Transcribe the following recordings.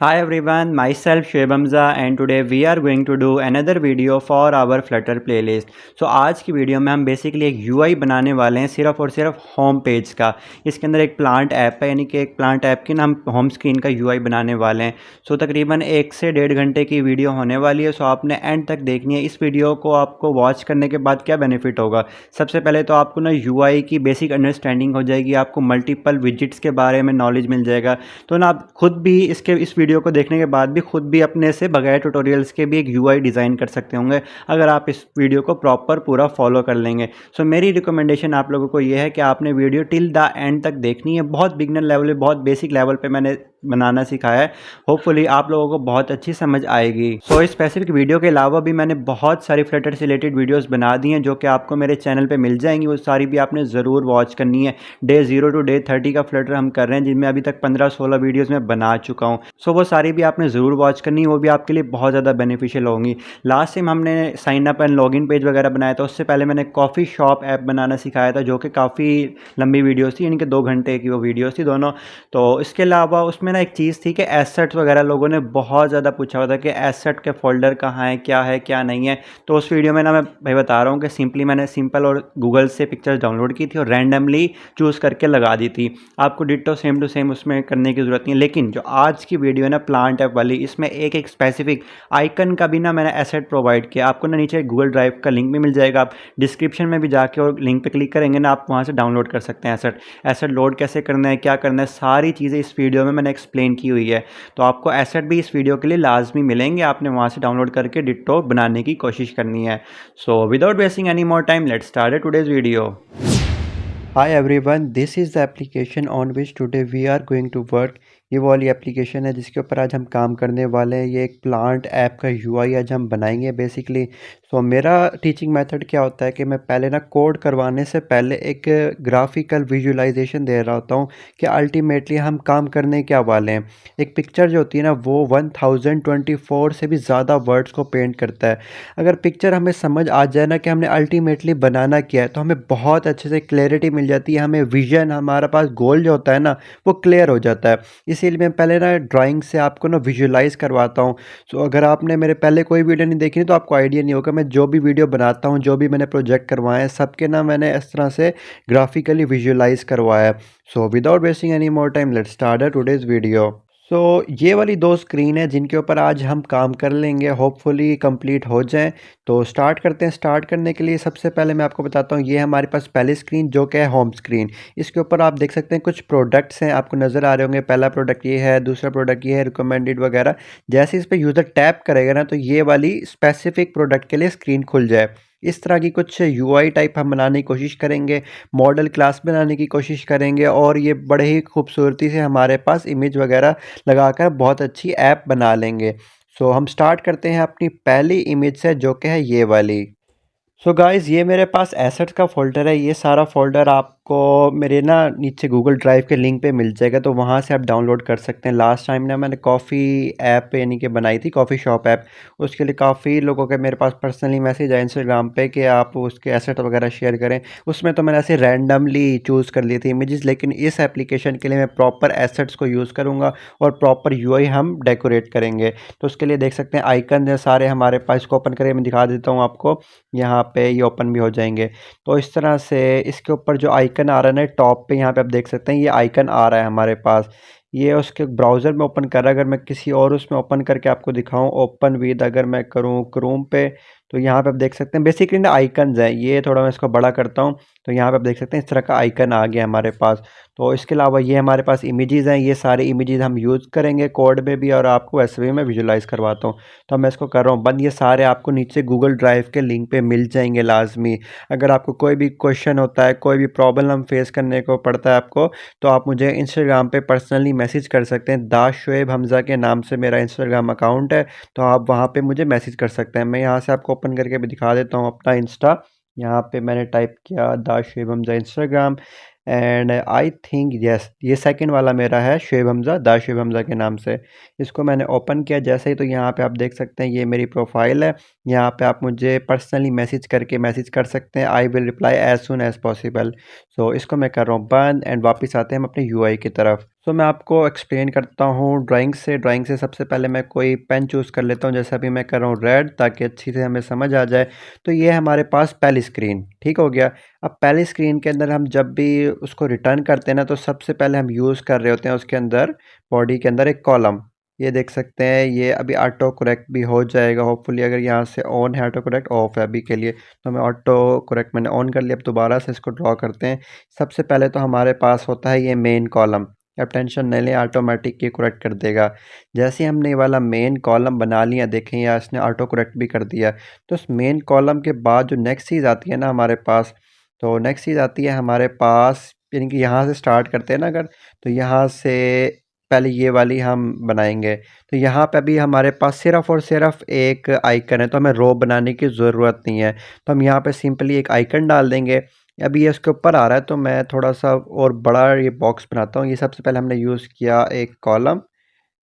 Hi everyone, myself Shoaib Hamza and today we are going to do another video for our Flutter playlist. So आज की video में हम basically एक UI बनाने वाले हैं सिर्फ और सिर्फ होम पेज का। इसके अंदर एक प्लांट ऐप है, यानी कि एक प्लांट ऐप की ना हम होम स्क्रीन का UI बनाने वाले हैं। सो तकरीबन 1 से 1.5 घंटे की वीडियो होने वाली है। सो आपने एंड तक देखनी है। इस वीडियो को आपको वॉच करने के बाद क्या बेनिफिट होगा, सबसे पहले तो आपको ना UI की बेसिक अंडरस्टैंडिंग हो जाएगी, आपको मल्टीपल विजिट्स के बारे में नॉलेज मिल जाएगा। तो ना आप खुद भी इस वीडियो को देखने के बाद भी खुद भी अपने से बगैर ट्यूटोरियल्स के भी एक यूआई डिज़ाइन कर सकते होंगे, अगर आप इस वीडियो को प्रॉपर पूरा फॉलो कर लेंगे। सो मेरी रिकमेंडेशन आप लोगों को ये है कि आपने वीडियो टिल द एंड तक देखनी है। बहुत बिगनर लेवल पे, बहुत बेसिक लेवल पे मैंने बनाना सिखाया है। होपफुली आप लोगों को बहुत अच्छी समझ आएगी। सो इस स्पेसिफिक वीडियो के अलावा भी मैंने बहुत सारी फ्लटर से रिलेटेड वीडियोस बना दी हैं जो कि आपको मेरे चैनल पे मिल जाएंगी। वो सारी भी आपने ज़रूर वॉच करनी है। डे 0 टू डे 30 का फ्लटर हम कर रहे हैं, जिनमें अभी तक 15-16 वीडियोस में बना चुका हूँ। सो वो सारी भी आपने ज़रूर वॉच करनी है, वो भी आपके लिए बहुत ज़्यादा बेनिफिशियल होंगी। लास्ट टाइम हमने sign up and login page वगैरह बनाया था, उससे पहले मैंने कॉफ़ी शॉप ऐप बनाना सिखाया था, जो कि काफ़ी लंबी वीडियोस थी, यानी कि 2 घंटे की वो वीडियोस थी दोनों। तो इसके अलावा उसमें ना एक चीज़ थी कि एसेट्स वगैरह लोगों ने बहुत ज़्यादा पूछा हुआ था कि एसेट के फ़ोल्डर कहाँ है क्या नहीं है। तो उस वीडियो में ना मैं भाई बता रहा हूँ कि मैंने सिंपल और गूगल से पिक्चर्स डाउनलोड की थी और रैंडमली चूज़ करके लगा दी थी। आपको डिट्टो सेम टू सेम उसमें करने की ज़रूरत नहीं है। लेकिन जो आज की वीडियो है ना प्लांट ऐप वाली, इसमें एक एक स्पेसिफिक आइकन का भी ना मैंने एसेट प्रोवाइड किया। आपको ना नीचे गूगल ड्राइव का लिंक भी मिल जाएगा, आप डिस्क्रिप्शन में भी जाके और लिंक पे क्लिक करेंगे ना, आप वहाँ से डाउनलोड कर सकते हैं एसेट। एसेट लोड कैसे करना है, क्या करना है, सारी चीज़ें इस वीडियो में मैंने एक्सप्लेन की हुई है। तो आपको एसेट भी इस वीडियो के लिए लाजमी मिलेंगे, आपने वहाँ से डाउनलोड करके डिट्टो बनाने की कोशिश करनी है। So without wasting any more time, let's start today's video. Hi everyone, this is the application on which today we are going to work। ये वाली एप्लीकेशन है जिसके ऊपर आज हम काम करने वाले हैं। ये एक प्लांट ऐप का यूआई आज हम बनाएंगे बेसिकली। सो मेरा टीचिंग मेथड क्या होता है कि मैं पहले ना कोड करवाने से पहले एक ग्राफिकल विजुअलाइजेशन दे रहा होता हूँ कि अल्टीमेटली हम काम करने क्या वाले हैं। एक पिक्चर जो होती है ना वो 1024 से भी ज़्यादा वर्ड्स को पेंट करता है। अगर पिक्चर हमें समझ आ जाए ना कि हमने अल्टीमेटली बनाना क्या है, तो हमें बहुत अच्छे से क्लैरिटी मिल जाती है, हमें विजन, हमारा पास गोल जो होता है ना वो क्लियर हो जाता है। इसीलिए मैं पहले ना ड्राइंग से आपको ना विजुलाइज करवाता हूँ। सो अगर आपने मेरे पहले कोई वीडियो नहीं देखी तो आपको आइडिया नहीं होगा। मैं जो भी वीडियो बनाता हूँ, जो भी मैंने प्रोजेक्ट करवाए हैं, सबके ना मैंने इस तरह से ग्राफिकली विजुलाइज करवाया है। So without wasting any more time, let's start today's video. सो ये वाली 2 स्क्रीन है जिनके ऊपर आज हम काम कर लेंगे, होपफुली कंप्लीट हो जाएं। तो स्टार्ट करते हैं। स्टार्ट करने के लिए सबसे पहले मैं आपको बताता हूँ, ये हमारे पास पहली स्क्रीन जो कि है होम स्क्रीन। इसके ऊपर आप देख सकते हैं कुछ प्रोडक्ट्स हैं, आपको नज़र आ रहे होंगे। पहला प्रोडक्ट ये है, दूसरा प्रोडक्ट ये है, रिकमेंडेड वगैरह। जैसे इस पर यूज़र टैप करेगा ना तो ये वाली स्पेसिफिक प्रोडक्ट के लिए स्क्रीन खुल जाए। इस तरह की कुछ यूआई टाइप हम बनाने की कोशिश करेंगे, मॉडल क्लास बनाने की कोशिश करेंगे, और ये बड़े ही खूबसूरती से हमारे पास इमेज वगैरह लगाकर बहुत अच्छी ऐप बना लेंगे। सो हम स्टार्ट करते हैं अपनी पहली इमेज से जो कि है ये वाली। सो गाइज़, ये मेरे पास एसेट्स का फ़ोल्डर है। ये सारा फ़ोल्डर आपको मेरे ना नीचे गूगल ड्राइव के लिंक पे मिल जाएगा, तो वहाँ से आप डाउनलोड कर सकते हैं। लास्ट टाइम ना मैंने कॉफ़ी ऐप यानी कि बनाई थी, कॉफ़ी शॉप ऐप। उसके लिए काफ़ी लोगों के मेरे पास पर्सनली मैसेज आए इंस्टाग्राम पे कि आप उसके एसेट वगैरह शेयर करें। उसमें तो मैंने ऐसे रैंडमली चूज़ कर लिए थे इमेजेस, लेकिन इस एप्लीकेशन के लिए मैं प्रॉपर एसेट्स को यूज़ करूँगा और प्रॉपर यूआई हम डेकोरेट करेंगे। तो उसके लिए देख सकते हैं आइकन है सारे हमारे पास। इसको ओपन करके मैं दिखा देता हूँ आपको, यहाँ पे ये ओपन भी हो जाएंगे। तो इस तरह से इसके ऊपर जो आइकन आ रहा है ना टॉप पे, यहाँ पे आप देख सकते हैं ये आइकन आ रहा है हमारे पास। ये उसके ब्राउज़र में ओपन कर रहा है। अगर मैं किसी और उसमें ओपन करके आपको दिखाऊं, ओपन विद अगर मैं करूं क्रोम पे, तो यहाँ पे आप देख सकते हैं बेसिकली ना आइकन्स हैं ये। थोड़ा मैं इसको बड़ा करता हूँ तो यहाँ पे आप देख सकते हैं इस तरह का आइकन आ गया हमारे पास। तो इसके अलावा ये हमारे पास इमेजेस हैं, ये सारे इमेजेस हम यूज़ करेंगे कोड में भी, और आपको वैसे भी मैं विजुलाइज़ करवाता हूँ। तो मैं इसको कर रहा हूँ बंद। ये सारे आपको नीचे गूगल ड्राइव के लिंक पे मिल जाएंगे लाजमी। अगर आपको कोई भी क्वेश्चन होता है, कोई भी प्रॉब्लम फेस करने को पड़ता है आपको, तो आप मुझे इंस्टाग्राम पे पर्सनली मैसेज कर सकते हैं। दा शोएब हमज़ा के नाम से मेरा इंस्टाग्राम अकाउंट है, तो आप वहाँ पे मुझे मैसेज कर सकते हैं। मैं यहाँ से आपको ओपन करके भी दिखा देता हूँ अपना इंस्टा। यहाँ पे मैंने टाइप किया दा Shoaib Hamza Instagram, and I think yes ये सेकंड वाला मेरा है, शोएब हमज़ा, दा शोएब हमज़ा के नाम से। इसको मैंने ओपन किया जैसे ही, तो यहाँ पे आप देख सकते हैं ये मेरी प्रोफाइल है। यहाँ पे आप मुझे पर्सनली मैसेज करके मैसेज कर सकते हैं। I will reply as soon as possible. So इसको मैं कर रहा हूँ बंद, एंड वापस आते हैं हम अपने यूआई की तरफ। तो मैं आपको एक्सप्लेन करता हूँ ड्राइंग से सबसे पहले मैं कोई पेन चूज़ कर लेता हूँ, जैसे अभी मैं कर रहा हूँ रेड, ताकि अच्छी से हमें समझ आ जाए। तो ये हमारे पास पहली स्क्रीन, ठीक हो गया। अब पहली स्क्रीन के अंदर हम जब भी उसको रिटर्न करते हैं ना, तो सबसे पहले हम यूज़ कर रहे होते हैं उसके अंदर, बॉडी के अंदर एक कॉलम। ये देख सकते हैं, ये अभी ऑटो करेक्ट भी हो जाएगा होपफुली। अगर यहाँ से ऑन है ऑटो करेक्ट, ऑफ है अभी के लिए, तो हमें ऑटो करेक्ट मैंने ऑन कर लिया। अब दोबारा से इसको ड्रॉ करते हैं। सबसे पहले तो हमारे पास होता है ये मेन कॉलम। आप टेंशन नहीं लें, ऑटोमेटिक ये करेक्ट कर देगा। जैसे ही हमने ये वाला मेन कॉलम बना लिया, देखें या इसने ऑटो करेक्ट भी कर दिया। तो उस मेन कॉलम के बाद जो नेक्स्ट चीज़ आती है ना हमारे पास, तो नेक्स्ट चीज़ आती है हमारे पास, यानी कि यहाँ से स्टार्ट करते हैं ना अगर, तो यहाँ से पहले ये वाली हम बनाएंगे। तो यहाँ पे अभी हमारे पास सिर्फ़ और सिर्फ एक आइकन है, तो हमें रो बनाने की ज़रूरत नहीं है। तो हम यहाँ पे सिंपली एक आइकन डाल देंगे। अभी ये इसके ऊपर आ रहा है, तो मैं थोड़ा सा और बड़ा ये बॉक्स बनाता हूँ। ये सबसे पहले हमने यूज़ किया एक कॉलम,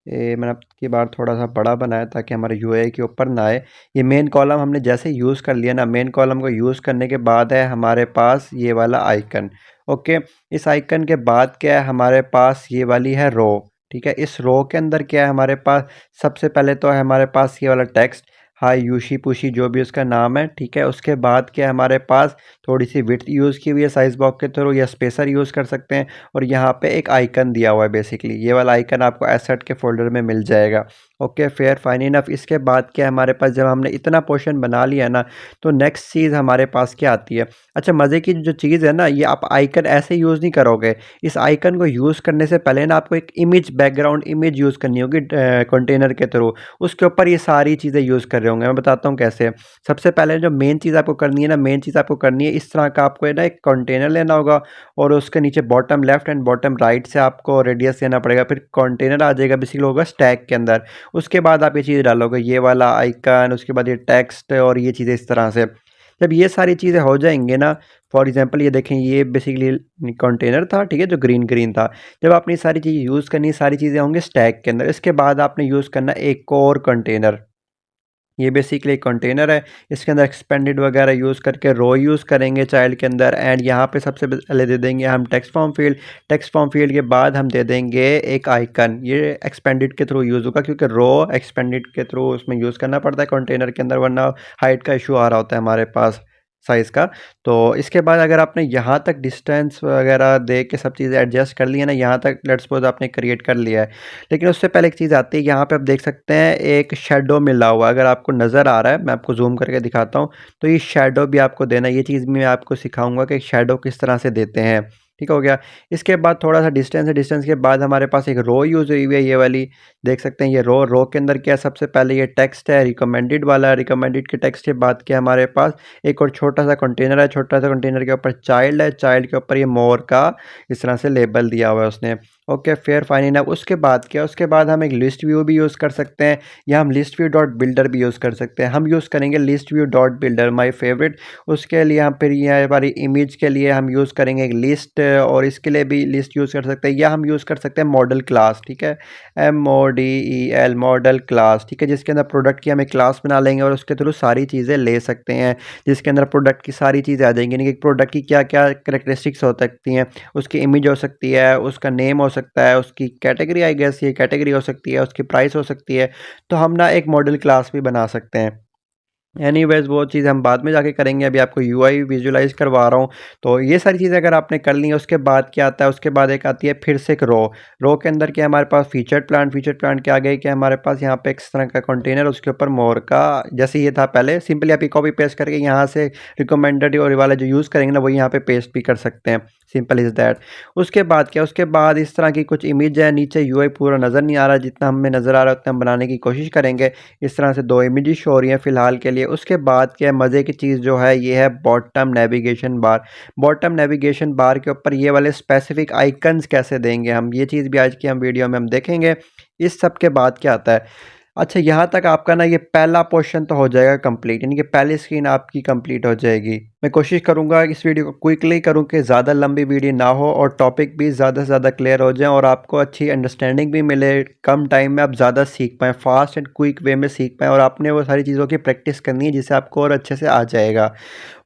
ये मैंने अब की बार थोड़ा सा बड़ा बनाया ताकि हमारे यूआई के ऊपर ना आए। ये मेन कॉलम हमने जैसे यूज़ कर लिया ना, मेन कॉलम को यूज़ करने के बाद है हमारे पास ये वाला आइकन। ओके, इस आइकन के बाद क्या है हमारे पास, ये वाली है रो। ठीक है, इस रो के अंदर क्या है हमारे पास, सबसे पहले तो है हमारे पास ये वाला टेक्स्ट, हाई यूशी पुशी जो भी उसका नाम है। ठीक है, उसके बाद क्या है हमारे पास, थोड़ी सी विड्थ यूज़ की हुई है साइज़ बॉक्स के थ्रू, या स्पेसर यूज़ कर सकते हैं। और यहाँ पे एक आइकन दिया हुआ है, बेसिकली ये वाला आइकन आपको एसेट के फोल्डर में मिल जाएगा। Okay, fair fine enough. इसके बाद क्या है हमारे पास, जब हमने इतना पोर्शन बना लिया ना, तो नेक्स्ट चीज़ हमारे पास क्या आती है। अच्छा, मज़े की जो चीज़ है ना, ये आप आइकन ऐसे यूज़ नहीं करोगे। इस आइकन को यूज़ करने से पहले ना आपको एक इमेज, बैकग्राउंड इमेज यूज़ करनी होगी कंटेनर के थ्रू। उसके ऊपर ये सारी चीज़ें यूज़ कर रहे होंगे। मैं बताता हूँ कैसे। सबसे पहले जो मेन चीज़ आपको करनी है ना, मेन चीज़ आपको करनी है, इस तरह का आपको है ना एक कंटेनर लेना होगा, और उसके नीचे bottom left and bottom right से आपको रेडियस देना पड़ेगा। फिर कंटेनर आ जाएगा, बेसिकली होगा स्टैक के अंदर। उसके बाद आप ये चीज़ डालोगे, ये वाला आइकन, उसके बाद ये टेक्स्ट और ये चीज़ें इस तरह से। जब ये सारी चीज़ें हो जाएंगे ना, फॉर एग्जांपल ये देखें, ये बेसिकली कंटेनर था, ठीक है, जो ग्रीन ग्रीन था। जब आपने ये सारी चीज़ें यूज़ करनी, सारी चीज़ें होंगे स्टैक के अंदर। इसके बाद आपने यूज़ करना एक और कंटेनर। ये बेसिकली एक कंटेनर है, इसके अंदर एक्सपेंडेड वगैरह यूज़ करके रो यूज़ करेंगे चाइल्ड के अंदर। एंड यहाँ पे सबसे पहले दे देंगे हम text form field. Text form field के बाद हम दे देंगे एक आइकन। ये एक्सपेंडेड के थ्रू यूज़ होगा, क्योंकि रो एक्सपेंडेड के थ्रू उसमें यूज़ करना पड़ता है कंटेनर के अंदर, वरना हाइट का इशू आ रहा होता है हमारे पास, साइज़ का। तो इसके बाद अगर आपने यहाँ तक डिस्टेंस वगैरह दे के सब चीज़ें एडजस्ट कर ली है ना, यहाँ तक लेट्स सपोज आपने क्रिएट कर लिया है। लेकिन उससे पहले एक चीज़ आती है, यहाँ पे आप देख सकते हैं एक शेडो मिला हुआ है। अगर आपको नज़र आ रहा है, मैं आपको जूम करके दिखाता हूँ। तो ये शेडो भी आपको देना है। ये चीज़ भी मैं आपको सिखाऊंगा कि शेडो किस तरह से देते हैं। ठीक हो गया। इसके बाद थोड़ा सा डिस्टेंस है, डिस्टेंस के बाद हमारे पास एक रो यूज़ हुई है, ये वाली देख सकते हैं। ये रो के अंदर क्या है, सबसे पहले ये टेक्स्ट है रिकमेंडेड वाला। रिकमेंडेड के टेक्स्ट के बाद क्या हमारे पास एक और छोटा सा कंटेनर है। छोटा सा कंटेनर के ऊपर चाइल्ड है, चाइल्ड के ऊपर ये मोर का इस तरह से लेबल दिया हुआ है उसने। Okay, fair fine enough. उसके बाद क्या, उसके बाद हम एक लिस्ट व्यू भी यूज़ कर सकते हैं, या हम लिस्ट व्यू डॉट बिल्डर भी यूज़ कर सकते हैं। हम यूज़ करेंगे list view dot builder, my favourite. उसके लिए हम फिर ये हमारी इमेज के लिए हम यूज़ करेंगे एक लिस्ट, और इसके लिए भी लिस्ट यूज़ कर सकते हैं, या हम यूज़ कर सकते हैं मॉडल क्लास। ठीक है, MODEL मॉडल क्लास। ठीक है, जिसके अंदर प्रोडक्ट की हम एक क्लास बना लेंगे और उसके थ्रू सारी चीज़ें ले सकते हैं, जिसके अंदर प्रोडक्ट की सारी चीज़ें आ जाएंगी। यानी कि प्रोडक्ट की क्या क्या करेक्टरिस्टिक्स हो सकती हैं, उसकी इमेज हो सकती है, उसका नेम हो सकता है, उसकी कैटेगरी, आई गेस ये कैटेगरी हो सकती है, उसकी प्राइस हो सकती है। तो हम ना एक मॉडल क्लास भी बना सकते हैं। एनीवेज़ वो चीज़ हम बाद में जाके करेंगे, अभी आपको यूआई विजुलाइज़ करवा रहा हूँ। तो ये सारी चीज़ें अगर आपने कर ली हैं, उसके बाद क्या आता है, उसके बाद एक आती है फिर से एक रो के अंदर क्या हमारे पास फीचर्ड प्लांट के आगे क्या हमारे पास यहाँ पे इस तरह का कंटेनर, उसके ऊपर मोर का जैसे ये था पहले, सिंपली आप कॉपी पेस्ट करके यहाँ से रिकमेंडेड और वाला जो यूज़ करेंगे ना, वो यहाँ पे पेस्ट भी कर सकते हैं। Simple is that. उसके बाद क्या, उसके बाद इस तरह की कुछ इमेज है। नीचे यूआई पूरा नज़र नहीं आ रहा, जितना हमें नज़र आ रहा है उतना हम बनाने की कोशिश करेंगे। इस तरह से 2 इमेजेस शो हो रही हैं फ़िलहाल के लिए। उसके बाद क्या है, मज़े की चीज़ जो है ये है bottom navigation bar. Bottom navigation bar के ऊपर ये वाले स्पेसिफिक आइकन्स कैसे देंगे हम, ये चीज़ भी आज की हम वीडियो में हम देखेंगे। इस सब के बाद क्या आता है, अच्छा, यहाँ तक आपका ना ये पहला पोर्शन तो हो जाएगा कंप्लीट, यानी कि पहली स्क्रीन आपकी कंप्लीट हो जाएगी। मैं कोशिश करूँगा इस वीडियो को क्विकली करूँ कि ज़्यादा लंबी वीडियो ना हो और टॉपिक भी ज़्यादा से ज़्यादा क्लियर हो जाए और आपको अच्छी अंडरस्टैंडिंग भी मिले, कम टाइम में आप ज़्यादा सीख पाएँ, फास्ट एंड क्विक वे में सीख पाएँ और आपने वो सारी चीज़ों की प्रैक्टिस करनी है जिससे आपको और अच्छे से आ जाएगा।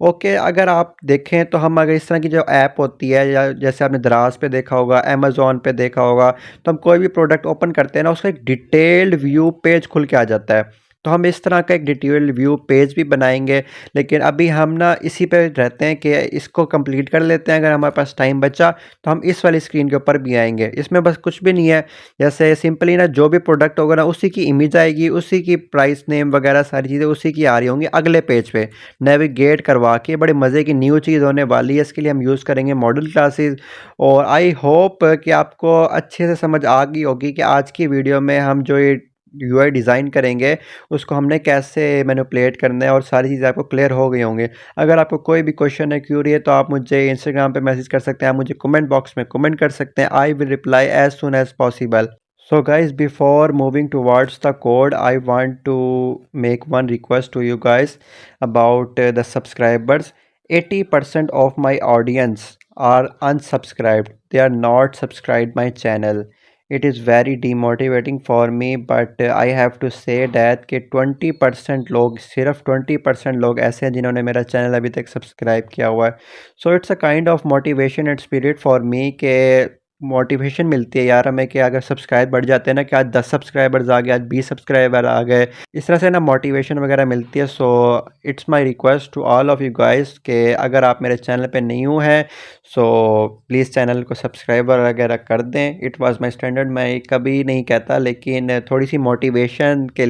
ओके, अगर आप देखें तो हम अगर इस तरह की जो ऐप होती है या जैसे आपने दराज पे देखा होगा, अमेज़न पे देखा होगा, तो हम कोई भी प्रोडक्ट ओपन करते हैं ना, उसका एक डिटेल्ड व्यू पेज खुल के आ जाता है। तो हम इस तरह का एक डिटेल्ड व्यू पेज भी बनाएँगे, लेकिन अभी हम ना इसी पे रहते हैं कि इसको कंप्लीट कर लेते हैं। अगर हमारे पास टाइम बचा तो हम इस वाली स्क्रीन के ऊपर भी आएँगे। इसमें बस कुछ भी नहीं है, जैसे सिंपली ना जो भी प्रोडक्ट होगा ना उसी की इमेज आएगी, उसी की प्राइस नेम वगैरह सारी चीज़ें उसी की आ रही होंगी अगले पेज पे। नेविगेट करवा के बड़े मज़े की न्यू चीज़ होने वाली है। इसके लिए हम यूज़ करेंगे मॉडल क्लासेस और आई होप कि आपको अच्छे से समझ आ गई होगी कि आज की वीडियो में हम जो ये यूआई डिज़ाइन करेंगे उसको हमने कैसे मैनिपुलेट करना है और सारी चीज़ें आपको क्लियर हो गई होंगे। अगर आपको कोई भी क्वेश्चन है, क्यूरी है तो आप मुझे इंस्टाग्राम पे मैसेज कर सकते हैं, आप मुझे कमेंट बॉक्स में कमेंट कर सकते हैं। I will reply as soon as possible. So guys, before moving towards the code, I want to make one request to you guys about the subscribers. 80% of my audience are unsubscribed. They are not subscribed my channel. It is very demotivating for me, but I have to say that कि 20% लोग, सिर्फ 20% लोग ऐसे हैं जिन्होंने मेरा channel अभी तक सब्सक्राइब किया हुआ है। So it's a kind of motivation and spirit for me के मोटिवेशन मिलती है यार हमें कि अगर सब्सक्राइब बढ़ जाते हैं ना कि आज 10 सब्सक्राइबर्स आ गए, आज 20 सब्सक्राइबर आ गए, इस तरह से ना मोटिवेशन वगैरह मिलती है। So it's my request to all of you guys कि अगर आप मेरे चैनल पे न्यू हैं सो प्लीज़ चैनल को सब्सक्राइब वगैरह कर दें। इट वाज माय स्टैंडर्ड, मैं कभी नहीं कहता, लेकिन थोड़ी सी मोटिवेशन के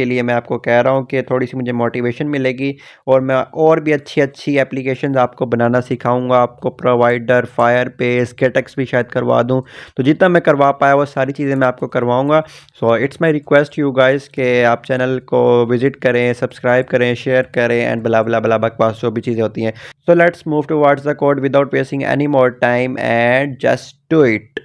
लिए मैं आपको कह रहा हूँ कि थोड़ी सी मुझे मोटिवेशन मिलेगी और मैं और भी अच्छी अच्छी एप्लीकेशंस आपको बनाना सिखाऊंगा। आपको प्रोवाइडर, फायरबेस, गेटएक्स भी शायद करवा दूँ, तो जितना मैं करवा पाया वो सारी चीज़ें मैं आपको करवाऊंगा। सो it's my request you guys कि आप चैनल को विजिट करें, सब्सक्राइब करें, शेयर करें एंड बला बला बला बकवास जो भी चीज़ें होती हैं। So let's move towards the code without wasting any more time and just do it.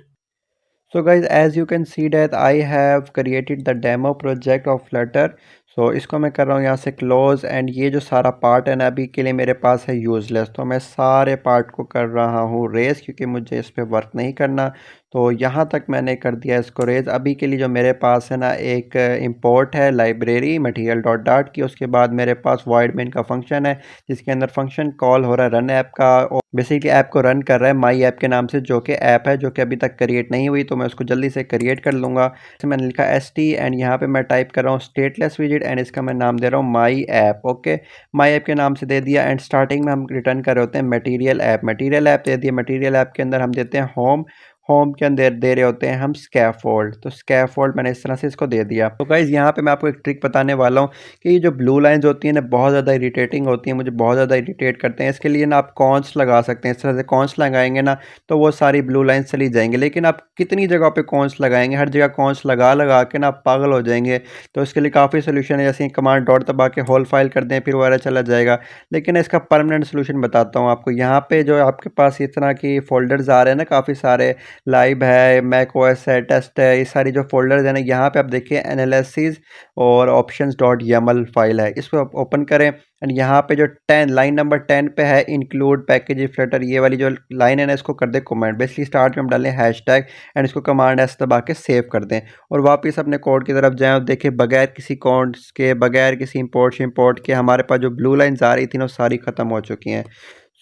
So guys, as you can see that I have created the demo project of Flutter. So इसको मैं कर रहा हूँ यहाँ से close and ये जो सारा पार्ट है ना अभी के लिए मेरे पास है यूज़लेस, तो मैं सारे पार्ट को कर रहा हूँ रेस क्योंकि मुझे इस पर वर्क नहीं करना। तो यहाँ तक मैंने कर दिया इसको रेज। अभी के लिए जो मेरे पास है ना एक इंपोर्ट है लाइब्रेरी मटेरियल डॉट डाट की, उसके बाद मेरे पास वॉइड मेन का फंक्शन है जिसके अंदर फंक्शन कॉल हो रहा है रन ऐप का और बेसिकली ऐप को रन कर रहा है माई ऐप के नाम से, जो कि ऐप है जो कि अभी तक क्रिएट नहीं हुई, तो मैं उसको जल्दी से क्रिएट कर लूँगा। तो मैंने लिखा st एंड यहाँ पे मैं टाइप कर रहा हूँ स्टेटलेस विजिट एंड इसका मैं नाम दे रहा हूँ my app. Okay, my app के नाम से दे दिया एंड स्टार्टिंग में हम रिटर्न कर रहे होते हैं मटेरियल ऐप। मटेरियल ऐप दे दिया, मटेरियल ऐप के अंदर हम देते हैं होम, होम के अंदर दे रहे होते हैं हम स्कैफोल्ड, तो स्कैफोल्ड मैंने इस तरह से इसको दे दिया। तो गाइज़ यहाँ पे मैं आपको एक ट्रिक बताने वाला हूँ कि ये जो ब्लू लाइंस होती हैं ना बहुत ज़्यादा इरिटेटिंग होती हैं, मुझे बहुत ज़्यादा इरिटेट करते हैं। इसके लिए ना आप कॉन्स लगा सकते हैं, इस तरह से कॉन्स लगाएंगे ना तो वो सारी ब्लू लाइंस चली जाएंगी। लेकिन आप कितनी जगह पे कॉन्स लगाएंगे, हर जगह कॉन्स लगा लगा के ना आप पागल हो जाएंगे। तो इसके लिए काफ़ी सोल्यूशन है, जैसे कमांड डॉट दबा के होल फाइल कर दें फिर वगैरह चला जाएगा। लेकिन इसका परमानेंट सोल्यूशन बताता हूँ आपको। यहाँ पे जो आपके पास इस तरह की फोल्डर्स आ रहे हैं ना काफ़ी सारे, लाइव है, मैक ओएस है, टेस्ट है, ये सारी जो फोल्डर्स है ना यहाँ पे आप देखिए एनालिसिस और ऑप्शंस डॉट यमल फाइल है, इसको आप ओपन करें एंड यहाँ पे जो 10 लाइन नंबर 10 पे है इंक्लूड पैकेज फ्लटर, ये वाली जो लाइन है ना इसको कर दे कमेंट। बेसिकली स्टार्ट में हम डालें हैशटैग एंड इसको कमांड एस दबा के सेव कर दें और वापस अपने कोड की तरफ जाएं और देखिए बगैर किसी कोड्स के, बगैर किसी इंपोर्ट के हमारे पास जो ब्लू लाइन्स आ रही थी ना वो सारी ख़त्म हो चुकी हैं।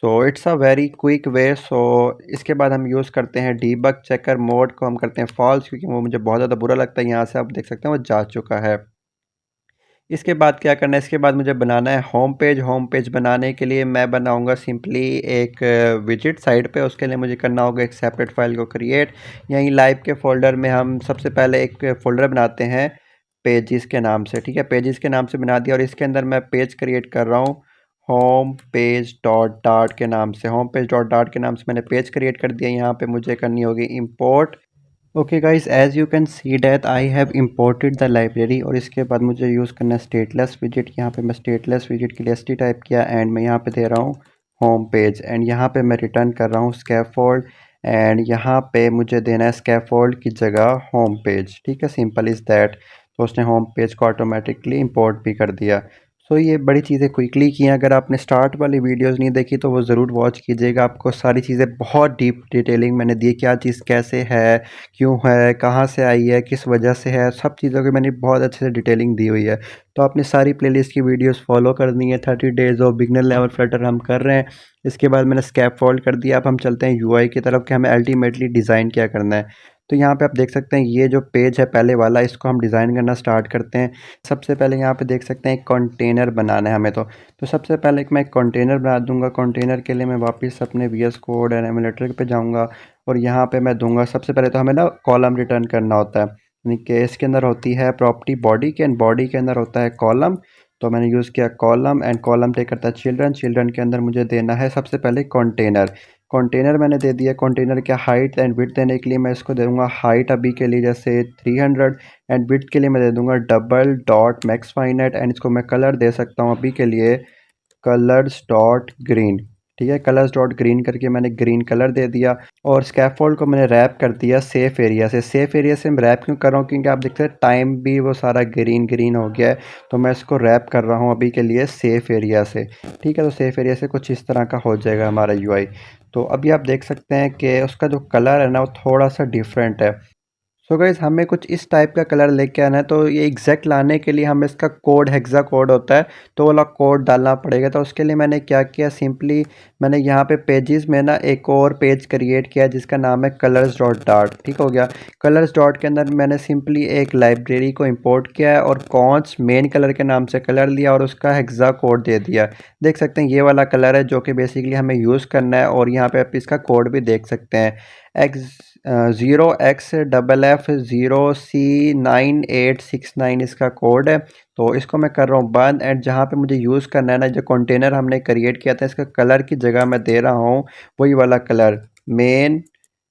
So it's a very quick way. So इसके बाद हम यूज़ करते हैं डीबग चेकर मोड को हम करते हैं फॉल्स क्योंकि वो मुझे बहुत ज़्यादा बुरा लगता है। यहाँ से आप देख सकते हैं वो जा चुका है। इसके बाद क्या करना है, इसके बाद मुझे बनाना है होम पेज। होम पेज बनाने के लिए मैं बनाऊंगा सिंपली एक विजिट साइड पे। उसके लिए मुझे करना होगा एक सेपरेट फाइल को क्रिएट। यहीं लाइव के फोल्डर में हम सबसे पहले एक फ़ोल्डर बनाते हैं पेजेस के नाम से, ठीक है, पेजेस के नाम से बना दिया और इसके अंदर मैं पेज क्रिएट कर रहा हूँ होम पेज डॉट डाट के नाम से। होम पेज डॉट डाट के नाम से मैंने पेज क्रिएट कर दिया। यहाँ पे मुझे करनी होगी import. Okay guys, as you can see that I have imported the library और इसके बाद मुझे यूज़ करना है स्टेटलेस विजिट। यहाँ पे मैं स्टेटलेस विजिट के लिए st टाइप किया एंड मैं यहाँ पे दे रहा हूँ होम पेज एंड यहाँ पे मैं रिटर्न कर रहा हूँ स्कैफोल्ड एंड यहाँ पे मुझे देना है स्कैफोल्ड की जगह होम पेज। ठीक है, सिंपल इज़ दैट। तो उसने होम पेज को ऑटोमेटिकली इंपोर्ट भी कर दिया। सो ये बड़ी चीज़ें क्विकली की हैं। अगर आपने स्टार्ट वाली वीडियोस नहीं देखी तो वो ज़रूर वॉच कीजिएगा। आपको सारी चीज़ें बहुत डीप डिटेलिंग मैंने दी, क्या चीज़ कैसे है, क्यों है, कहाँ से आई है, किस वजह से है, सब चीज़ों की मैंने बहुत अच्छे से डिटेलिंग दी हुई है। तो आपने सारी प्लेलिस्ट की वीडियोस फॉलो करनी है। 30 days of beginner level Flutter हम कर रहे हैं। इसके बाद मैंने स्कैफोल्ड कर दिया। अब हम चलते हैं यूआई की तरफ कि हमें अल्टीमेटली डिज़ाइन क्या करना है। तो यहाँ पे आप देख सकते हैं ये जो पेज है पहले वाला, इसको हम डिज़ाइन करना स्टार्ट करते हैं। सबसे पहले यहाँ पे देख सकते हैं एक कंटेनर बनाना है हमें। तो सबसे पहले मैं एक कंटेनर बना दूंगा। कंटेनर के लिए मैं वापस अपने वीएस कोड एंड एमुलेटर पे जाऊंगा और यहाँ पे मैं दूंगा, सबसे पहले तो हमें ना कॉलम रिटर्न करना होता है, यानी कि इसके अंदर होती है प्रॉपर्टी बॉडी के, एंड बॉडी के अंदर होता है कॉलम। तो मैंने यूज़ किया कॉलम, एंड कॉलम टेक करता है चिल्ड्रन। चिल्ड्रन के अंदर मुझे देना है सबसे पहले कंटेनर। कंटेनर मैंने दे दिया। कंटेनर के हाइट एंड विड्थ देने के लिए मैं इसको दे दूँगा हाइट अभी के लिए जैसे 300, एंड विड्थ के लिए मैं दे दूँगा double dot max finite, and इसको मैं कलर दे सकता हूँ अभी के लिए कलर्स डॉट ग्रीन। ठीक है, कलर्स डॉट ग्रीन करके मैंने ग्रीन कलर दे दिया। और स्कैफोल्ड को मैंने रैप कर दिया सेफ एरिया से। सेफ एरिया से मैं रैप क्यों कर रहा हूँ, क्योंकि आप देखते हैं टाइम भी वो सारा ग्रीन ग्रीन हो गया है। तो मैं इसको रैप कर रहा हूँ अभी के लिए सेफ एरिया से। ठीक है, तो सेफ एरिया से कुछ इस तरह का हो जाएगा हमारा यूआई। तो अभी आप देख सकते हैं कि उसका जो कलर है ना वो थोड़ा सा डिफरेंट है। सो गाइज हमें कुछ इस टाइप का कलर लेके आना है। तो ये एग्जैक्ट लाने के लिए हमें इसका कोड हेक्सा कोड होता है, तो वाला कोड डालना पड़ेगा। तो उसके लिए मैंने क्या किया, सिंपली मैंने यहाँ पे पेजेस में ना एक और पेज क्रिएट किया जिसका नाम है कलर्स डॉट डार्ट। ठीक हो गया। कलर्स डॉट के अंदर मैंने सिंपली एक लाइब्रेरी को इंपोर्ट किया है और कौच मेन कलर के नाम से कलर लिया और उसका हेक्सा कोड दे दिया। देख सकते हैं ये वाला कलर है जो कि बेसिकली हमें यूज़ करना है, और यहाँ पे आप इसका कोड भी देख सकते हैं। एक्स 0x FF0C9869 इसका कोड है। तो इसको मैं कर रहा हूँ बंद, एंड जहाँ पे मुझे यूज़ करना है ना, जो कंटेनर हमने क्रिएट किया था इसका कलर की जगह मैं दे रहा हूँ वही वाला colour, main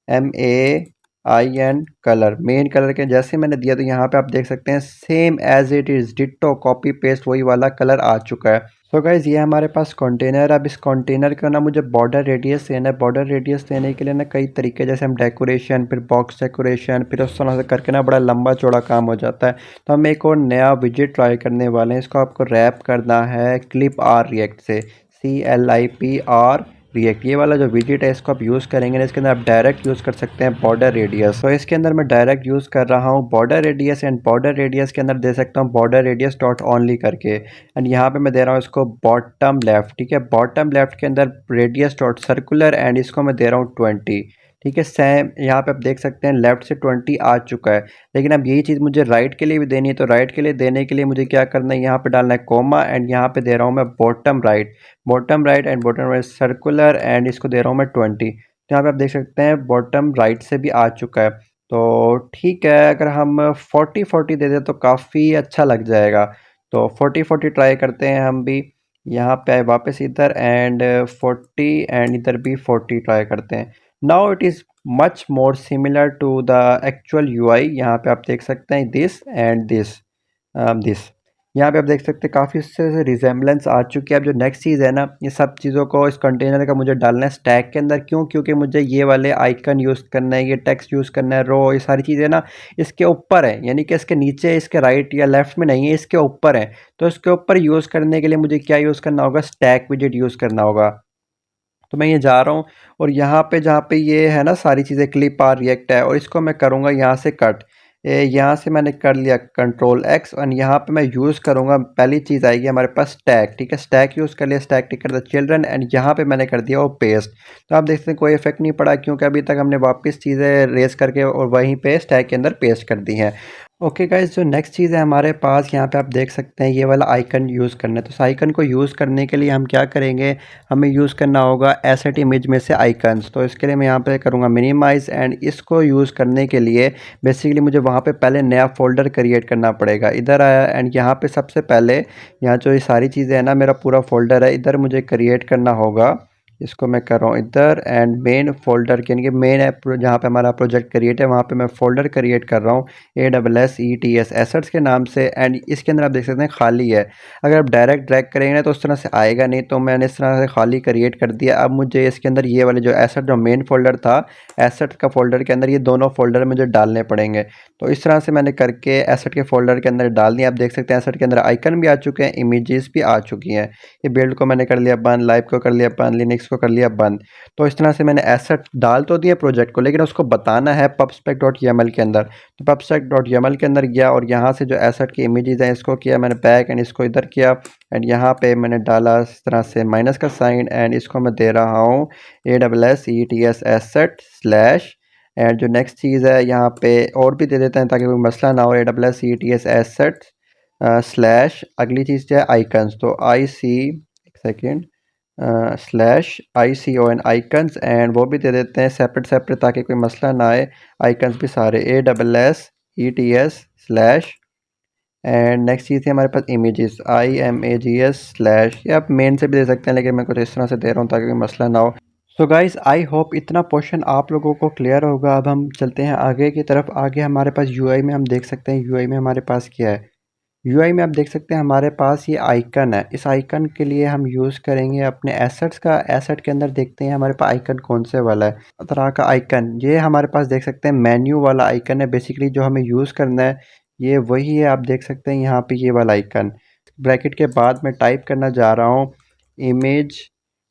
MAIN colour. Main colour के जैसे मैंने दिया तो यहाँ पे आप देख सकते हैं same as it is ditto copy paste वही वाला कलर आ चुका है। सो गाइज ये हमारे पास कंटेनर। अब इस कंटेनर का ना मुझे बॉर्डर रेडियस देना है। बॉर्डर रेडियस देने के लिए ना कई तरीके, जैसे हम डेकोरेशन, फिर बॉक्स डेकोरेशन, फिर उस तरह से करके ना बड़ा लंबा चौड़ा काम हो जाता है। तो हम एक और नया विजेट ट्राई करने वाले हैं। इसको आपको रैप करना है क्लिप आर रिएक्ट से, CLIPR रिएक्ट। ये वाला जो विजेट है इसको आप यूज़ करेंगे ना, इसके अंदर आप डायरेक्ट यूज़ कर सकते हैं बॉर्डर रेडियस। तो इसके अंदर मैं डायरेक्ट यूज़ कर रहा हूँ border radius, and border radius के अंदर दे सकता हूँ बॉर्डर रेडियस डॉट ओनली करके। एंड यहाँ पे मैं दे रहा हूँ इसको बॉटम लेफ्ट। ठीक है, बॉटम लेफ्ट के अंदर रेडियस डॉट सर्कुलर, एंड इसको मैं दे रहा हूँ 20। ठीक है, सेम यहाँ पे आप देख सकते हैं लेफ्ट से 20 आ चुका है। लेकिन अब यही चीज़ मुझे राइट के लिए भी देनी है। तो राइट के लिए देने के लिए मुझे क्या करना है, यहाँ पे डालना है कोमा, एंड यहाँ पे दे रहा हूँ मैं bottom right. Bottom right and bottom right circular, and इसको दे रहा हूँ मैं 20। तो यहाँ पे आप देख सकते हैं बॉटम राइट से भी आ चुका है। तो ठीक है, अगर हम 40-40 दे दें तो काफ़ी अच्छा लग जाएगा। तो 40-40 ट्राई करते हैं हम भी। यहाँ पे आए वापस इधर, एंड 40, एंड इधर भी 40 ट्राई करते हैं। Now it is much more similar to the actual UI. यहाँ पे आप देख सकते हैं दिस एंड दिस। यहाँ पे आप देख सकते हैं काफ़ी उससे रिजेम्बलेंस आ चुकी है। अब जो नेक्स्ट चीज़ है ना, ये सब चीज़ों को इस कंटेनर का मुझे डालना है स्टैक के अंदर। क्यों? क्योंकि मुझे ये वाले आइकन यूज़ करना है, ये टेक्स्ट यूज़ करना है, रो, ये सारी चीज़ें ना इसके ऊपर है, यानी कि इसके नीचे, इसके राइट या लेफ्ट में नहीं है, इसके ऊपर है। तो इसके ऊपर यूज़ करने के लिए मुझे क्या यूज़ करना होगा, स्टैक विजेट यूज़ करना होगा। तो मैं ये जा रहा हूँ, और यहाँ पे जहाँ पे ये है ना सारी चीज़ें क्लिप आर रिएक्ट है, और इसको मैं करूँगा यहाँ से कट। यहाँ से मैंने कर लिया Ctrl+X, और यहाँ पे मैं यूज़ करूँगा, पहली चीज़ आएगी हमारे पास स्टैक। ठीक है, स्टैक यूज़ कर लिया, स्टैक टिक कर द चिल्ड्रन, एंड यहाँ पे मैंने कर दिया वो पेस्ट। तो आप देखते हैं कोई इफेक्ट नहीं पड़ा, क्योंकि अभी तक हमने वापस चीज़ें रेस करके और वहीं पे स्टैक के अंदर पेस्ट कर दी हैं। ओके गाइज, जो नेक्स्ट चीज़ है हमारे पास, यहाँ पे आप देख सकते हैं ये वाला आइकन यूज़ करना है। तो इस आइकन को यूज़ करने के लिए हम क्या करेंगे, हमें यूज़ करना होगा एसेट इमेज में से आइकन्स। तो इसके लिए मैं यहाँ पे करूँगा मिनिमाइज़, एंड इसको यूज़ करने के लिए बेसिकली मुझे वहाँ पे पहले नया फ़ोल्डर क्रिएट करना पड़ेगा। इधर आया, एंड यहाँ पे सबसे पहले यहाँ जो ये सारी चीज़ें हैं ना, मेरा पूरा फ़ोल्डर है, इधर मुझे क्रिएट करना होगा इसको मैं कर रहा हूँ इधर, एंड मेन फोल्डर यानी कि मेन ऐप जहाँ पे हमारा प्रोजेक्ट क्रिएट है वहाँ पे मैं फोल्डर क्रिएट कर रहा हूँ ASSETS एसेट्स के नाम से। एंड इसके अंदर आप देख सकते हैं खाली है। अगर आप डायरेक्ट ड्रैग करेंगे ना तो उस तरह से आएगा नहीं, तो मैंने इस तरह से खाली क्रिएट कर दिया। अब मुझे इसके अंदर ये वाले जो एसेट जो मेन फोल्डर था, एसेट का फोल्डर के अंदर ये दोनों फोल्डर मुझे डालने पड़ेंगे। तो इस तरह से मैंने करके एसेट के फोल्डर के अंदर डाल दिया। आप देख सकते हैं एसेट के अंदर आइकन भी आ चुके हैं, इमेजेस भी आ चुकी हैं। ये बिल्ड को मैंने कर लिया बंद, लाइव को कर लिया बंद, लिनक्स को कर लिया बंद। तो इस तरह से मैंने एसेट डाल तो दिया प्रोजेक्ट को, लेकिन उसको बताना है pubspec.yaml के अंदर। तो pubspec.yaml के अंदर गया और यहाँ से जो एसेट की इमेजेस हैं इसको किया मैंने बैक, एंड इसको इधर किया, एंड यहाँ पे मैंने डाला इस तरह से माइनस का साइन, एंड इसको मैं दे रहा हूँ ASSETS एसेट स्लैश। एंड जो नेक्स्ट चीज़ है यहाँ पे और भी दे देते हैं ताकि कोई मसला ना हो, ASSETS एसेट स्लैश अगली चीज़ जो है आइकन्स। तो एक second slash ICON icons, and वो भी दे देते हैं सेपरेट सेपरेट ताकि कोई मसला ना आए। आइकन्स भी सारे ASSETS स्लैश, एंड नेक्स्ट चीज़ है हमारे पास इमेजेस IMAGS स्लैश। या आप मेन से भी दे सकते हैं, लेकिन मैं कुछ इस तरह से दे रहा हूँ ताकि कोई मसला ना हो। सो गाइस आई होप इतना पोर्शन आप लोगों को क्लियर होगा। अब हम चलते हैं आगे की तरफ। आगे हमारे पास UI में हम देख सकते हैं UI में हमारे पास क्या है। UI में आप देख सकते हैं हमारे पास ये आइकन है। इस आइकन के लिए हम यूज़ करेंगे अपने एसेट्स का। एसेट के अंदर देखते हैं हमारे पास आइकन कौन से वाला है, तरह का आइकन। ये हमारे पास देख सकते हैं मेन्यू वाला आइकन है। बेसिकली जो हमें यूज़ करना है ये वही है। आप देख सकते हैं यहाँ पे ये वाला आइकन। ब्रैकेट के बाद मैं टाइप करना जा रहा हूँ इमेज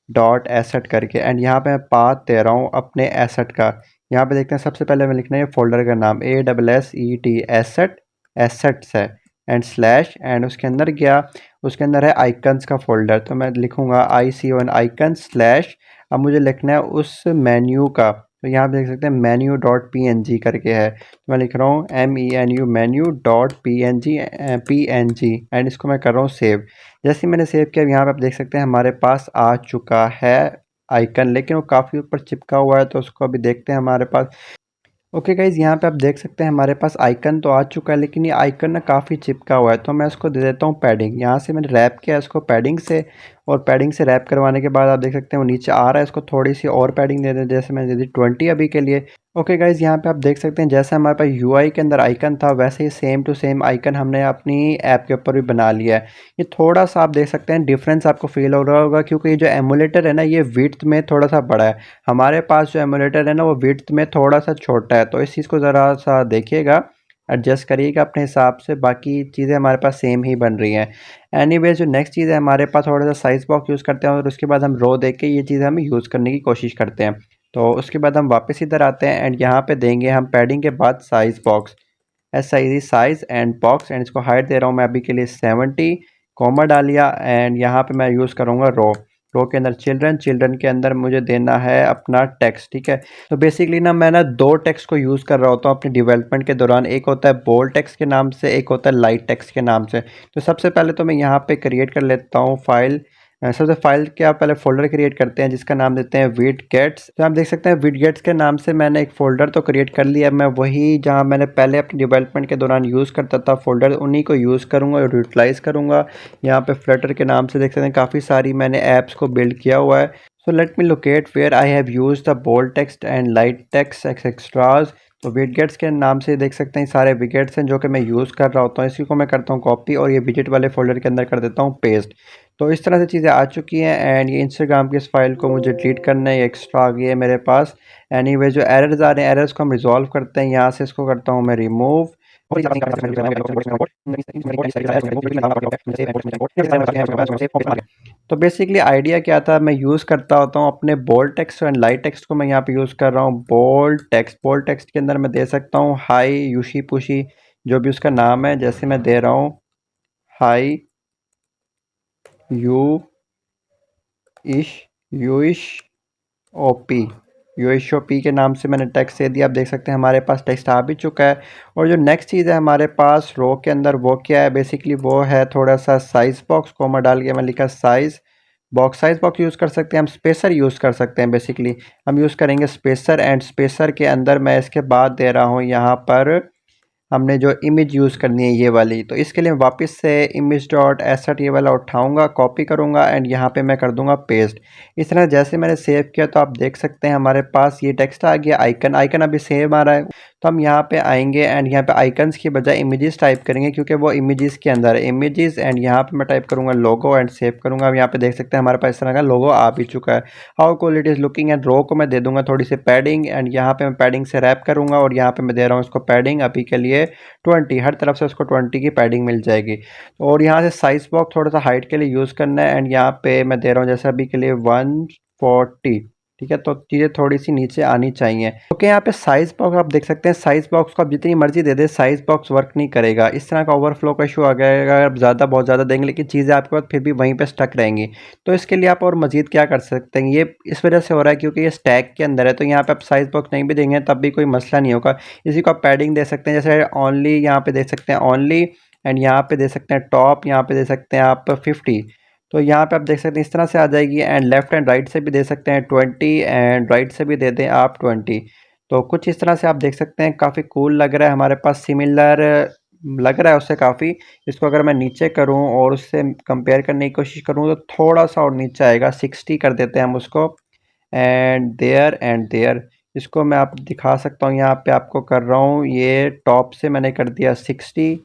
डॉट एसेट करके, एंड यहाँ पे मैं पाथ दे रहा हूँ अपने एसेट का। यहाँ पे देखते हैं सबसे पहले मैं लिखना है फोल्डर का नाम ASSET एसेट, एसेट्स है, एंड स्लैश, एंड उसके अंदर गया, उसके अंदर है आइकन्स का फोल्डर। तो मैं लिखूँगा ICON आइकन स्लैश। अब मुझे लिखना है उस मेन्यू का। तो यहाँ पे देख सकते हैं मेन्यू डॉट PNG करके है, तो मैं लिख रहा हूँ MENU menu dot PNG and इसको मैं कर रहा हूँ सेव। जैसे ही मैंने सेव किया यहाँ पे आप देख सकते हैं हमारे पास आ चुका है आइकन, लेकिन वो काफ़ी ऊपर चिपका हुआ है, तो उसको अभी देखते हैं हमारे पास। ओके गाइज़, यहाँ पे आप देख सकते हैं हमारे पास आइकन तो आ चुका है, लेकिन ये आइकन ना काफ़ी चिपका हुआ है। तो मैं इसको दे देता हूँ पैडिंग। यहाँ से मैंने रैप किया इसको पैडिंग से, और पैडिंग से रैप करवाने के बाद आप देख सकते हैं वो नीचे आ रहा है। इसको थोड़ी सी और पैडिंग दे दें, जैसे मैंने दे दी 20 अभी के लिए। ओके गाइज़, यहाँ पे आप देख सकते हैं जैसे हमारे पास UI के अंदर आइकन था, वैसे ही सेम टू सेम आइकन हमने अपनी ऐप के ऊपर भी बना लिया है। ये थोड़ा सा आप देख सकते हैं डिफरेंस आपको फील हो रहा होगा, क्योंकि ये जो एमुलेटर है ना ये विड्थ में थोड़ा सा बड़ा है। हमारे पास जो एमुलेटर है ना वो विड्थ में थोड़ा सा छोटा है। तो इस चीज़ को ज़रा सा देखिएगा, एडजस्ट करिएगा अपने हिसाब से। बाकी चीज़ें हमारे पास सेम ही बन रही हैं। एनीवेज, जो नेक्स्ट चीज़ है हमारे पास थोड़ा सा साइज़ बॉक्स यूज़ करते हैं, और उसके बाद हम रो देख के ये चीज़ हम यूज़ करने की कोशिश करते हैं। तो उसके बाद हम वापस इधर आते हैं, एंड यहाँ पे देंगे हम पैडिंग के बाद size box, size and box, and इसको हाइट दे रहा हूँ मैं अभी के लिए 70, कॉमा डालिया, एंड यहाँ पे मैं यूज़ करूँगा रो। रो के अंदर चिल्ड्रन के अंदर मुझे देना है अपना टेक्स्ट, ठीक है। तो बेसिकली ना मैं ना दो टेक्स्ट को यूज़ कर रहा होता हूँ अपने डेवलपमेंट के दौरान। एक होता है बोल्ड टेक्स्ट के नाम से, एक होता है लाइट टेक्स्ट के नाम से। तो सबसे पहले तो मैं यहाँ पे क्रिएट कर लेता हूँ फाइल। सबसे फाइल के आप पहले फ़ोल्डर क्रिएट करते हैं जिसका नाम देते हैं विडगेट्स। तो आप देख सकते हैं विडगेट्स के नाम से मैंने एक फ़ोल्डर तो क्रिएट कर लिया। मैं वही जहाँ मैंने पहले अपने डेवलपमेंट के दौरान यूज़ करता था फ़ोल्डर, उन्हीं को यूज़ करूँगा और यूटिलाइज़ करूँगा। यहाँ पे फ्लटर के नाम से देख सकते हैं काफ़ी सारी मैंने ऐप्स को बिल्ड किया हुआ है। So let me locate where I have use the bold text and light text extras. तो विडगेट्स के नाम से देख सकते हैं सारे विडगेट्स हैं जो कि मैं यूज़ कर रहा होता हूँ। इसी को मैं करता हूँ कॉपी और ये विजेट वाले फ़ोल्डर के अंदर कर देता हूँ पेस्ट। तो इस तरह से चीज़ें आ चुकी हैं, एंड ये इंस्टाग्राम की इस फाइल को मुझे डिलीट करना है, ये एक्स्ट्रा आ गई है मेरे पास। एनीवे, जो एरर्स आ रहे हैं एरर्स को हम रिजॉल्व करते हैं। यहाँ से इसको करता हूँ मैं रिमूव। तो बेसिकली आइडिया क्या था, मैं यूज़ करता होता हूँ अपने bold text and light text को। मैं यहाँ पे यूज़ कर रहा हूँ बोल्ड टेक्स्ट के अंदर मैं दे सकता हूँ हाई यूशी पुशी, जो भी उसका नाम है। जैसे मैं दे रहा हूँ हाई यू इश यूइश ओपी, यूएशओपी के नाम से मैंने टेक्स्ट दे दिया। आप देख सकते हैं हमारे पास टेक्स्ट आ भी चुका है। और जो नेक्स्ट चीज़ है हमारे पास रो के अंदर वो क्या है, बेसिकली वो है थोड़ा सा साइज़ बॉक्स। कोमा डाल के मैं लिखा साइज़ बॉक्स यूज़ कर सकते हैं, हम स्पेसर यूज़ कर सकते हैं। बेसिकली हम यूज़ करेंगे स्पेसर, एंड स्पेसर के अंदर मैं इसके बाद दे रहा हूँ यहाँ पर हमने जो इमेज यूज़ करनी है ये वाली, तो इसके लिए वापस से इमेज डॉट एसेट ये वाला उठाऊँगा, कॉपी करूँगा एंड यहाँ पे मैं कर दूँगा पेस्ट। इस तरह जैसे मैंने सेव किया तो आप देख सकते हैं हमारे पास ये टेक्स्ट आ गया, आइकन अभी सेम आ रहा है। तो हम यहाँ पे आएंगे एंड यहाँ पे आइकन्स की बजाय इमेजेस टाइप करेंगे क्योंकि वो इमेजेस के अंदर है, इमेजेस एंड यहाँ पे मैं टाइप करूँगा लोगो एंड सेव करूँगा। अब यहाँ पे देख सकते हैं हमारे पास इस तरह का लोगो आ भी चुका है। How cool it is looking and row को मैं दे दूँगा थोड़ी सी पैडिंग एंड यहाँ पे मैं पैडिंग से रैप करूँगा और यहाँ पे मैं दे रहा हूँ इसको पैडिंग अभी के लिए 20, हर तरफ से उसको 20 की पैडिंग मिल जाएगी। और यहाँ से साइज बॉक्स थोड़ा सा हाइट के लिए यूज़ करना है एंड यहाँ पे मैं दे रहा हूँ जैसे अभी के लिए 140, ठीक है। तो चीज़ें थोड़ी सी नीचे आनी चाहिए। ओके, यहाँ पे साइज बॉक्स आप देख सकते हैं, साइज बॉक्स को आप जितनी मर्जी दे दे, साइज बॉक्स वर्क नहीं करेगा। इस तरह का ओवरफ्लो का इशू आ गया अगर आप ज़्यादा बहुत ज़्यादा देंगे, लेकिन चीज़ें आपके पास फिर भी वहीं पे स्टक रहेंगी। तो इसके लिए आप और मज़ीद क्या कर सकते हैं, ये इस वजह से हो रहा है क्योंकि ये स्टैक के अंदर है। तो यहाँ पे आप साइज बॉक्स नहीं भी देंगे तब भी कोई मसला नहीं होगा। इसी को आप पैडिंग दे सकते हैं, जैसे ओनली यहाँ पे दे सकते हैं ओनली एंड यहाँ पे दे सकते हैं टॉप, यहाँ पे दे सकते हैं आप 50। तो यहाँ पे आप देख सकते हैं इस तरह से आ जाएगी एंड लेफ्ट एंड राइट से भी दे सकते हैं 20 एंड राइट से भी दे दें आप 20। तो कुछ इस तरह से आप देख सकते हैं, काफ़ी कूल लग रहा है, हमारे पास सिमिलर लग रहा है उससे काफ़ी। इसको अगर मैं नीचे करूँ और उससे कंपेयर करने की कोशिश करूँ तो थोड़ा सा और नीचे आएगा, 60 कर देते हैं हम उसको एंड देयर। इसको मैं आप दिखा सकता हूँ, यहाँ पे आपको कर रहा हूँ, ये टॉप से मैंने कर दिया 60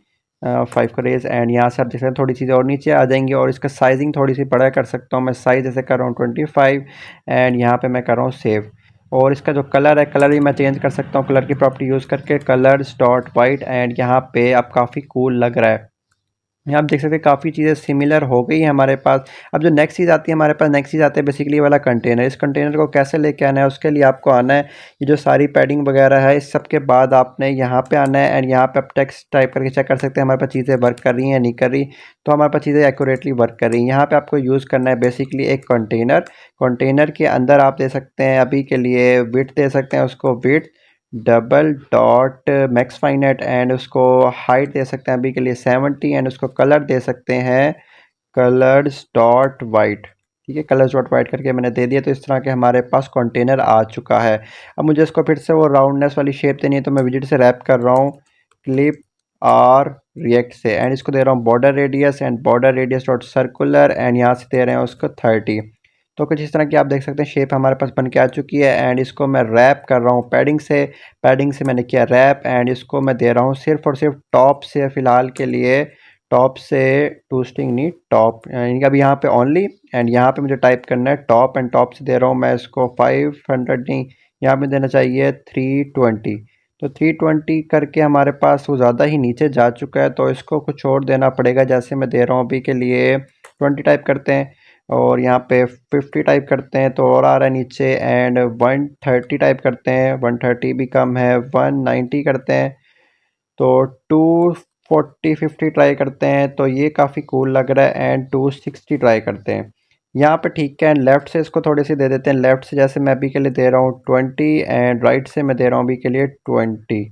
5 का रेज एंड यहाँ से आप देख सकते हैं थोड़ी चीज़ें और नीचे आ जाएंगी और इसका साइजिंग थोड़ी सी बड़ा कर सकता हूँ मैं। साइज़ ऐसे कर रहा हूँ 25 एंड यहाँ पे मैं कर रहा हूँ सेव। और इसका जो कलर है, कलर भी मैं चेंज कर सकता हूँ कलर की प्रॉपर्टी यूज़ करके, कलर्स डॉट वाइट एंड यहाँ पे अब काफ़ी कूल लग रहा है। यहाँ आप देख सकते हैं काफ़ी चीज़ें सिमिलर हो गई हैं हमारे पास। अब जो नेक्स्ट चीज़ आती है हमारे पास, नेक्स्ट चीज़ आती है बेसिकली वाला कंटेनर। इस कंटेनर को कैसे लेके आना है, उसके लिए आपको आना है, ये जो सारी पैडिंग वगैरह है इस सब के बाद आपने यहाँ पे आना है एंड यहाँ पे आप टेक्स्ट टाइप करके चेक कर सकते हैं हमारे पास चीज़ें वर्क कर रही हैं नहीं कर रही। तो हमारे पास चीज़ें एक्यूरेटली वर्क कर रही हैं। यहाँ पर आपको यूज़ करना है बेसिकली एक कंटेनर के अंदर आप दे सकते हैं अभी के लिए विड्थ दे सकते हैं उसको, width double dot max finite and उसको हाइट दे सकते हैं अभी के लिए 70 एंड उसको कलर दे सकते हैं कलर्स डॉट वाइट, ठीक है। कलर्स डॉट वाइट करके मैंने दे दिया। तो इस तरह के हमारे पास कंटेनर आ चुका है। अब मुझे इसको फिर से वो राउंडनेस वाली शेप देनी है तो मैं विजिट से रैप कर रहा हूँ क्लिप आर रिएक्ट से एंड इसको दे रहा हूँ border radius and border radius dot circular and यहाँ से दे रहे हैं उसको 30। तो कुछ इस तरह की आप देख सकते हैं शेप हमारे पास बन के आ चुकी है एंड इसको मैं रैप कर रहा हूँ पैडिंग से मैंने किया रैप एंड इसको मैं दे रहा हूँ सिर्फ और सिर्फ टॉप से, फ़िलहाल के लिए टॉप से, टू स्ट्रिंग नहीं टॉप, यानी अब यहाँ पे ओनली एंड यहाँ पे मुझे टाइप करना है टॉप एंड टॉप से दे रहा हूँ मैं इसको 500 नहीं, यहाँ पे देना चाहिए 320। तो 320 करके हमारे पास वो ज़्यादा ही नीचे जा चुका है तो इसको कुछ और देना पड़ेगा। जैसे मैं दे रहा हूँ अभी के लिए 20 टाइप करते हैं और यहाँ पे 50 टाइप करते हैं तो और आ रहा है नीचे एंड 130 टाइप करते हैं, 130 भी कम है, 190 करते हैं तो 240 50 ट्राई करते हैं तो ये काफ़ी कूल लग रहा है एंड 260 ट्राई करते हैं यहाँ पे, ठीक है। एंड लेफ़्ट से इसको थोड़ी सी दे देते हैं, लेफ़्ट से जैसे मैं अभी के लिए दे रहा हूँ 20 एंड राइट से मैं दे रहा हूँ अभी के लिए 20।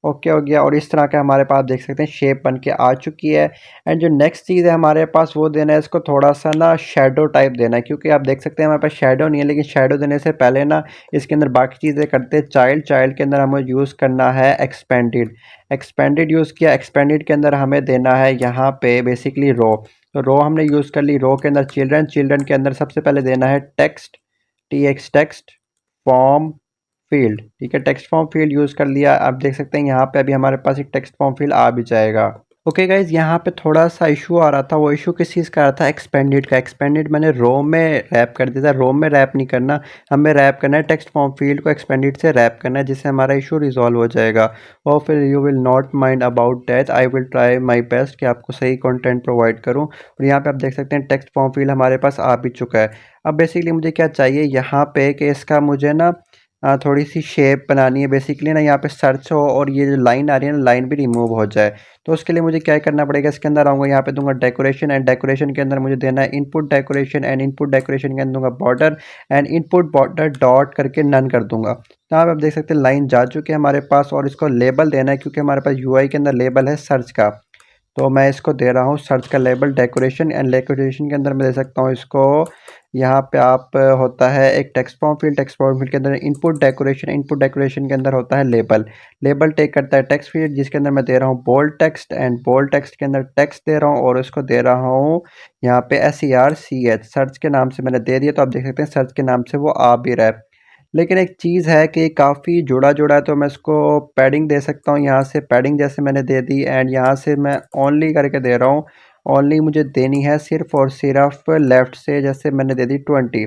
ओके हो गया और इस तरह का हमारे पास देख सकते हैं शेप बन के आ चुकी है। एंड जो नेक्स्ट चीज़ है हमारे पास वो देना है इसको थोड़ा सा ना शेडो टाइप देना है, क्योंकि आप देख सकते हैं हमारे पास शेडो नहीं है, लेकिन शेडो देने से पहले ना इसके अंदर बाकी चीज़ें करते हैं। चाइल्ड के अंदर हमें यूज़ करना है एक्सपेंडेड यूज़ किया, एक्सपेंडेड के अंदर हमें देना है यहाँ पे बेसिकली रो। तो रो हमने यूज़ कर ली, रो के अंदर चिल्ड्रन के अंदर सबसे पहले देना है टेक्स्ट फॉर्म फील्ड, ठीक है। टेक्स्ट फॉर्म फील्ड यूज़ कर लिया। आप देख सकते हैं यहाँ पे अभी हमारे पास एक टेक्स्ट फॉर्म फील्ड आ भी जाएगा। ओके गाइज, यहाँ पे थोड़ा सा इशू आ रहा था, वो इशू किस चीज़ का आ रहा था, एक्सपेंडेड का। एक्सपेंडेड मैंने रो में रैप कर दिया था, रो में रैप नहीं करना, हमें रैप करना है टेक्स्ट फॉर्म फील्ड को एक्सपेंडेड से रैप करना है, जिससे हमारा इशू रिजॉल्व हो जाएगा। और फिर you will not mind about that, I will try my best कि आपको सही कंटेंट प्रोवाइड करूँ। और यहाँ पे आप देख सकते हैं टेक्स्ट फॉर्म फील्ड हमारे पास आ भी चुका है। अब बेसिकली मुझे क्या चाहिए यहाँ पे कि इसका मुझे ना थोड़ी सी शेप बनानी है बेसिकली ना, यहाँ पे सर्च हो और ये जो लाइन आ रही है ना, लाइन भी रिमूव हो जाए। तो उसके लिए मुझे क्या करना पड़ेगा, इसके अंदर आऊँगा, यहाँ पे दूंगा डेकोरेशन एंड डेकोरेशन के अंदर मुझे देना है input decoration and input decoration के अंदर दूंगा border and input border dot करके नन कर दूंगा। तो यहाँ पे आप देख सकते हैं लाइन जा चुके हैं हमारे पास और इसको लेबल देना है, क्योंकि हमारे पास यूआई के अंदर लेबल है सर्च का। तो मैं इसको दे रहा हूँ सर्च का लेबल डेकोरेशन, एंड डेकोरेशन के अंदर मैं दे सकता हूँ इसको, यहाँ पे आप होता है एक text form field, text form field के अंदर इनपुट डेकोरेशन, इनपुट डेकोरेशन के अंदर होता है लेबल, लेबल टेक करता है टेक्स्ट फील्ड, जिसके अंदर मैं दे रहा हूँ bold text, and bold text के अंदर टेक्स्ट दे रहा हूँ और इसको दे रहा हूँ यहाँ पे SERCH, सर्च के नाम से मैंने दे दिया। तो आप देख सकते हैं सर्च के नाम से वो आ भी रहा है। लेकिन एक चीज़ है कि काफ़ी जुड़ा है, तो मैं इसको पैडिंग दे सकता हूँ, यहाँ से पैडिंग जैसे मैंने दे दी, एंड यहाँ से मैं ओनली करके दे रहा हूँ। ओनली मुझे देनी है सिर्फ और सिर्फ लेफ़्ट से, जैसे मैंने दे दी 20,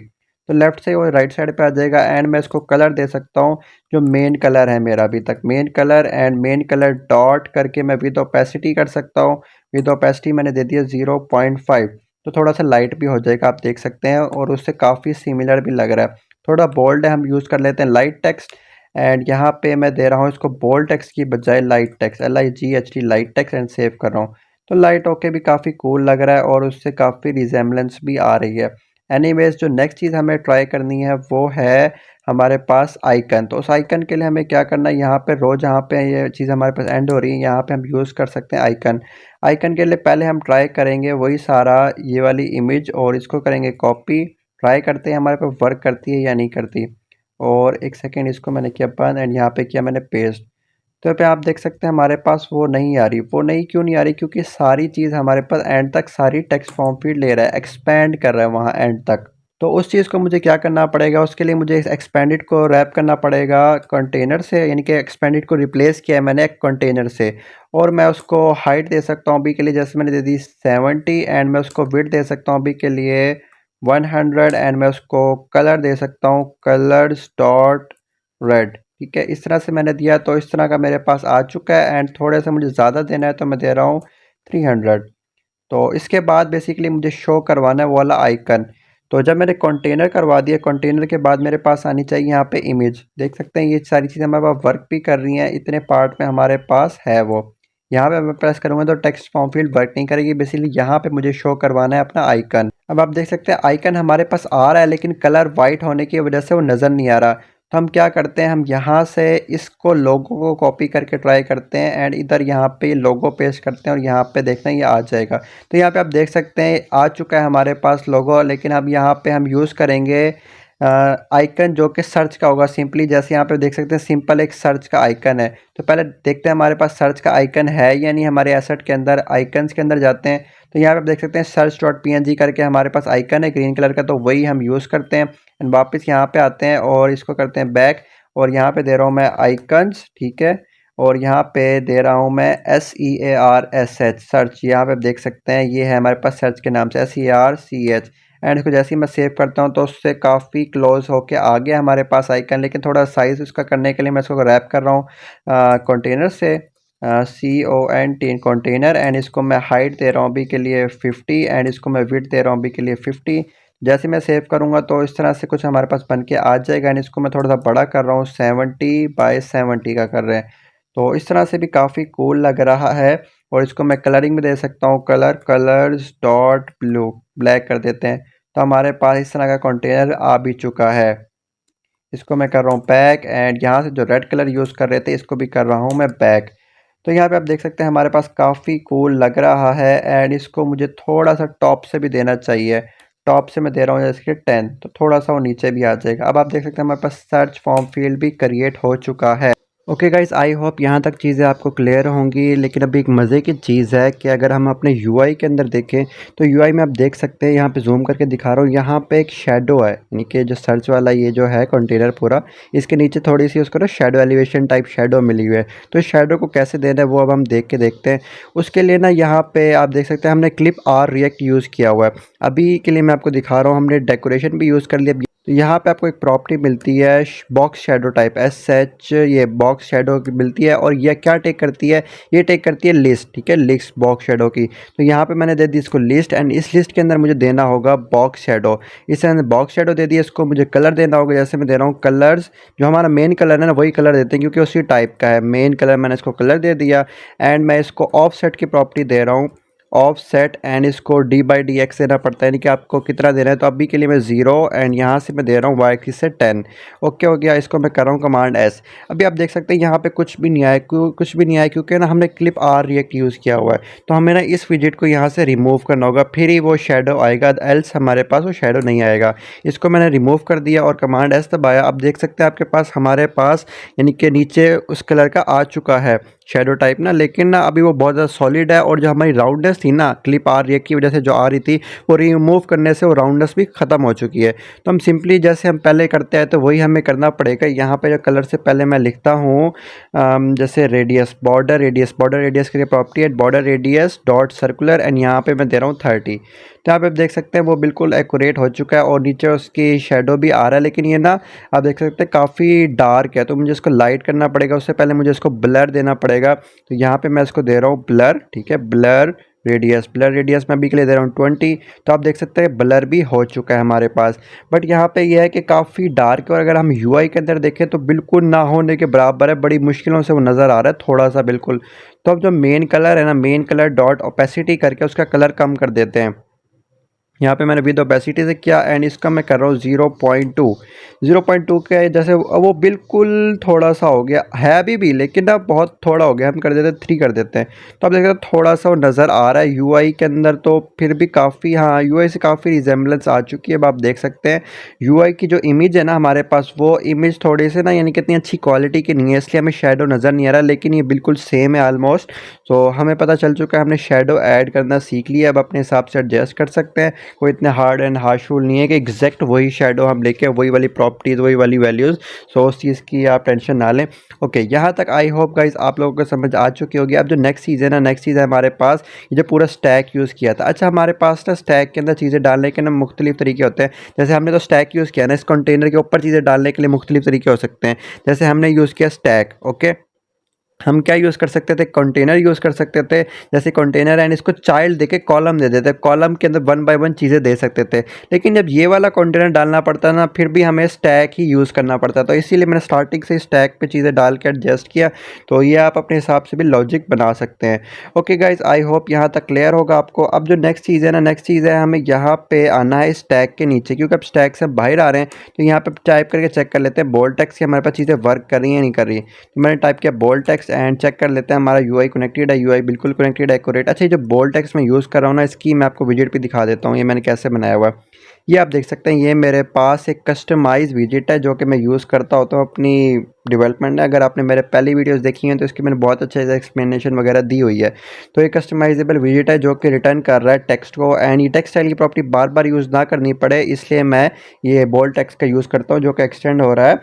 तो लेफ़्ट से वो राइट साइड पे आ जाएगा। एंड मैं इसको कलर दे सकता हूँ, जो मेन कलर है मेरा अभी तक main colour, and main colour dot करके मैं विद ओपेसिटी कर सकता हूँ। विद ओपेसिटी मैंने दे दिया 0.5, तो थोड़ा सा लाइट भी हो जाएगा, आप देख सकते हैं, और उससे काफ़ी सिमिलर भी लग रहा है। थोड़ा बोल्ड है, हम यूज़ कर लेते हैं लाइट टेक्स्ट, एंड यहाँ पे मैं दे रहा हूँ इसको बोल्ड टेक्स्ट की बजाय light text, LIGHT light text, and save कर रहा हूँ। तो लाइट ओके भी काफ़ी कूल लग रहा है और उससे काफ़ी रिजेम्बलेंस भी आ रही है। एनीवेज, जो नेक्स्ट चीज़ हमें ट्राई करनी है वो है हमारे पास आइकन। तो उस आइकन के लिए हमें क्या करना है, यहाँ पे रो जहाँ पे ये चीज़ हमारे पास एंड हो रही है, यहाँ पे हम यूज़ कर सकते हैं आइकन। आइकन के लिए पहले हम ट्राई करेंगे वही सारा ये वाली इमेज, और इसको करेंगे कॉपी, ट्राई करते हैं हमारे पे वर्क करती है या नहीं करती। और एक सेकेंड, इसको मैंने किया बंद, एंड यहाँ पे किया मैंने पेस्ट। तो यहाँ पे आप देख सकते हैं हमारे पास वो नहीं आ रही। वो नहीं क्यों नहीं आ रही, क्योंकि सारी चीज़ हमारे पास एंड तक सारी टेक्स्ट फॉर्म फील्ड ले रहा है, एक्सपेंड कर रहा है वहाँ एंड तक। तो उस चीज़ को मुझे क्या करना पड़ेगा, उसके लिए मुझे इस एक्सपेंडेड को रैप करना पड़ेगा कंटेनर से, यानी कि एक्सपेंडेड को रिप्लेस किया है मैंने एक कंटेनर से। और मैं उसको हाइट दे सकता हूँ अभी के लिए, जैसे मैंने दे दी 70, एंड मैं उसको विड्थ दे सकता हूँ अभी के लिए 100, एंड मैं उसको कलर दे सकता हूँ कलर्स डॉट रेड। ठीक है, इस तरह से मैंने दिया, तो इस तरह का मेरे पास आ चुका है। एंड थोड़े से मुझे ज़्यादा देना है तो मैं दे रहा हूँ 300। तो इसके बाद बेसिकली मुझे शो करवाना है वो वाला आइकन। तो जब मैंने कंटेनर करवा दिया, कंटेनर के बाद मेरे पास आनी चाहिए यहाँ पे इमेज। देख सकते हैं ये सारी चीज़ें हमारे पास वर्क भी कर रही हैं, इतने पार्ट में हमारे पास है वो। यहाँ पे मैं प्रेस करूँगा तो टेक्स्ट फॉर्म फील्ड वर्क नहीं करेगी, बेसिकली यहाँ पे मुझे शो करवाना है अपना आइकन। अब आप देख सकते हैं आइकन हमारे पास आ रहा है, लेकिन कलर वाइट होने की वजह से वो नज़र नहीं आ रहा। तो हम क्या करते हैं, हम यहाँ से इसको लोगो को कॉपी करके ट्राई करते हैं, एंड इधर यहाँ पे लोगो पेस्ट करते हैं, और यहाँ पे देखना ये आ जाएगा। तो यहाँ पे आप देख सकते हैं आ चुका है हमारे पास लोगो, लेकिन अब यहाँ पे हम यूज़ करेंगे आइकन जो कि सर्च का होगा सिंपली। जैसे यहाँ पे देख सकते हैं सिंपल एक सर्च का आइकन है। तो पहले देखते हैं हमारे पास सर्च का आइकन है या नहीं। हमारे एसेट के अंदर आइकन्स के अंदर जाते हैं, तो यहाँ पे आप देख सकते हैं search.png करके हमारे पास आइकन है ग्रीन कलर का, तो वही हम यूज़ करते हैं। एंड वापस यहाँ पे आते हैं और इसको करते हैं बैक, और यहाँ पे दे रहा हूँ मैं आइकन्स, ठीक है, और यहाँ पे दे रहा हूँ मैं SEARCH सर्च। यहाँ पे आप देख सकते हैं ये है हमारे पास सर्च के नाम से SERCH। एंड इसको जैसे ही मैं सेव करता हूँ तो उससे काफ़ी क्लोज होके आ गया हमारे पास आइकन, लेकिन थोड़ा साइज़ उसका करने के लिए मैं इसको रैप कर रहा हूँ कंटेनर से, CONT कंटेनर। एंड इसको मैं हाइट दे रहा हूँ अभी के लिए 50, एंड इसको मैं विड्थ दे रहा हूँ अभी के लिए 50। जैसे मैं सेव करूँगा तो इस तरह से कुछ हमारे पास बन के आ जाएगा। एंड इसको मैं थोड़ा सा बड़ा कर रहा हूँ, 70x70 का कर रहे हैं। तो इस तरह से भी काफ़ी कूल लग रहा है। और इसको मैं कलरिंग में दे सकता हूँ, कलर्स डॉट ब्लू, ब्लैक कर देते हैं। तो हमारे पास इस तरह का कंटेनर आ भी चुका है। इसको मैं कर रहा हूँ बैक, एंड यहाँ से जो रेड कलर यूज़ कर रहे थे इसको भी कर रहा हूँ मैं बैक। तो यहाँ पे आप देख सकते हैं हमारे पास काफ़ी कूल लग रहा है। एंड इसको मुझे थोड़ा सा टॉप से भी देना चाहिए। टॉप से मैं दे रहा हूँ जैसे कि 10, तो थोड़ा सा वो नीचे भी आ जाएगा। अब आप देख सकते हैं हमारे पास सर्च फॉर्म फील्ड भी क्रिएट हो चुका है। ओके गाइस, आई होप यहाँ तक चीज़ें आपको क्लियर होंगी। लेकिन अभी एक मज़े की चीज़ है कि अगर हम अपने यूआई के अंदर देखें तो यूआई में आप देख सकते हैं, यहाँ पे जूम करके दिखा रहा हूँ, यहाँ पे एक शेडो है, यानी कि जो सर्च वाला ये जो है कंटेनर पूरा, इसके नीचे थोड़ी सी उसको ना शेडो एलिवेशन टाइप शेडो मिली हुई है। तो इस शेडो को कैसे देना है वो अब हम देख के देखते हैं। उसके लिए ना यहाँ पे आप देख सकते हैं हमने क्लिप आर रिएक्ट यूज़ किया हुआ है। अभी के लिए मैं आपको दिखा रहा हूँ, हमने डेकोरेशन भी यूज़ कर लिया। तो यहाँ पे आपको एक प्रॉपर्टी मिलती है बॉक्स शेडो टाइप SH, ये बॉक्स शेडो की मिलती है। और ये क्या टेक करती है, ये टेक करती है लिस्ट, ठीक है, लिस्ट बॉक्स शेडो की। तो यहाँ पे मैंने दे दी इसको लिस्ट, एंड इस लिस्ट के अंदर मुझे देना होगा बॉक्स शेडो। इस अंदर बॉक्स शेडो दे दिया, इसको मुझे कलर देना होगा। जैसे मैं दे रहा हूँ कलर्स, जो हमारा मेन कलर है ना वही कलर देते हैं, क्योंकि उसी टाइप का है मेन कलर। मैंने इसको कलर दे दिया, एंड मैं इसको ऑफ सेट की प्रॉपर्टी दे रहा हूँ ऑफसेट एंड इसको d/dx देना पड़ता है, यानी कि आपको कितना देना है। तो अभी के लिए मैं 0 एंड यहाँ से मैं दे रहा हूँ y एक्सिस से 10। ओके हो गया। इसको मैं कर रहा हूँ कमांड S। अभी आप देख सकते हैं यहाँ पे कुछ भी नहीं आया, कुछ भी नहीं आया क्योंकि ना हमने क्लिप आर रिएक्ट यूज़ किया हुआ है। तो हमें ना इस विजेट को यहाँ से रिमूव करना होगा, फिर ही वो शेडो आएगा, एल्स हमारे पास वो शेडो नहीं आएगा। इसको मैंने रिमूव कर दिया और कमांड S दबाया। अब देख सकते हैं आपके पास, हमारे पास यानी कि नीचे उस कलर का आ चुका है शेडो टाइप ना, लेकिन ना अभी वो बहुत ज़्यादा सॉलिड है और जो हमारी राउंडनेस थी ना क्लिप आर रिएक्ट की वजह से जो आ रही थी, वो रिमूव करने से वो राउंडनेस भी ख़त्म हो चुकी है। तो हम सिंपली जैसे हम पहले करते हैं तो वही हमें करना पड़ेगा। यहाँ पे जो कलर से पहले मैं लिखता हूँ जैसे रेडियस, बॉर्डर रेडियस की प्रॉपर्टी है border radius dot circular and यहाँ पे मैं दे रहा हूँ 30। तो यहाँ पे आप देख सकते हैं वो बिल्कुल एक्यूरेट हो चुका है और नीचे उसकी शेडो भी आ रहा है, लेकिन ये ना आप देख सकते हैं काफ़ी डार्क है, तो मुझे इसको लाइट करना पड़ेगा। उससे पहले मुझे इसको ब्लर देना पड़ेगा। तो यहाँ पे मैं इसको दे रहा हूँ ब्लर, ठीक है, ब्लर रेडियस मैं अभी के लिए दे रहा हूँ 20। तो आप देख सकते हैं ब्लर भी हो चुका है हमारे पास। बट यहाँ पे यह है कि काफ़ी डार्क है और अगर हम यूआई के अंदर देखें तो बिल्कुल ना होने के बराबर है, बड़ी मुश्किलों से वो नज़र आ रहा है थोड़ा सा बिल्कुल। तो अब जो मेन कलर है ना, मेन कलर डॉट ओपेसिटी करके उसका कलर कम कर देते हैं। यहाँ पे मैंने विद ओपेसिटी से किया एंड इसका मैं कर रहा हूँ 0.2 के जैसे। वो बिल्कुल थोड़ा सा हो गया है अभी भी, लेकिन ना बहुत थोड़ा हो गया, हम कर देते हैं 3 कर देते हैं। तो आप देख सकते हैं थोड़ा सा वो नज़र आ रहा है यूआई के अंदर, तो फिर भी काफ़ी, हाँ यूआई से काफ़ी रिजेम्बलेंस आ चुकी है। अब आप देख सकते हैं यूआई की जो इमेज है ना हमारे पास, वो इमेज थोड़ी से ना यानी कितनी अच्छी क्वालिटी की नहीं है, इसलिए हमें शेडो नज़र नहीं आ रहा, लेकिन ये बिल्कुल सेम है ऑलमोस्ट। तो हमें पता चल चुका है, हमने शेडो ऐड करना सीख लिया। अब अपने हिसाब से एडजस्ट कर सकते हैं, कोई इतने हार्ड एंड हार्श रूल नहीं है कि एग्जैक्ट वही शेडो हम लेके वही वाली प्रॉपर्टीज़ वही वाली वैल्यूज़। सो उस चीज़ की आप टेंशन ना लें। ओके, यहाँ तक आई होप गाइस आप लोगों को समझ आ चुकी होगी। अब जो नेक्स्ट चीज़ है ना, नेक्स्ट चीज़ है हमारे पास ये जो पूरा स्टैक यूज़ किया था। अच्छा, हमारे पास ना स्टैक के अंदर चीज़ें डालने के ना मुख्तलिफ तरीके होते हैं। जैसे हमने तो स्टैक यूज़ किया ना, इस कंटेनर के ऊपर चीज़ें डालने के लिए मुख्तलिफ तरीके हो सकते हैं। जैसे हमने यूज़ किया स्टैक, ओके, हम क्या यूज़ कर सकते थे, कंटेनर यूज़ कर सकते थे। जैसे कंटेनर एंड इसको चाइल्ड देके कॉलम दे देते, कॉलम के अंदर 1 बाय 1 चीज़ें दे सकते थे। लेकिन जब ये वाला कंटेनर डालना पड़ता ना, फिर भी हमें स्टैक ही यूज़ करना पड़ता। तो इसीलिए मैंने स्टार्टिंग से स्टैक पे चीज़ें डाल के एडजस्ट किया। तो ये आप अपने हिसाब से भी लॉजिक बना सकते हैं। ओके गाइज, आई होप यहाँ तक क्लियर होगा आपको। अब जो नेक्स्ट चीज़ है ना, नेक्स्ट चीज़ है हमें यहाँ पे आना है स्टैक के नीचे, क्योंकि अब स्टैक से बाहर आ रहे हैं। तो यहाँ पे टाइप करके चेक कर लेते हैं बोल्ड टेक्स्ट की हमारे पास चीज़ें वर्क कर रही हैं नहीं कर रही। तो मैंने टाइप किया बोल्ड टेक्स्ट एंड चेक कर लेते हैं हमारा यूआई कनेक्टेड है, यूआई बिल्कुल कनेक्टेड है, एक्यूरेट। अच्छा, ये जो बोल्ड टेक्स्ट मैं यूज़ कर रहा हूँ ना, इसकी मैं आपको विजेट भी दिखा देता हूँ, ये मैंने कैसे बनाया हुआ है। ये आप देख सकते हैं, ये मेरे पास एक कस्टमाइज विजेट है जो कि मैं यूज़ करता होता हूँ अपनी डेवलपमेंट में। अगर आपने मेरे पहली वीडियोस देखी हैं तो इसकी मैंने बहुत अच्छे से एक्सप्लेनेशन वगैरह दी हुई है। तो ये कस्टमाइजेबल विजेट है जो कि रिटर्न कर रहा है टेक्स्ट को, एंड ये टेक्स्ट स्टाइल की प्रॉपर्टी बार बार यूज़ ना करनी पड़े, इसलिए मैं ये बोल्ड टेक्स्ट का यूज़ करता हूँ जो कि एक्सटेंड हो रहा है,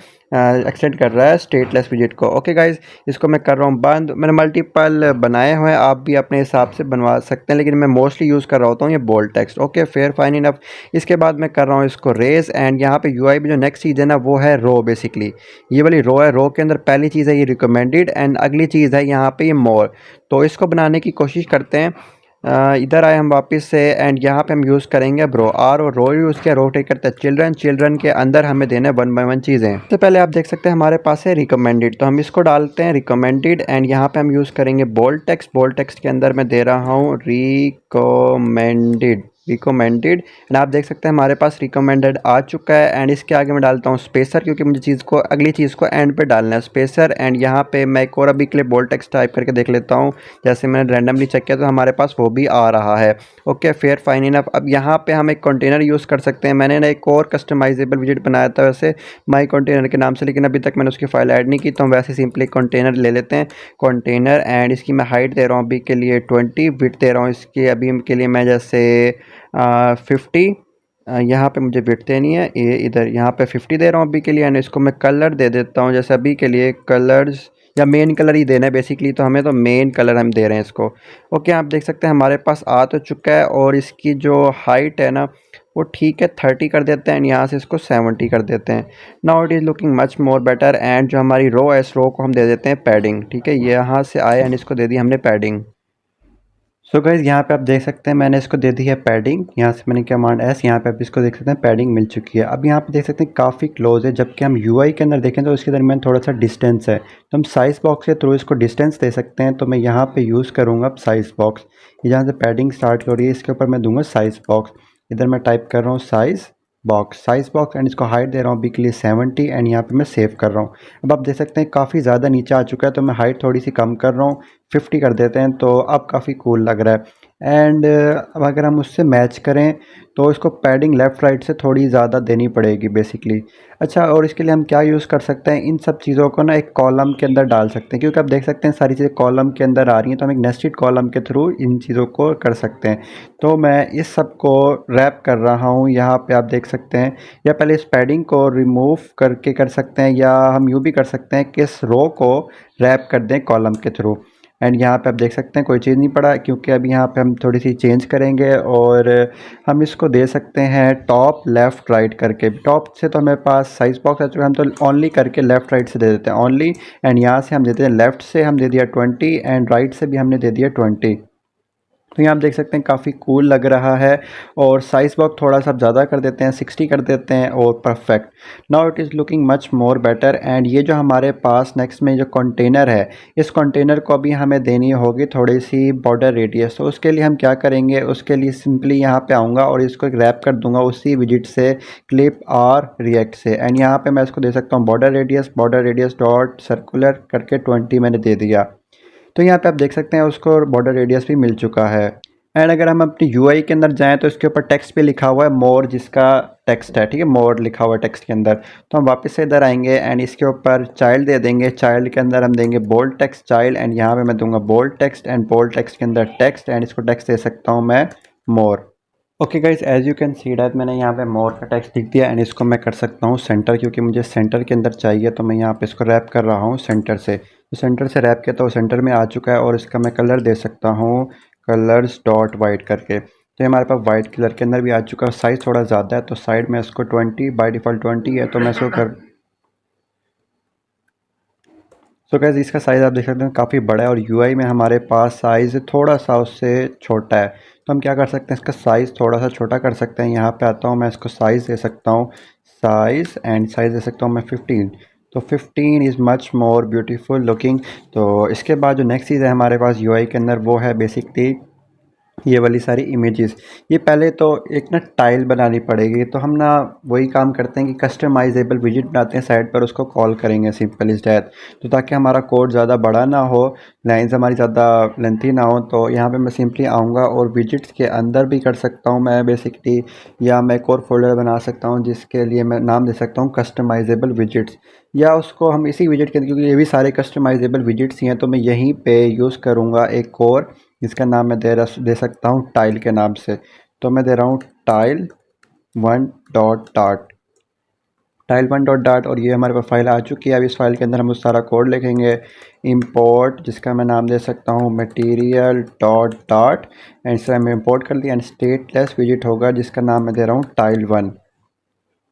एक्सटेंड कर रहा है स्टेटलेस विजेट को। ओके गाइज, इसको मैं कर रहा हूँ बंद। मैंने मल्टीपल बनाए हुए हैं, आप भी अपने हिसाब से बनवा सकते हैं, लेकिन मैं मोस्टली यूज़ कर रहा होता हूँ ये bold text. Okay, fair fine enough. इसके बाद मैं कर रहा हूँ इसको रेज एंड यहाँ पे यूआई में जो नेक्स्ट चीज़ है ना वो है रो। बेसिकली ये वाली रो है, रो के अंदर पहली चीज़ है ये रिकमेंडेड एंड अगली चीज़ है यहाँ पे ये मोर। तो इसको बनाने की कोशिश करते हैं। इधर आए हम वापस से एंड यहाँ पे हम यूज़ करेंगे ब्रो आर, और रो यूज़ किया, रो टेक करते हैं चिल्ड्रन। चिल्ड्रन के अंदर हमें देना है 1 बाय 1 चीज़ें। सबसे पहले आप देख सकते हैं हमारे पास है रिकमेंडेड, तो हम इसको डालते हैं रिकमेंडेड एंड यहाँ पे हम यूज़ करेंगे बोल्ड टेक्स्ट। बोल्ड टेक्स्ट के अंदर मैं दे रहा हूँ रिकमेंडेड एंड आप देख सकते हैं हमारे पास रिकमेंडेड आ चुका है। एंड इसके आगे मैं डालता हूँ स्पेसर, क्योंकि मुझे चीज़ को अगली चीज़ को एंड पे डालना है, स्पेसर। एंड यहाँ पे मैं एक और अभी के लिए बोल्ड टेक्स्ट टाइप करके देख लेता हूँ, जैसे मैंने रैंडमली चेक किया तो हमारे पास वो भी आ रहा है। Okay, fair fine enough. अब यहाँ पे हम एक कंटेनर यूज़ कर सकते हैं। मैंने ना एक और कस्टमाइजेबल विजेट बनाया था वैसे माई कंटेनर के नाम से, लेकिन अभी तक मैंने उसकी फाइल ऐड नहीं की, तो हम वैसे सिंपली कंटेनर ले लेते हैं, कंटेनर। एंड इसकी मैं हाइट दे रहा हूँ अभी के लिए 20, विड्थ दे रहा हूँ इसकी अभी के लिए मैं जैसे 50। यहाँ पे मुझे विड्थ देनी है, ये इधर यहाँ पे 50 दे रहा हूँ अभी के लिए। एंड इसको मैं कलर दे देता हूँ, जैसे अभी के लिए कलर्स या मेन कलर ही देना है बेसिकली, तो हमें तो मेन कलर हम दे रहे हैं इसको। ओके, आप देख सकते हैं हमारे पास आ तो चुका है और इसकी जो हाइट है ना वो ठीक है 30 कर देते हैं एंड यहाँ से इसको 70 कर देते हैं। Now it is looking much more better. And जो हमारी रो है, इस रो को हम दे देते हैं पैडिंग। ठीक है, ये यहाँ से आए एंड इसको दे दी हमने पैडिंग। सो गाइज़ यहाँ पे आप देख सकते हैं मैंने इसको दे दी है पैडिंग, यहाँ से मैंने कमांड एस, यहाँ पे आप इसको देख सकते हैं पैडिंग मिल चुकी है। अब यहाँ पे देख सकते हैं काफ़ी क्लोज है, जबकि हम यूआई के अंदर देखें तो इसके दरमियान थोड़ा सा डिस्टेंस है, तो हम साइज़ बॉक्स के थ्रू इसको डिस्टेंस दे सकते हैं। तो मैं यहाँ पे यूज़ करूँगा अब साइज़ बॉक्स, जहाँ से पैडिंग स्टार्ट हो रही है इसके ऊपर मैं दूंगा साइज़ बॉक्स। इधर मैं टाइप कर रहा हूँ साइज़ बॉक्स एंड इसको हाइट दे रहा हूँ अभी के लिए 70 एंड यहाँ पे मैं सेव कर रहा हूँ। अब आप देख सकते हैं काफ़ी ज़्यादा नीचे आ चुका है, तो मैं हाइट थोड़ी सी कम कर रहा हूँ, 50 कर देते हैं, तो अब काफ़ी कूल लग रहा है। एंड अब अगर हम उससे मैच करें तो इसको पैडिंग लेफ़्ट राइट से थोड़ी ज़्यादा देनी पड़ेगी बेसिकली। अच्छा, और इसके लिए हम क्या यूज़ कर सकते हैं, इन सब चीज़ों को ना एक कॉलम के अंदर डाल सकते हैं, क्योंकि आप देख सकते हैं सारी चीज़ें कॉलम के अंदर आ रही हैं, तो हम एक नेस्टेड कॉलम के थ्रू इन चीज़ों को कर सकते हैं। तो मैं इस सब को रैप कर रहा हूँ, यहाँ पे आप देख सकते हैं, या पहले इस पैडिंग को रिमूव करके कर सकते हैं, या हम यूँ भी कर सकते हैं कि इस रो को रैप कर दें कॉलम के थ्रू। एंड यहाँ पे आप देख सकते हैं कोई चीज़ नहीं पड़ा, क्योंकि अभी यहाँ पे हम थोड़ी सी चेंज करेंगे और हम इसको दे सकते हैं टॉप लेफ़्ट राइट करके। टॉप से तो हमारे पास साइज़ बॉक्स आ चुका है, हम तो ओनली करके लेफ़्ट राइट से दे देते हैं ओनली। एंड यहाँ से हम देते हैं लेफ़्ट से हम दे दिया 20 एंड राइट से भी हमने दे दिया 20। तो यहाँ आप देख सकते हैं काफ़ी कूल लग रहा है। और साइज़ बॉक्स थोड़ा सा ज़्यादा कर देते हैं, 60 कर देते हैं और perfect. Now it is looking much more better. And ये जो हमारे पास नेक्स्ट में जो कंटेनर है, इस कंटेनर को अभी हमें देनी होगी थोड़ी सी बॉर्डर रेडियस। तो उसके लिए हम क्या करेंगे, उसके लिए सिंपली यहाँ पे आऊँगा और इसको एक रैप कर दूँगा उसी विजिट से, क्लिप और रिएक्ट से। एंड यहाँ पे मैं इसको दे सकता हूँ बॉर्डर रेडियस डॉट सर्कुलर करके 20 मैंने दे दिया। तो यहाँ पे आप देख सकते हैं उसको बॉर्डर रेडियस भी मिल चुका है। एंड अगर हम अपनी यूआई के अंदर जाएं तो इसके ऊपर टेक्स्ट पे लिखा हुआ है मोर, जिसका टेक्स्ट है, ठीक है, मोर लिखा हुआ है टेक्स्ट के अंदर। तो हम वापस से इधर आएंगे एंड इसके ऊपर चाइल्ड दे देंगे, चाइल्ड के अंदर हम देंगे बोल्ड टेक्स्ट चाइल्ड, एंड यहाँ पे मैं दूंगा bold text and bold text के अंदर टेक्स्ट, एंड इसको टेक्स्ट दे सकता हूँ मैं more. Okay guys, as you can see that मैंने यहाँ पे मोर का टेक्स्ट लिख दिया एंड इसको मैं कर सकता हूँ सेंटर, क्योंकि मुझे सेंटर के अंदर चाहिए। तो मैं यहाँ पे इसको रैप कर रहा हूँ सेंटर से, तो सेंटर से रैप किया तो सेंटर में आ चुका है। और इसका मैं कलर दे सकता हूँ कलर्स डॉट वाइट करके, तो ये हमारे पास वाइट कलर के अंदर भी आ चुका है। साइज़ थोड़ा ज़्यादा है तो साइड में इसको 20 बाई डिफ़ॉल्ट 20 है, तो मैं इसको कर सो गैस इसका साइज़ आप देख सकते हैं काफ़ी बड़ा है, और यूआई में हमारे पास साइज़ थोड़ा सा उससे छोटा है। तो हम क्या कर सकते हैं, इसका साइज़ थोड़ा सा छोटा कर सकते हैं। यहाँ पे आता हूँ मैं, इसको साइज़ दे सकता हूँ साइज़, एंड साइज़ दे सकता हूँ मैं 15। तो 15 is much more beautiful looking. तो इसके बाद जो नेक्स्ट चीज़ है हमारे पास यूआई के अंदर, वो है बेसिकली ये वाली सारी इमेजेस। ये पहले तो एक ना टाइल बनानी पड़ेगी, तो हम ना वही काम करते हैं कि कस्टमाइजेबल विजिट बनाते हैं साइड पर, उसको कॉल करेंगे सिंपल इज डैट। तो ताकि हमारा कोड ज़्यादा बड़ा ना हो, लाइंस हमारी ज़्यादा लेंथी ना हो, तो यहाँ पे मैं सिंपली आऊँगा और विजिट्स के अंदर भी कर सकता हूँ मैं बेसिकली, या मैं एक और फोल्डर बना सकता हूँ जिसके लिए मैं नाम दे सकता हूँ कस्टमाइजेबल विजिट्स, या उसको हम इसी विजिट के, क्योंकि ये भी सारे कस्टमाइजेबल विजिट्स ही हैं, तो मैं यहीं पे यूज़ करूँगा एक और, जिसका नाम मैं दे सकता हूँ टाइल के नाम से। तो मैं दे रहा हूँ टाइल 1 डॉट डाट, और ये हमारे पास फाइल आ चुकी है। अब इस फाइल के अंदर हम उस सारा कोड लिखेंगे, इंपोर्ट, जिसका मैं नाम दे सकता हूँ मटेरियल डॉट डाट, एंड इसे हमें इंपोर्ट कर दिया। एंड स्टेटलेस विजिट होगा जिसका नाम मैं दे रहा हूँ tile 1।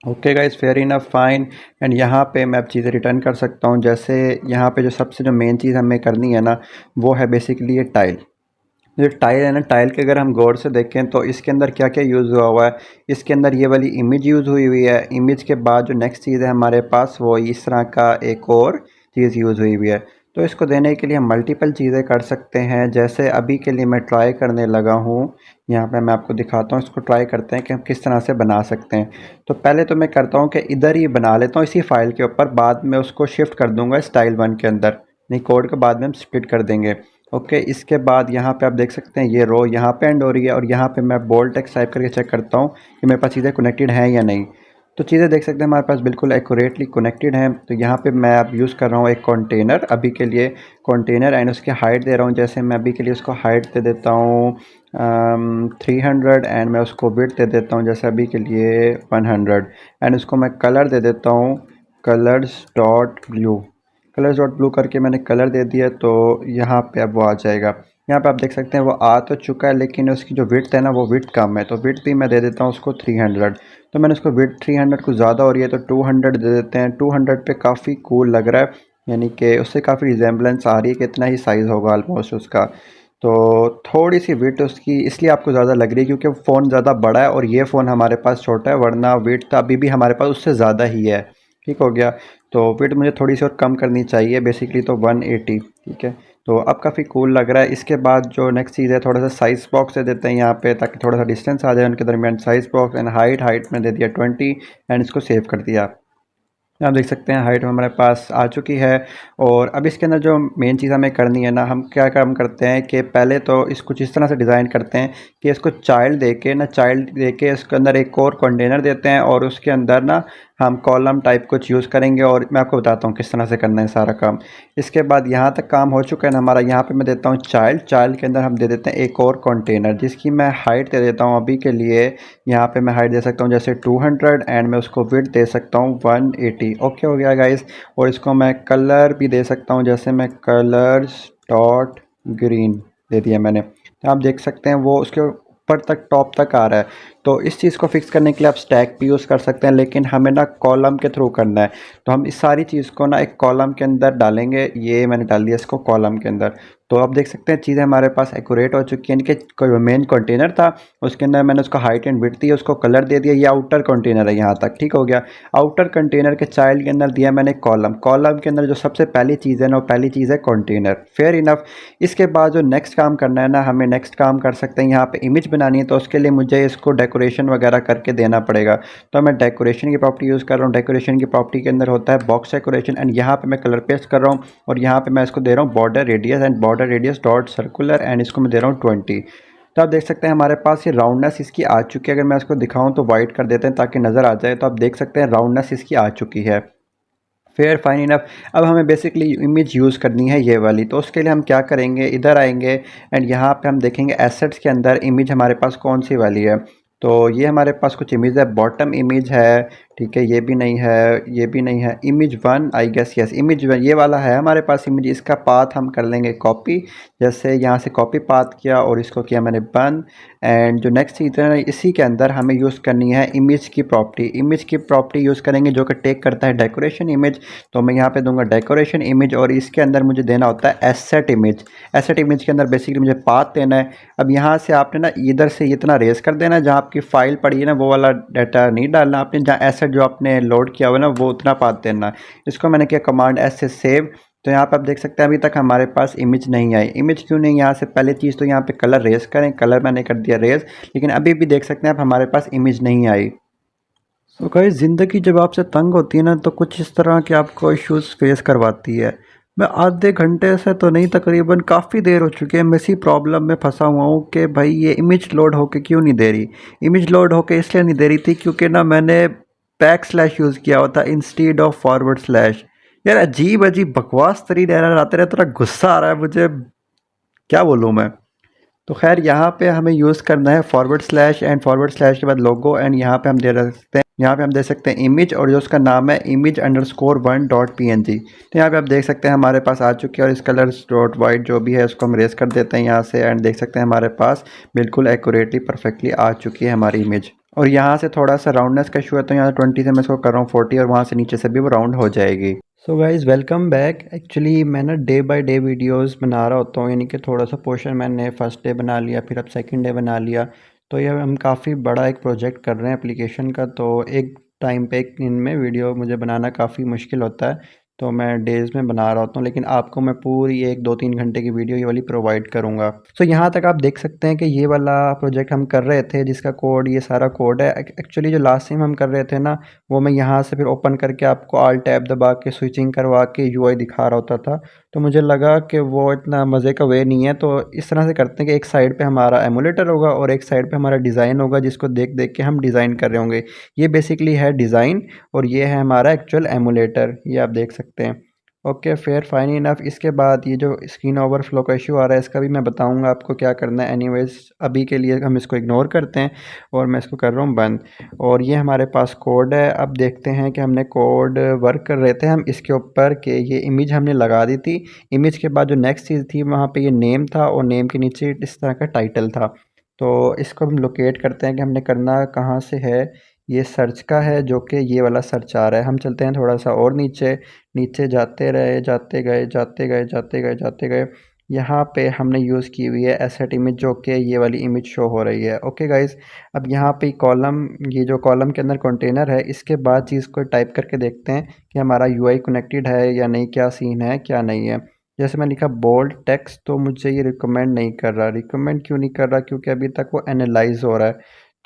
Okay guys, fair enough, fine. And यहाँ पे मैं अब चीज़ें रिटर्न कर सकता हूँ। जैसे यहाँ पे जो सबसे जो मेन चीज़ हमें करनी है ना, वो है बेसिकली ये टाइल। जो टाइल है ना, टाइल के अगर हम गौर से देखें तो इसके अंदर क्या क्या यूज़ हुआ है। इसके अंदर ये वाली इमेज यूज़ हुई हुई है। इमेज के बाद जो नेक्स्ट चीज़ है हमारे पास, वो इस तरह का एक और चीज़ यूज़ हुई हुई है। तो इसको देने के लिए हम मल्टीपल चीज़ें कर सकते हैं। जैसे अभी के लिए मैं ट्राई करने लगा हूँ, यहाँ पे मैं आपको दिखाता हूँ, इसको ट्राई करते हैं कि हम किस तरह से बना सकते हैं। तो पहले तो मैं करता हूँ कि इधर ही बना लेता हूँ इसी फाइल के ऊपर, बाद में उसको शिफ्ट कर दूँगा स्टाइल 1 के अंदर, नहीं कोड के बाद में हम स्प्लिट कर देंगे। ओके, इसके बाद यहाँ पे आप देख सकते हैं ये रो यहाँ पे एंड हो रही है, और यहाँ पे मैं बोल्ड टेक्स्ट टाइप करके चेक करता हूँ कि मेरे पास चीज़ें कनेक्टेड हैं या नहीं। तो चीज़ें देख सकते हैं हमारे पास बिल्कुल एक्यूरेटली कनेक्टेड हैं। तो यहाँ पे मैं अब यूज़ कर रहा हूँ एक कंटेनर अभी के लिए, कंटेनर, एंड उसकी हाइट दे रहा हूँ। जैसे मैं अभी के लिए उसको हाइट दे देता हूँ 300, एंड मैं उसको विड्थ दे देता हूँ जैसे अभी के लिए 100, एंड उसको मैं कलर दे देता हूँ colours dot blue. Colours dot blue करके मैंने कलर दे दिया, तो यहाँ पे अब वो आ जाएगा। यहाँ पे आप देख सकते हैं वो आ तो चुका है, लेकिन उसकी जो विड्थ है ना, वो विड्थ कम है, तो विड्थ भी मैं दे देता हूँ उसको 300। तो मैंने उसको विड्थ 300 कुछ ज़्यादा हो रही है तो 200 दे देते हैं। 200 पे काफ़ी कूल लग रहा है, यानी कि उससे काफ़ी रिजेम्बलेंस आ रही है कि इतना ही साइज़ होगा ऑलमोस्ट उसका। तो थोड़ी सी विड्थ उसकी इसलिए आपको ज़्यादा लग रही है क्योंकि फ़ोन ज़्यादा बड़ा है और ये फ़ोन हमारे पास छोटा है, वरना विड्थ अभी भी हमारे पास उससे ज़्यादा ही है। ठीक हो गया। तो विड्थ मुझे थोड़ी सी और कम करनी चाहिए, बेसिकली तो 180। ठीक है, तो अब काफ़ी कूल लग रहा है। इसके बाद जो नेक्स्ट चीज़ है, थोड़ा सा साइज़ बॉक्स दे देते हैं यहाँ पे ताकि थोड़ा सा डिस्टेंस आ जाए उनके दरमियान। साइज़ बॉक्स एंड हाइट में दे दिया 20 एंड इसको सेव कर दिया। आप देख सकते हैं हाइट हमारे पास आ चुकी है। और अब इसके अंदर जो मेन चीज़ हमें करनी है ना, हम क्या काम करते हैं कि पहले तो इसको इस तरह से डिज़ाइन करते हैं कि इसको चाइल्ड दे के इसके अंदर एक और कंटेनर देते हैं और उसके अंदर ना हम कॉलम टाइप कुछ यूज़ करेंगे और मैं आपको बताता हूँ किस तरह से करना है सारा काम। इसके बाद यहाँ तक काम हो चुका है ना हमारा। यहाँ पे मैं देता हूँ चाइल्ड के अंदर हम दे देते हैं एक और कंटेनर जिसकी मैं हाइट दे देता हूँ अभी के लिए। यहाँ पे मैं हाइट दे सकता हूँ जैसे 200 एंड मैं उसको विड्थ दे सकता हूँ 180। ओके हो गया गाइस। और इसको मैं कलर भी दे सकता हूँ, जैसे मैं कलर्स डॉट ग्रीन दे दिया मैंने। तो आप देख सकते हैं वो उसके ऊपर तक टॉप तक आ रहा है। तो इस चीज़ को फिक्स करने के लिए आप स्टैक भी यूज़ कर सकते हैं, लेकिन हमें ना कॉलम के थ्रू करना है। तो हम इस सारी चीज़ को ना एक कॉलम के अंदर डालेंगे। ये मैंने डाल दिया इसको कॉलम के अंदर। तो आप देख सकते हैं चीज़ें हमारे पास एक्यूरेट हो चुकी हैं। इनके मेन कंटेनर था उसके अंदर मैंने उसको हाइट एंड विड्थ दी, उसको कलर दे दिया। ये आउटर कंटेनर है यहाँ तक, ठीक हो गया। आउटर कंटेनर के चाइल्ड के अंदर दिया मैंने कॉलम के अंदर जो सबसे पहली चीज़ है ना, वो पहली चीज़ है कंटेनर। Fair enough. इसके बाद जो नेक्स्ट काम करना है ना, हमें नेक्स्ट काम कर सकते हैं, यहाँ पे इमेज बनानी है। तो उसके लिए मुझे इसको डेकोरेशन वगैरह करके देना पड़ेगा। तो मैं डेकोरेशन की प्रॉपर्टी यूज़ कर रहा हूँ। डेकोरेशन की प्रॉपर्टी के अंदर होता है बॉक्स डेकोरेशन एंड यहाँ पे मैं कलर पेस्ट कर रहा हूँ और यहाँ पे मैं इसको दे रहा हूँ border radius and border radius dot circular and इसको मैं दे रहा हूँ 20। तो आप देख सकते हैं हमारे पास ये राउंडनेस इसकी आ चुकी है। अगर मैं इसको दिखाऊं तो वाइट कर देते हैं ताकि नज़र आ जाए। तो आप देख सकते हैं राउंडनेस इसकी आ चुकी है। Fair fine enough. अब हमें बेसिकली इमेज यूज़ करनी है ये वाली। तो उसके लिए हम क्या करेंगे, इधर आएंगे एंड यहाँ पे हम देखेंगे एसेट्स के अंदर इमेज हमारे पास कौन सी वाली है। तो ये हमारे पास कुछ इमेज है, बॉटम इमेज है, ठीक है, ये भी नहीं है, ये भी नहीं है। Image 1 I guess, yes image 1 ये वाला है हमारे पास इमेज। इसका पाथ हम कर लेंगे कॉपी। जैसे यहाँ से कॉपी पाथ किया और इसको किया मैंने बंद। एंड जो नेक्स्ट चीज़ है इसी के अंदर हमें यूज़ करनी है इमेज की प्रॉपर्टी। इमेज की प्रॉपर्टी यूज़ करेंगे जो कि टेक करता है डेकोरेशन इमेज। तो मैं यहाँ पे दूंगा डेकोरेशन इमेज और इसके अंदर मुझे देना होता है एसेट इमेज। एसेट इमेज के अंदर बेसिकली मुझे पाथ देना है। अब यहाँ से आपने ना इधर से इतना रेस कर देना है जहाँ आपकी फाइल पड़ी है ना, वो वाला डाटा नहीं डालना आपने। जहाँ एसेट जो आपने लोड किया हुआ है ना, वो उतना पाथ देना है। इसको मैंने किया कमांड एस से सेव। तो यहाँ पे आप देख सकते हैं अभी तक हमारे पास इमेज नहीं आई। इमेज क्यों नहीं, यहाँ से पहले चीज़ तो यहाँ पे कलर रेस करें। कलर मैंने कर दिया रेस, लेकिन अभी भी देख सकते हैं आप हमारे पास इमेज नहीं आई। तो गाइस ज़िंदगी जब आपसे तंग होती है ना, तो कुछ इस तरह के आपको इश्यूज फेस करवाती है। मैं आधे घंटे से तो नहीं, तकरीबन काफ़ी देर हो चुकी है मैं इसी प्रॉब्लम में फंसा हुआ हूँ कि भाई ये इमेज लोड होके क्यों नहीं दे रही। इमेज लोड होके इसलिए नहीं दे रही थी क्योंकि ना मैंने बैक स्लैश यूज़ किया हुआ था इंस्टीड ऑफ फॉरवर्ड स्लैश। यार अजीब अजीब बकवास तरीके एरर आते रहे, थोड़ा गुस्सा आ रहा है मुझे, क्या बोलूँ मैं। तो खैर यहाँ पे हमें यूज़ करना है forward slash and forward slash के बाद लोगो एंड यहाँ पे हम दे सकते हैं, यहाँ पे हम दे सकते हैं इमेज और जो उसका नाम है इमेज अंडरस्कोर 1 डॉट png। तो यहाँ पे आप देख सकते हैं हमारे पास आ चुकी है और इस कलर डॉट वाइट जो भी है उसको हम रेस कर देते हैं यहाँ से एंड देख सकते हैं हमारे पास बिल्कुल एक्यूरेटली परफेक्टली आ चुकी है हमारी इमेज। और यहाँ से थोड़ा सा राउंडनेस का इशू है तो यहाँ 20 से मैं इसको कर रहा हूँ 40 और वहाँ से नीचे से भी वो राउंड हो जाएगी। So guys welcome back. Actually मैं ना डे बाय डे वीडियोस बना रहा होता हूँ, यानी कि थोड़ा सा पोर्शन मैंने फर्स्ट डे बना लिया, फिर अब सेकंड डे बना लिया। तो ये हम काफ़ी बड़ा एक प्रोजेक्ट कर रहे हैं एप्लीकेशन का। तो एक टाइम पे एक दिन में वीडियो मुझे बनाना काफ़ी मुश्किल होता है, तो मैं डेज़ में बना रहा होता हूँ। लेकिन आपको मैं पूरी 1-2-3 घंटे की वीडियो ये वाली प्रोवाइड करूँगा। सो यहाँ तक आप देख सकते हैं कि ये वाला प्रोजेक्ट हम कर रहे थे जिसका कोड ये सारा कोड है। एक्चुअली जो लास्ट टाइम हम कर रहे थे ना, वो मैं यहाँ से फिर ओपन करके आपको ऑल टैब दबा के स्विचिंग करवा के यूआई दिखा रहा होता था। तो मुझे लगा कि वो इतना मज़े का वे नहीं है, तो इस तरह से करते हैं कि एक साइड पे हमारा एमुलेटर होगा और एक साइड पे हमारा डिज़ाइन होगा जिसको देख देख के हम डिज़ाइन कर रहे होंगे। ये बेसिकली है डिज़ाइन और ये है हमारा एक्चुअल एमुलेटर, ये आप देख सकते हैं। Okay fair fine enough. इसके बाद ये जो स्क्रीन ओवरफ्लो का इशू आ रहा है इसका भी मैं बताऊंगा आपको क्या करना है। एनीवेज अभी के लिए हम इसको इग्नोर करते हैं और मैं इसको कर रहा हूँ बंद। और ये हमारे पास कोड है। अब देखते हैं कि हमने कोड वर्क कर रहे थे हम इसके ऊपर कि ये इमेज हमने लगा दी थी। इमेज के बाद जो नेक्स्ट चीज़ थी वहाँ पे ये नेम था और नेम के नीचे इस तरह का टाइटल था। तो इसको हम लोकेट करते हैं कि हमने करना कहाँ से है। ये सर्च का है जो कि ये वाला सर्च आ रहा है। हम चलते हैं थोड़ा सा और नीचे, नीचे जाते रहे, जाते गए, जाते गए, जाते गए, जाते गए यहाँ पे हमने यूज़ की हुई है एसेट इमेज, जो कि ये वाली इमेज शो हो रही है। ओके गाइस, अब यहाँ पे कॉलम, ये जो कॉलम के अंदर कंटेनर है, इसके बाद चीज़ को टाइप करके देखते हैं कि हमारा यूआई कनेक्टेड है या नहीं, क्या सीन है क्या नहीं है। जैसे मैं लिखा बोल्ड टेक्स्ट, तो मुझे ये रिकमेंड नहीं कर रहा। रिकमेंड क्यों नहीं कर रहा? क्योंकि अभी तक वो एनालाइज हो रहा है।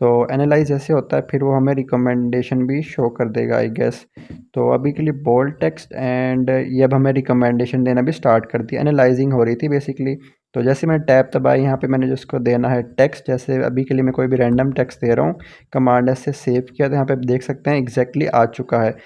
तो एनालाइज जैसे होता है फिर वो हमें रिकमेंडेशन भी शो कर देगा आई गेस। तो अभी के लिए बोल्ड टेक्स्ट एंड ये अब हमें रिकमेंडेशन देना भी स्टार्ट कर दिया। एनालाइजिंग हो रही थी बेसिकली। तो जैसे मैंने टैब दबाई, यहाँ पे मैंने जिसको देना है टेक्स्ट, जैसे अभी के लिए मैं कोई भी रैंडम टेक्स्ट दे रहा हूँ, कमांड एस से सेव किया, तो यहाँ पे आप देख सकते हैं एग्जैक्टली आ चुका है।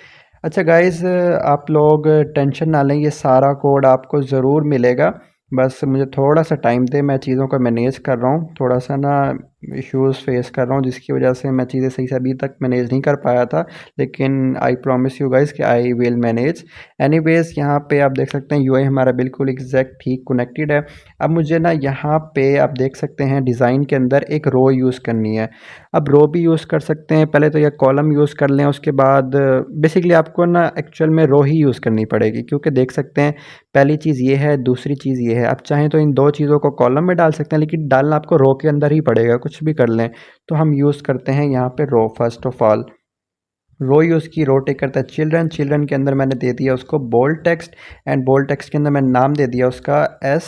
अच्छा गाइज़, आप लोग टेंशन ना लें, ये सारा कोड आपको ज़रूर मिलेगा। बस मुझे थोड़ा सा टाइम दें, मैं चीज़ों को मैनेज कर रहा हूँ, थोड़ा सा ना इश्यूज़ फेस कर रहा हूँ, जिसकी वजह से मैं चीज़ें सही से अभी तक मैनेज नहीं कर पाया था। लेकिन आई प्रॉमिस यू गाइज़ कि आई विल मैनेज। एनीवेज़, यहाँ पे आप देख सकते हैं यूआई हमारा बिल्कुल एग्जैक्ट ठीक कनेक्टेड है। अब मुझे ना यहाँ पे आप देख सकते हैं डिज़ाइन के अंदर एक रो यूज़ करनी है। अब रो भी यूज़ कर सकते हैं, पहले तो यह कॉलम यूज़ कर लें, उसके बाद बेसिकली आपको ना एक्चुअल में रो ही यूज़ करनी पड़ेगी, क्योंकि देख सकते हैं पहली चीज़ ये है, दूसरी चीज़ ये है। आप चाहें तो इन दो चीज़ों को कॉलम में डाल सकते हैं, लेकिन डालना आपको रो के अंदर ही पड़ेगा, कुछ भी कर लें। तो हम यूज़ करते हैं यहाँ पे row. First of all row use की, रो टेक करता है चिल्ड्रन। चिल्ड्रन के अंदर मैंने दे दिया उसको bold text, and bold text के अंदर मैंने नाम दे दिया उसका SAMANTHA,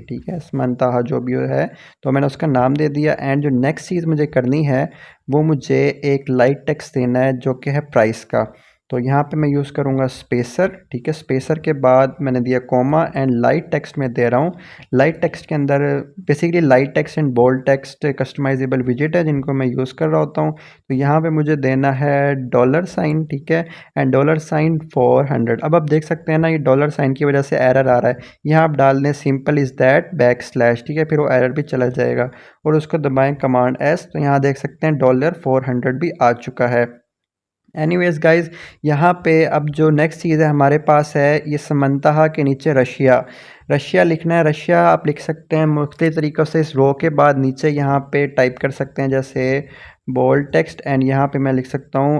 ठीक है, समंता जो भी है, तो मैंने उसका नाम दे दिया। एंड जो नेक्स्ट चीज़ मुझे करनी है, वो मुझे एक लाइट टेक्स्ट देना है जो कि है प्राइस का। तो यहाँ पे मैं यूज़ करूँगा स्पेसर, ठीक है। स्पेसर के बाद मैंने दिया कॉमा, एंड लाइट टेक्स्ट में दे रहा हूँ। लाइट टेक्स्ट के अंदर basically light text and bold text customisable विजेट है, जिनको मैं यूज़ कर रहा होता हूँ। तो यहाँ पे मुझे देना है डॉलर साइन, ठीक है, एंड डॉलर साइन 400। अब आप देख सकते हैं ना, ये डॉलर साइन की वजह से एरर आ रहा है। यहाँ आप डाल दें simple is that back slash, ठीक है, फिर वो एरर भी चला जाएगा। और उसको दबाएं कमांड एस, तो यहाँ देख सकते हैं $400 भी आ चुका है। एनीवेज गाइज, यहाँ पे अब जो नेक्स्ट चीज़ है हमारे पास है, ये समंतहा के नीचे रशिया। रशिया लिखना है। रशिया आप लिख सकते हैं मुख्तलिफ तरीक़ों से। इस रो के बाद नीचे यहाँ पे टाइप कर सकते हैं, जैसे बोल्ड टेक्स्ट, एंड यहाँ पे मैं लिख सकता हूँ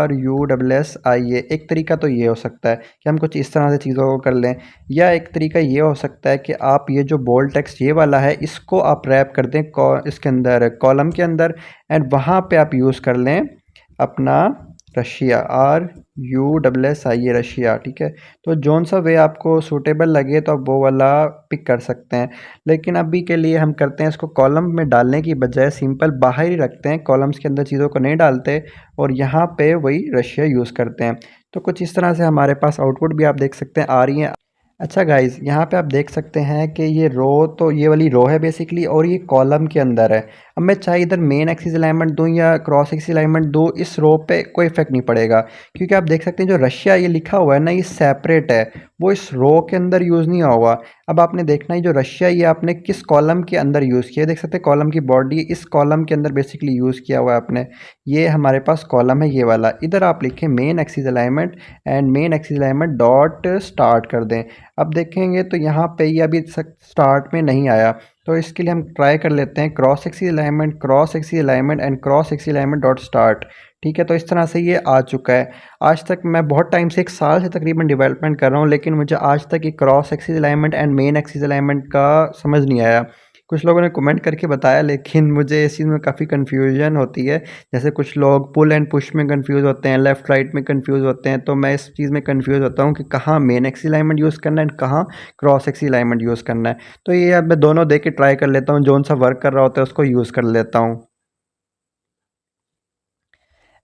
RUSSIA। एक तरीका तो ये हो सकता है कि हम कुछ इस तरह से चीज़ों को कर लें, या एक तरीका ये हो सकता है कि आप ये जो बोल्ड टेक्स्ट ये वाला है, इसको आप रैप कर दें इसके अंदर, कॉलम के अंदर, एंड वहाँ पे आप यूज़ कर लें अपना रशिया, RUSSIA, रशिया, ठीक है। तो जौन सा वे आपको सूटेबल लगे तो आप वो वाला पिक कर सकते हैं। लेकिन अभी के लिए हम करते हैं इसको कॉलम में डालने की बजाय सिंपल बाहर ही रखते हैं, कॉलम्स के अंदर चीज़ों को नहीं डालते, और यहाँ पे वही रशिया यूज़ करते हैं। तो कुछ इस तरह से हमारे पास आउटपुट भी आप देख सकते हैं आ रही हैं। अच्छा गाइज़, यहाँ पे आप देख सकते हैं कि ये रो, तो ये वाली रो है बेसिकली, और ये कॉलम के अंदर है। अब मैं चाहे इधर मेन एक्सिस अलाइनमेंट दूँ या क्रॉस एक्सिस अलाइनमेंट दूँ, इस रो पे कोई इफेक्ट नहीं पड़ेगा, क्योंकि आप देख सकते हैं जो रशिया ये लिखा हुआ है ना, ये सेपरेट है, वो इस रो के अंदर यूज़ नहीं होगा। अब आपने देखना है जो रशिया ये आपने किस कॉलम के अंदर यूज़ किया है। देख सकते हैं कॉलम की बॉडी इस कॉलम के अंदर बेसिकली यूज़ किया हुआ है आपने। ये हमारे पास कॉलम है ये वाला। इधर आप लिखें main axis alignment, and main axis alignment dot start कर दें। अब देखेंगे तो यहाँ पे ये अभी स्टार्ट में नहीं आया, तो इसके लिए हम ट्राई कर लेते हैं cross axis alignment, cross axis alignment, and cross axis alignment dot start, ठीक है। तो इस तरह से ये आ चुका है। आज तक मैं बहुत टाइम से, 1 साल से तकरीबन डेवलपमेंट कर रहा हूँ, लेकिन मुझे आज तक ये cross axis alignment and main axis alignment का समझ नहीं आया। कुछ लोगों ने कमेंट करके बताया, लेकिन मुझे इस चीज़ में काफ़ी कन्फ्यूजन होती है। जैसे कुछ लोग पुल एंड पुश में कंफ्यूज होते हैं, लेफ़्ट राइट में कंफ्यूज होते हैं, तो मैं इस चीज़ में कंफ्यूज होता हूँ कि कहाँ मेन एक्सिस अलाइनमेंट यूज़ करना है एंड कहाँ क्रॉस एक्सिस अलाइनमेंट यूज़ करना है। तो ये अब मैं दोनों दे के ट्राई कर लेता हूँ, जौन सा वर्क कर रहा होता है उसको यूज़ कर लेता हूँ।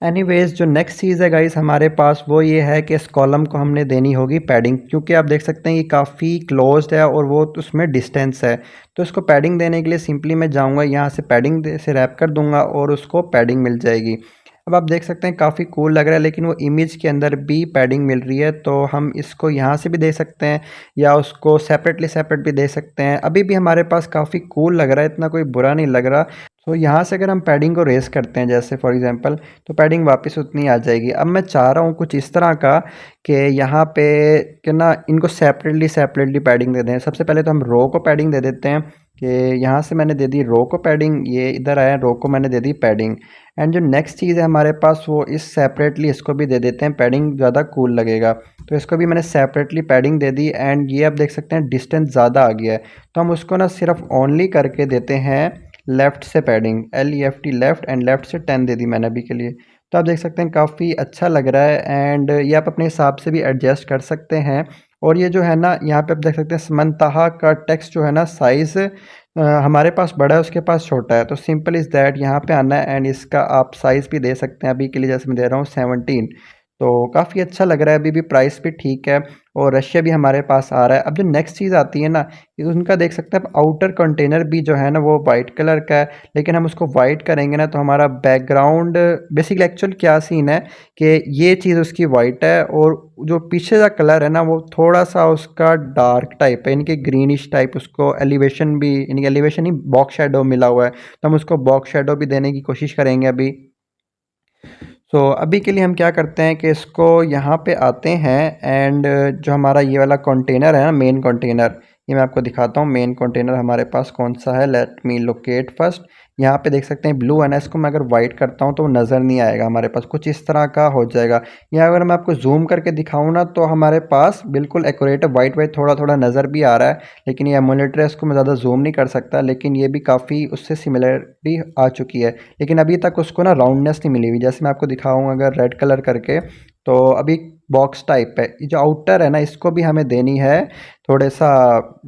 एनीवेज़, जो नेक्स्ट चीज़ है गाइस हमारे पास, वो ये है कि इस कॉलम को हमने देनी होगी पैडिंग, क्योंकि आप देख सकते हैं ये काफ़ी क्लोज्ड है और वो उसमें डिस्टेंस है। तो इसको पैडिंग देने के लिए सिंपली मैं जाऊंगा यहाँ से पैडिंग से रैप कर दूंगा और उसको पैडिंग मिल जाएगी। अब आप देख सकते हैं काफ़ी कूल लग रहा है, लेकिन वो इमेज के अंदर भी पैडिंग मिल रही है, तो हम इसको यहाँ से भी दे सकते हैं या उसको सेपरेट भी दे सकते हैं। अभी भी हमारे पास काफ़ी कूल लग रहा है, इतना कोई बुरा नहीं लग रहा। तो यहाँ से अगर हम पैडिंग को रेस करते हैं जैसे फॉर एग्जांपल, तो पैडिंग वापस उतनी आ जाएगी। अब मैं चाह रहा हूँ कुछ इस तरह का कि यहाँ पे कि ना इनको सेपरेटली पैडिंग दे दें। सबसे पहले तो हम रो को पैडिंग दे देते हैं कि यहाँ से मैंने दे दी रो को पैडिंग, ये इधर आया रो को मैंने दे दी पैडिंग। एंड जो नेक्स्ट चीज़ है हमारे पास वो इस सेपरेटली इसको भी दे देते हैं पैडिंग, ज़्यादा कूल लगेगा। तो इसको भी मैंने separately padding they the and ये आप देख सकते हैं डिस्टेंस ज़्यादा आ गया है। तो हम उसको ना सिर्फ ओनली करके देते हैं लेफ़्ट से padding, LEFT left, and left से 10 दे दी मैंने अभी के लिए। तो आप देख सकते हैं काफ़ी अच्छा लग रहा है एंड ये आप अपने हिसाब से भी एडजस्ट कर सकते हैं। और ये जो है ना यहाँ पे आप देख सकते हैं समंतहा का टेक्स्ट जो है ना साइज़ हमारे पास बड़ा है उसके पास छोटा है। तो सिंपल इज़ दैट यहाँ पे आना है एंड इसका आप साइज़ भी दे सकते हैं। अभी के लिए जैसे मैं दे रहा हूँ 17। तो काफ़ी अच्छा लग रहा है, अभी भी प्राइस भी ठीक है और रशिया भी हमारे पास आ रहा है। अब जो नेक्स्ट चीज़ आती है ना, उनका देख सकते हैं आप आउटर कंटेनर भी जो है ना वो वाइट कलर का है, लेकिन हम उसको वाइट करेंगे ना तो हमारा बैकग्राउंड बेसिकली एक्चुअल क्या सीन है कि ये चीज़ उसकी वाइट है और जो पीछे का कलर है ना वो थोड़ा सा उसका डार्क टाइप है, यानी कि ग्रीनिश टाइप। उसको एलिवेशन भी, यानी कि एलिवेशन ही बॉक्स शेडो मिला हुआ है, तो हम उसको बॉक्स शेडो भी देने की कोशिश करेंगे अभी। तो अभी के लिए हम क्या करते हैं कि इसको यहाँ पे आते हैं एंड जो हमारा ये वाला कंटेनर है ना मेन कंटेनर, ये मैं आपको दिखाता हूँ मेन कंटेनर हमारे पास कौन सा है। Late me locate first. यहाँ पे देख सकते हैं ब्लू है ना, इसको मैं अगर वाइट करता हूँ तो वो नज़र नहीं आएगा हमारे पास, कुछ इस तरह का हो जाएगा। या अगर मैं आपको जूम करके दिखाऊँ ना तो हमारे पास बिल्कुल एक्यूरेट है, वाइट वाइट थोड़ा थोड़ा नज़र भी आ रहा है, लेकिन ये एमुलेटर है इसको मैं ज़्यादा जूम नहीं कर सकता, लेकिन ये भी काफ़ी उससे सिमिलरिटी आ चुकी है। लेकिन अभी तक उसको ना राउंडनेस नहीं मिली हुई। जैसे मैं आपको दिखाऊँ अगर रेड कलर करके, तो अभी बॉक्स टाइप है, ये जो आउटर है ना इसको भी हमें देनी है थोड़े सा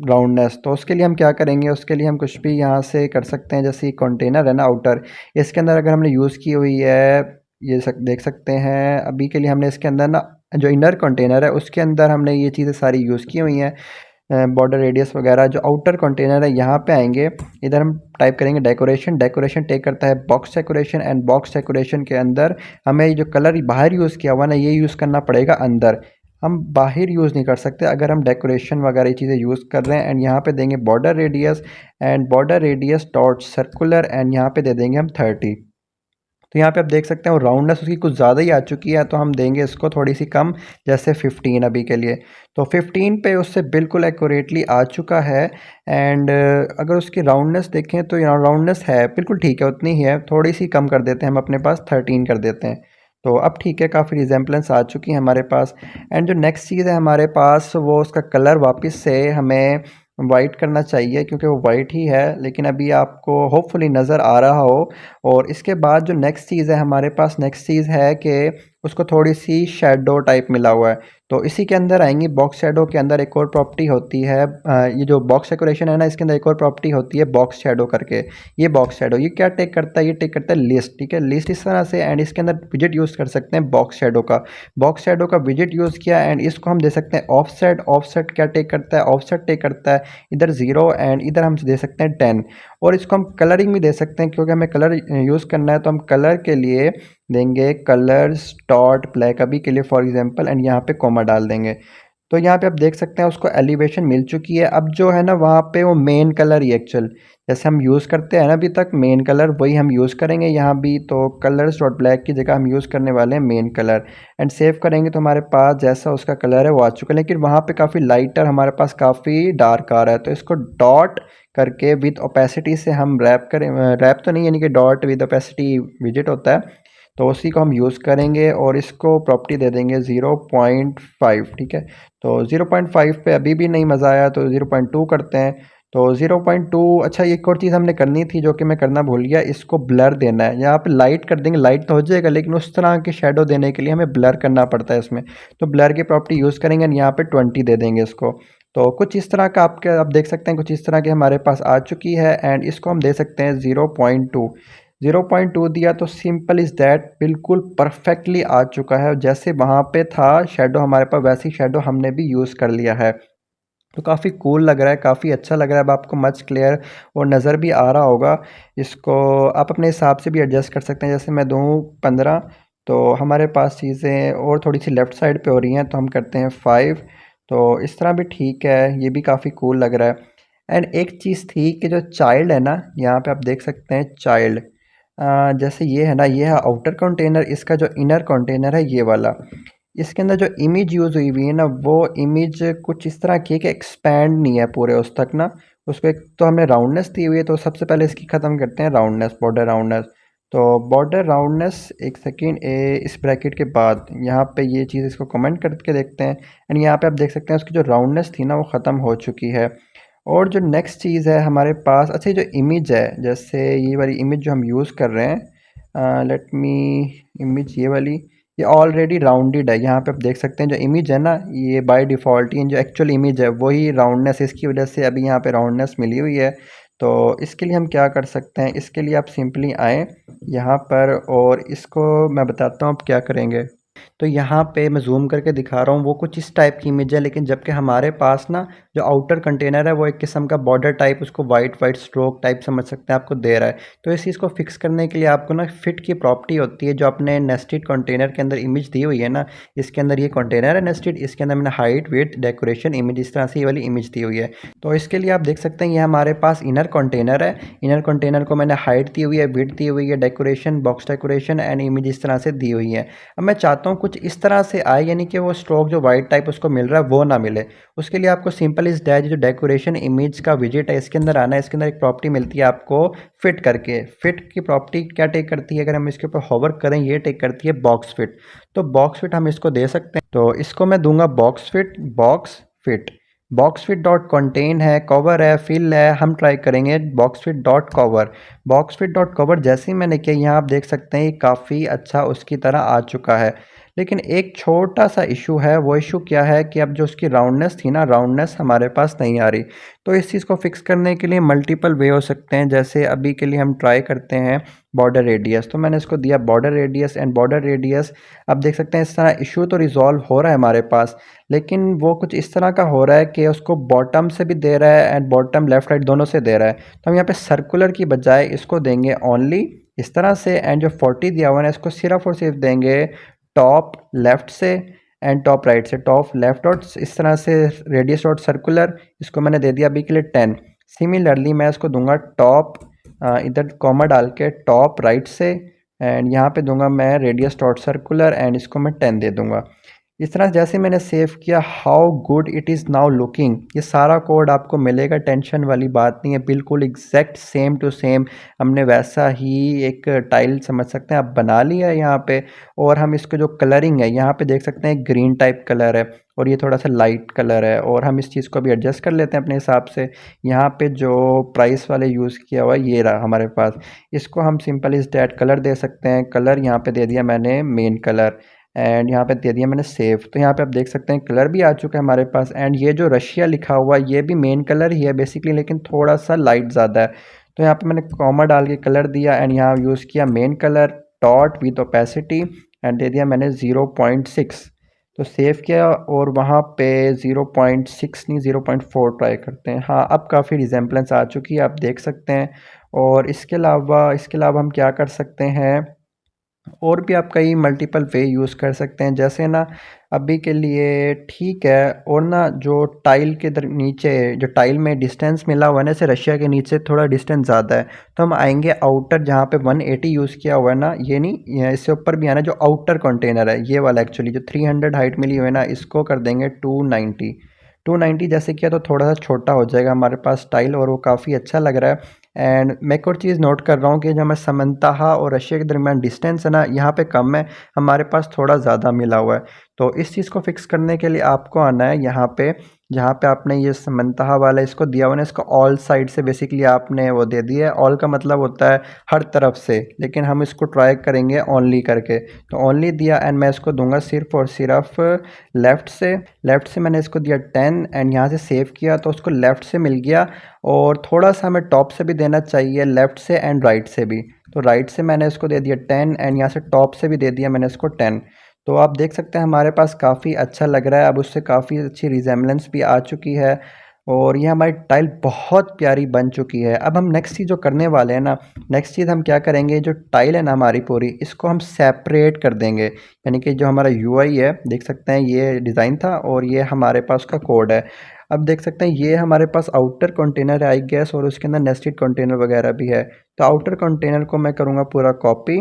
राउंडनेस। तो उसके लिए हम क्या करेंगे, उसके लिए हम कुछ भी यहाँ से कर सकते हैं। जैसे कंटेनर है ना आउटर, इसके अंदर अगर हमने यूज़ की हुई है, देख सकते हैं अभी के लिए हमने इसके अंदर ना जो इनर कंटेनर है उसके अंदर हमने ये चीज़ें सारी यूज़ की हुई हैं, बॉर्डर रेडियस वगैरह। जो आउटर कंटेनर है यहाँ पे आएंगे, इधर हम टाइप करेंगे डेकोरेशन। डेकोरेशन टेक करता है box decoration and box decoration के अंदर हमें ये जो कलर बाहर यूज़ किया हुआ ना ये यूज़ करना पड़ेगा अंदर, हम बाहर यूज़ नहीं कर सकते अगर हम डेकोरेशन वगैरह ये चीज़ें यूज़ कर रहे हैं। एंड यहाँ पे देंगे border radius and border radius dot circular and यहाँ पे दे देंगे हम 30। तो यहाँ पे आप देख सकते हैं वो राउंडनेस उसकी कुछ ज़्यादा ही आ चुकी है, तो हम देंगे इसको थोड़ी सी कम, जैसे 15 अभी के लिए। तो 15 पे उससे बिल्कुल एक्यूरेटली आ चुका है। एंड अगर उसकी राउंडनेस देखें तो यहाँ राउंडनेस है बिल्कुल ठीक है, उतनी ही है, थोड़ी सी कम कर देते हैं हम अपने पास 13 कर देते हैं। तो अब ठीक है, काफ़ी रिजेम्बलेंस आ चुकी है हमारे पास। एंड जो नेक्स्ट चीज़ है हमारे पास वो उसका कलर वापस से हमें वाइट करना चाहिए क्योंकि वो वाइट ही है, लेकिन अभी आपको होपफुली नज़र आ रहा हो। और इसके बाद जो नेक्स्ट चीज़ है हमारे पास, नेक्स्ट चीज़ है कि उसको थोड़ी सी शेडो टाइप मिला हुआ है। तो इसी के अंदर आएंगी बॉक्स शेडो के अंदर एक और प्रॉपर्टी होती है, ये जो बॉक्स डेकोरेशन है ना इसके अंदर एक और प्रॉपर्टी होती है बॉक्स शेडो करके। ये बॉक्स शेडो ये क्या टेक करता है, ये टेक करता है लिस्ट, ठीक है, लिस्ट इस तरह से। एंड इसके अंदर विजिट यूज़ कर सकते हैं बॉक्स शेडो का। बॉक्स शेडो का विजिट यूज़ किया एंड इसको हम दे सकते हैं ऑफसेट। ऑफसेट क्या टेक करता है, ऑफसेट टेक करता है इधर 0 एंड इधर हम दे सकते हैं 10। और इसको हम कलरिंग भी दे सकते हैं क्योंकि हमें कलर यूज़ करना है, तो हम कलर के लिए देंगे कलर्स डॉट ब्लैक अभी के लिए फॉर एग्जांपल, एंड यहाँ पे कॉमा डाल देंगे। तो यहाँ पे आप देख सकते हैं उसको एलिवेशन मिल चुकी है। अब जो है ना वहाँ पे वो मेन कलर ही एक्चुअल जैसे हम यूज़ करते हैं ना अभी तक मेन कलर वही हम यूज़ करेंगे यहाँ भी। तो कलर्स डॉट ब्लैक की जगह हम यूज़ करने वाले हैं मेन कलर। एंड सेव करेंगे तो हमारे पास जैसा उसका कलर है वो आ चुका है, लेकिन वहाँ पे काफ़ी लाइटर हमारे पास काफ़ी डार्क आ रहा है। तो इसको डॉट करके विद ओपेसिटी से हम रैप करें, रैप तो नहीं यानी कि डॉट विद ओपेसिटी विजिट होता है, तो उसी को हम यूज़ करेंगे और इसको प्रॉपर्टी दे देंगे 0.5, ठीक है। तो 0.5 पे अभी भी नहीं मज़ा आया तो 0.2 करते हैं। तो 0.2। अच्छा एक और चीज़ हमने करनी थी जो कि मैं करना भूल गया, इसको ब्लर देना है। यहाँ पे लाइट कर देंगे, लाइट तो हो जाएगा लेकिन उस तरह के शेडो देने के लिए हमें ब्लर करना पड़ता है इसमें। तो ब्लर की प्रॉपर्टी यूज़ करेंगे और यहाँ पे 20 दे देंगे इसको। तो कुछ इस तरह का आप देख सकते हैं कुछ इस तरह की हमारे पास आ चुकी है एंड इसको हम दे सकते हैं 0.2। 0.2 दिया तो सिंपल इज़ दैट बिल्कुल परफेक्टली आ चुका है, जैसे वहाँ पे था शेडो हमारे पास वैसी शेडो हमने भी यूज़ कर लिया है। तो काफ़ी कूल लग रहा है, काफ़ी अच्छा लग रहा है। अब आपको मच क्लियर और नज़र भी आ रहा होगा। इसको आप अपने हिसाब से भी एडजस्ट कर सकते हैं। जैसे मैं दूँ 15 तो हमारे पास चीज़ें और थोड़ी सी लेफ़्ट साइड पे हो रही हैं तो हम करते हैं 5। तो इस तरह भी ठीक है, ये भी काफ़ी कूल लग रहा है। एंड एक चीज़ थी कि जो चाइल्ड है ना, यहाँ पे आप देख सकते हैं चाइल्ड, जैसे ये है ना, ये है आउटर कंटेनर, इसका जो इनर कंटेनर है ये वाला। इसके अंदर जो इमेज यूज़ हुई हुई है ना, वो इमेज कुछ इस तरह की है कि एक्सपैंड नहीं है पूरे उस तक ना। उसको एक तो हमने राउंडनेस दी हुई है, तो सबसे पहले इसकी ख़त्म करते हैं राउंडनेस, बॉर्डर राउंडनेस। तो बॉर्डर राउंडनेस, एक सेकेंड, इस ब्रैकेट के बाद यहाँ पे ये चीज़ इसको कमेंट करके देखते हैं। एंड यहाँ पे आप देख सकते हैं उसकी जो राउंडनेस थी ना वो ख़त्म हो चुकी है। और जो नेक्स्ट चीज़ है हमारे पास, अच्छा, ये जो इमेज है, जैसे ये वाली इमेज जो हम यूज़ कर रहे हैं, लेट मी, इमेज ये वाली, ये ऑलरेडी राउंडेड है। यहाँ पे आप देख सकते हैं जो इमेज है ना, ये बाय डिफ़ॉल्ट ही जो एक्चुअल इमेज है वही राउंडनेस, इसकी वजह से अभी यहाँ पे राउंडनेस मिली हुई है। तो इसके लिए हम क्या कर सकते हैं, इसके लिए आप सिंपली आएँ यहाँ पर और इसको मैं बताता हूँ आप क्या करेंगे। तो यहाँ पे मैं ज़ूम करके दिखा रहा हूँ, वो कुछ इस टाइप की इमेज है, लेकिन जबकि हमारे पास ना जो आउटर कंटेनर है वो एक किस्म का बॉर्डर टाइप, उसको वाइट वाइट स्ट्रोक टाइप समझ सकते हैं, आपको दे रहा है। तो इस चीज़ को फिक्स करने के लिए आपको ना फिट की प्रॉपर्टी होती है, जो अपने नेस्टेड कंटेनर के अंदर इमेज दी हुई है ना, इसके अंदर ये कंटेनर है नेस्टेड, इसके अंदर मैंने हाइट वेट डेकोरेशन इमेज इस तरह से ये वाली इमेज दी हुई है। तो इसके लिए आप देख सकते हैं ये हमारे पास इनर कंटेनर है। इनर कंटेनर को मैंने हाइट दी हुई है, विड्थ दी हुई है, decoration, box decoration and image इस तरह से दी हुई है। अब मैं चाहता हूँ कुछ इस तरह से आए, यानी कि वो स्ट्रोक जो वाइट टाइप उसको मिल रहा है वो ना मिले। उसके लिए आपको सिंपल इस डैश जो डेकोरेशन इमेज का विजेट है इसके अंदर आना है। इसके अंदर एक प्रॉपर्टी मिलती है आपको फिट करके। फिट की प्रॉपर्टी क्या टेक करती है, अगर हम इसके ऊपर होवर करें, ये टेक करती है बॉक्स फिट। तो बॉक्स फिट हम इसको दे सकते हैं, तो इसको मैं दूंगा box fit, box fit. Box fit dot contain है, कवर है, फिल है, हम ट्राई करेंगे box fit dot cover. Box fit dot cover जैसे ही मैंने किया, यहाँ आप देख सकते हैं ये काफ़ी अच्छा उसकी तरह आ चुका है। लेकिन एक छोटा सा इशू है, वो इशू क्या है कि अब जो उसकी राउंडनेस थी ना, राउंडनेस हमारे पास नहीं आ रही। तो इस चीज़ को फिक्स करने के लिए मल्टीपल वे हो सकते हैं। जैसे अभी के लिए हम ट्राई करते हैं बॉर्डर रेडियस, तो मैंने इसको दिया border radius and border radius. अब देख सकते हैं इस तरह इशू तो रिजॉल्व हो रहा है हमारे पास, लेकिन वो कुछ इस तरह का हो रहा है कि उसको बॉटम से भी दे रहा है एंड बॉटम लेफ्ट राइट दोनों से दे रहा है। तो हम यहाँ पे सर्कुलर की बजाय इसको देंगे ओनली इस तरह से, एंड जो 40 दिया हुआ है इसको सिर्फ और सिर्फ देंगे टॉप लेफ्ट से एंड टॉप राइट से। टॉप लेफ्ट डॉट इस तरह से रेडियस डॉट सर्कुलर, इसको मैंने दे दिया अभी के लिए 10। सिमिलरली मैं इसको दूंगा टॉप, इधर कॉमा डाल के टॉप राइट से, एंड यहाँ पे दूंगा मैं रेडियस डॉट सर्कुलर एंड इसको मैं 10 दे दूंगा। इस तरह जैसे मैंने सेव किया, how good it is now looking, ये सारा कोड आपको मिलेगा, टेंशन वाली बात नहीं है, बिल्कुल एग्जैक्ट सेम टू सेम हमने वैसा ही एक टाइल समझ सकते हैं आप बना लिया है यहाँ पे। और हम इसको जो कलरिंग है यहाँ पे देख सकते हैं ग्रीन टाइप कलर है और ये थोड़ा सा लाइट कलर है, और हम इस चीज़ को भी एडजस्ट कर लेते हैं अपने हिसाब से। यहाँ पे जो प्राइस वाले यूज़ किया हुआ है ये रहा हमारे पास, इसको हम सिंपल इस डैट कलर दे सकते हैं। कलर यहाँ पे दे दिया मैंने मेन कलर, एंड यहाँ पे दे दिया मैंने सेव। तो यहाँ पे आप देख सकते हैं कलर भी आ चुका है हमारे पास, एंड ये जो रशिया लिखा हुआ है ये भी मेन कलर ही है बेसिकली, लेकिन थोड़ा सा लाइट ज़्यादा है। तो यहाँ पे मैंने कॉमा डाल के कलर दिया एंड यहाँ यूज़ किया main colour dot with opacity and they दिया मैंने 0.6। तो सेव किया और वहाँ पे 0.6 नहीं 0.4 ट्राई करते हैं। हाँ, अब काफ़ी रिजेम्बलेंस आ चुकी है, आप देख सकते हैं। और इसके अलावा हम क्या कर सकते हैं, और भी आप कई मल्टीपल वे यूज़ कर सकते हैं। जैसे ना अभी के लिए ठीक है, और ना जो टाइल के नीचे जो टाइल में डिस्टेंस मिला हुआ है ना, जैसे रशिया के नीचे थोड़ा डिस्टेंस ज़्यादा है, तो हम आएंगे आउटर जहाँ पे 180 यूज़ किया हुआ है ना, ये नहीं, इससे ऊपर भी आना, जो आउटर कंटेनर है ये वाला, एक्चुअली जो 300 हाइट मिली हुई है ना, इसको कर देंगे 290। 290 जैसे किया तो थोड़ा सा छोटा हो जाएगा हमारे पास टाइल, और वो काफ़ी अच्छा लग रहा है। एंड मैं एक और चीज़ नोट कर रहा हूँ कि जो हमें समंतहा और रशिया के दरमियान डिस्टेंस है ना, यहाँ पे कम है, हमारे पास थोड़ा ज़्यादा मिला हुआ है। तो इस चीज़ को फिक्स करने के लिए आपको आना है यहाँ पे, जहाँ पे आपने ये समंतहा वाला इसको दिया हुआ है, इसको ऑल साइड से बेसिकली आपने वो दे दिया है। ऑल का मतलब होता है हर तरफ से, लेकिन हम इसको ट्राई करेंगे ओनली करके। तो ओनली दिया एंड मैं इसको दूंगा सिर्फ और सिर्फ लेफ़्ट से। लेफ़्ट से मैंने इसको दिया 10 एंड यहाँ से सेव किया तो उसको लेफ़्ट से मिल गया, और थोड़ा सा हमें टॉप से भी देना चाहिए, लेफ़्ट से एंड राइट से भी। तो राइट से मैंने इसको दे दिया 10 एंड यहाँ से टॉप से भी दे दिया मैंने इसको 10। तो आप देख सकते हैं हमारे पास काफ़ी अच्छा लग रहा है, अब उससे काफ़ी अच्छी रिजेम्बलेंस भी आ चुकी है, और ये हमारी टाइल बहुत प्यारी बन चुकी है। अब हम नेक्स्ट चीज़ जो करने वाले हैं ना, नेक्स्ट चीज़ हम क्या करेंगे, जो टाइल है ना हमारी पूरी, इसको हम सेपरेट कर देंगे। यानी कि जो हमारा यूआई है, देख सकते हैं ये डिज़ाइन था और ये हमारे पास का कोड है। अब देख सकते हैं ये हमारे पास आउटर कंटेनर है आई गेस, और उसके अंदर नेस्टेड कंटेनर वगैरह भी है। तो आउटर कंटेनर को मैं करूँगा पूरा कॉपी।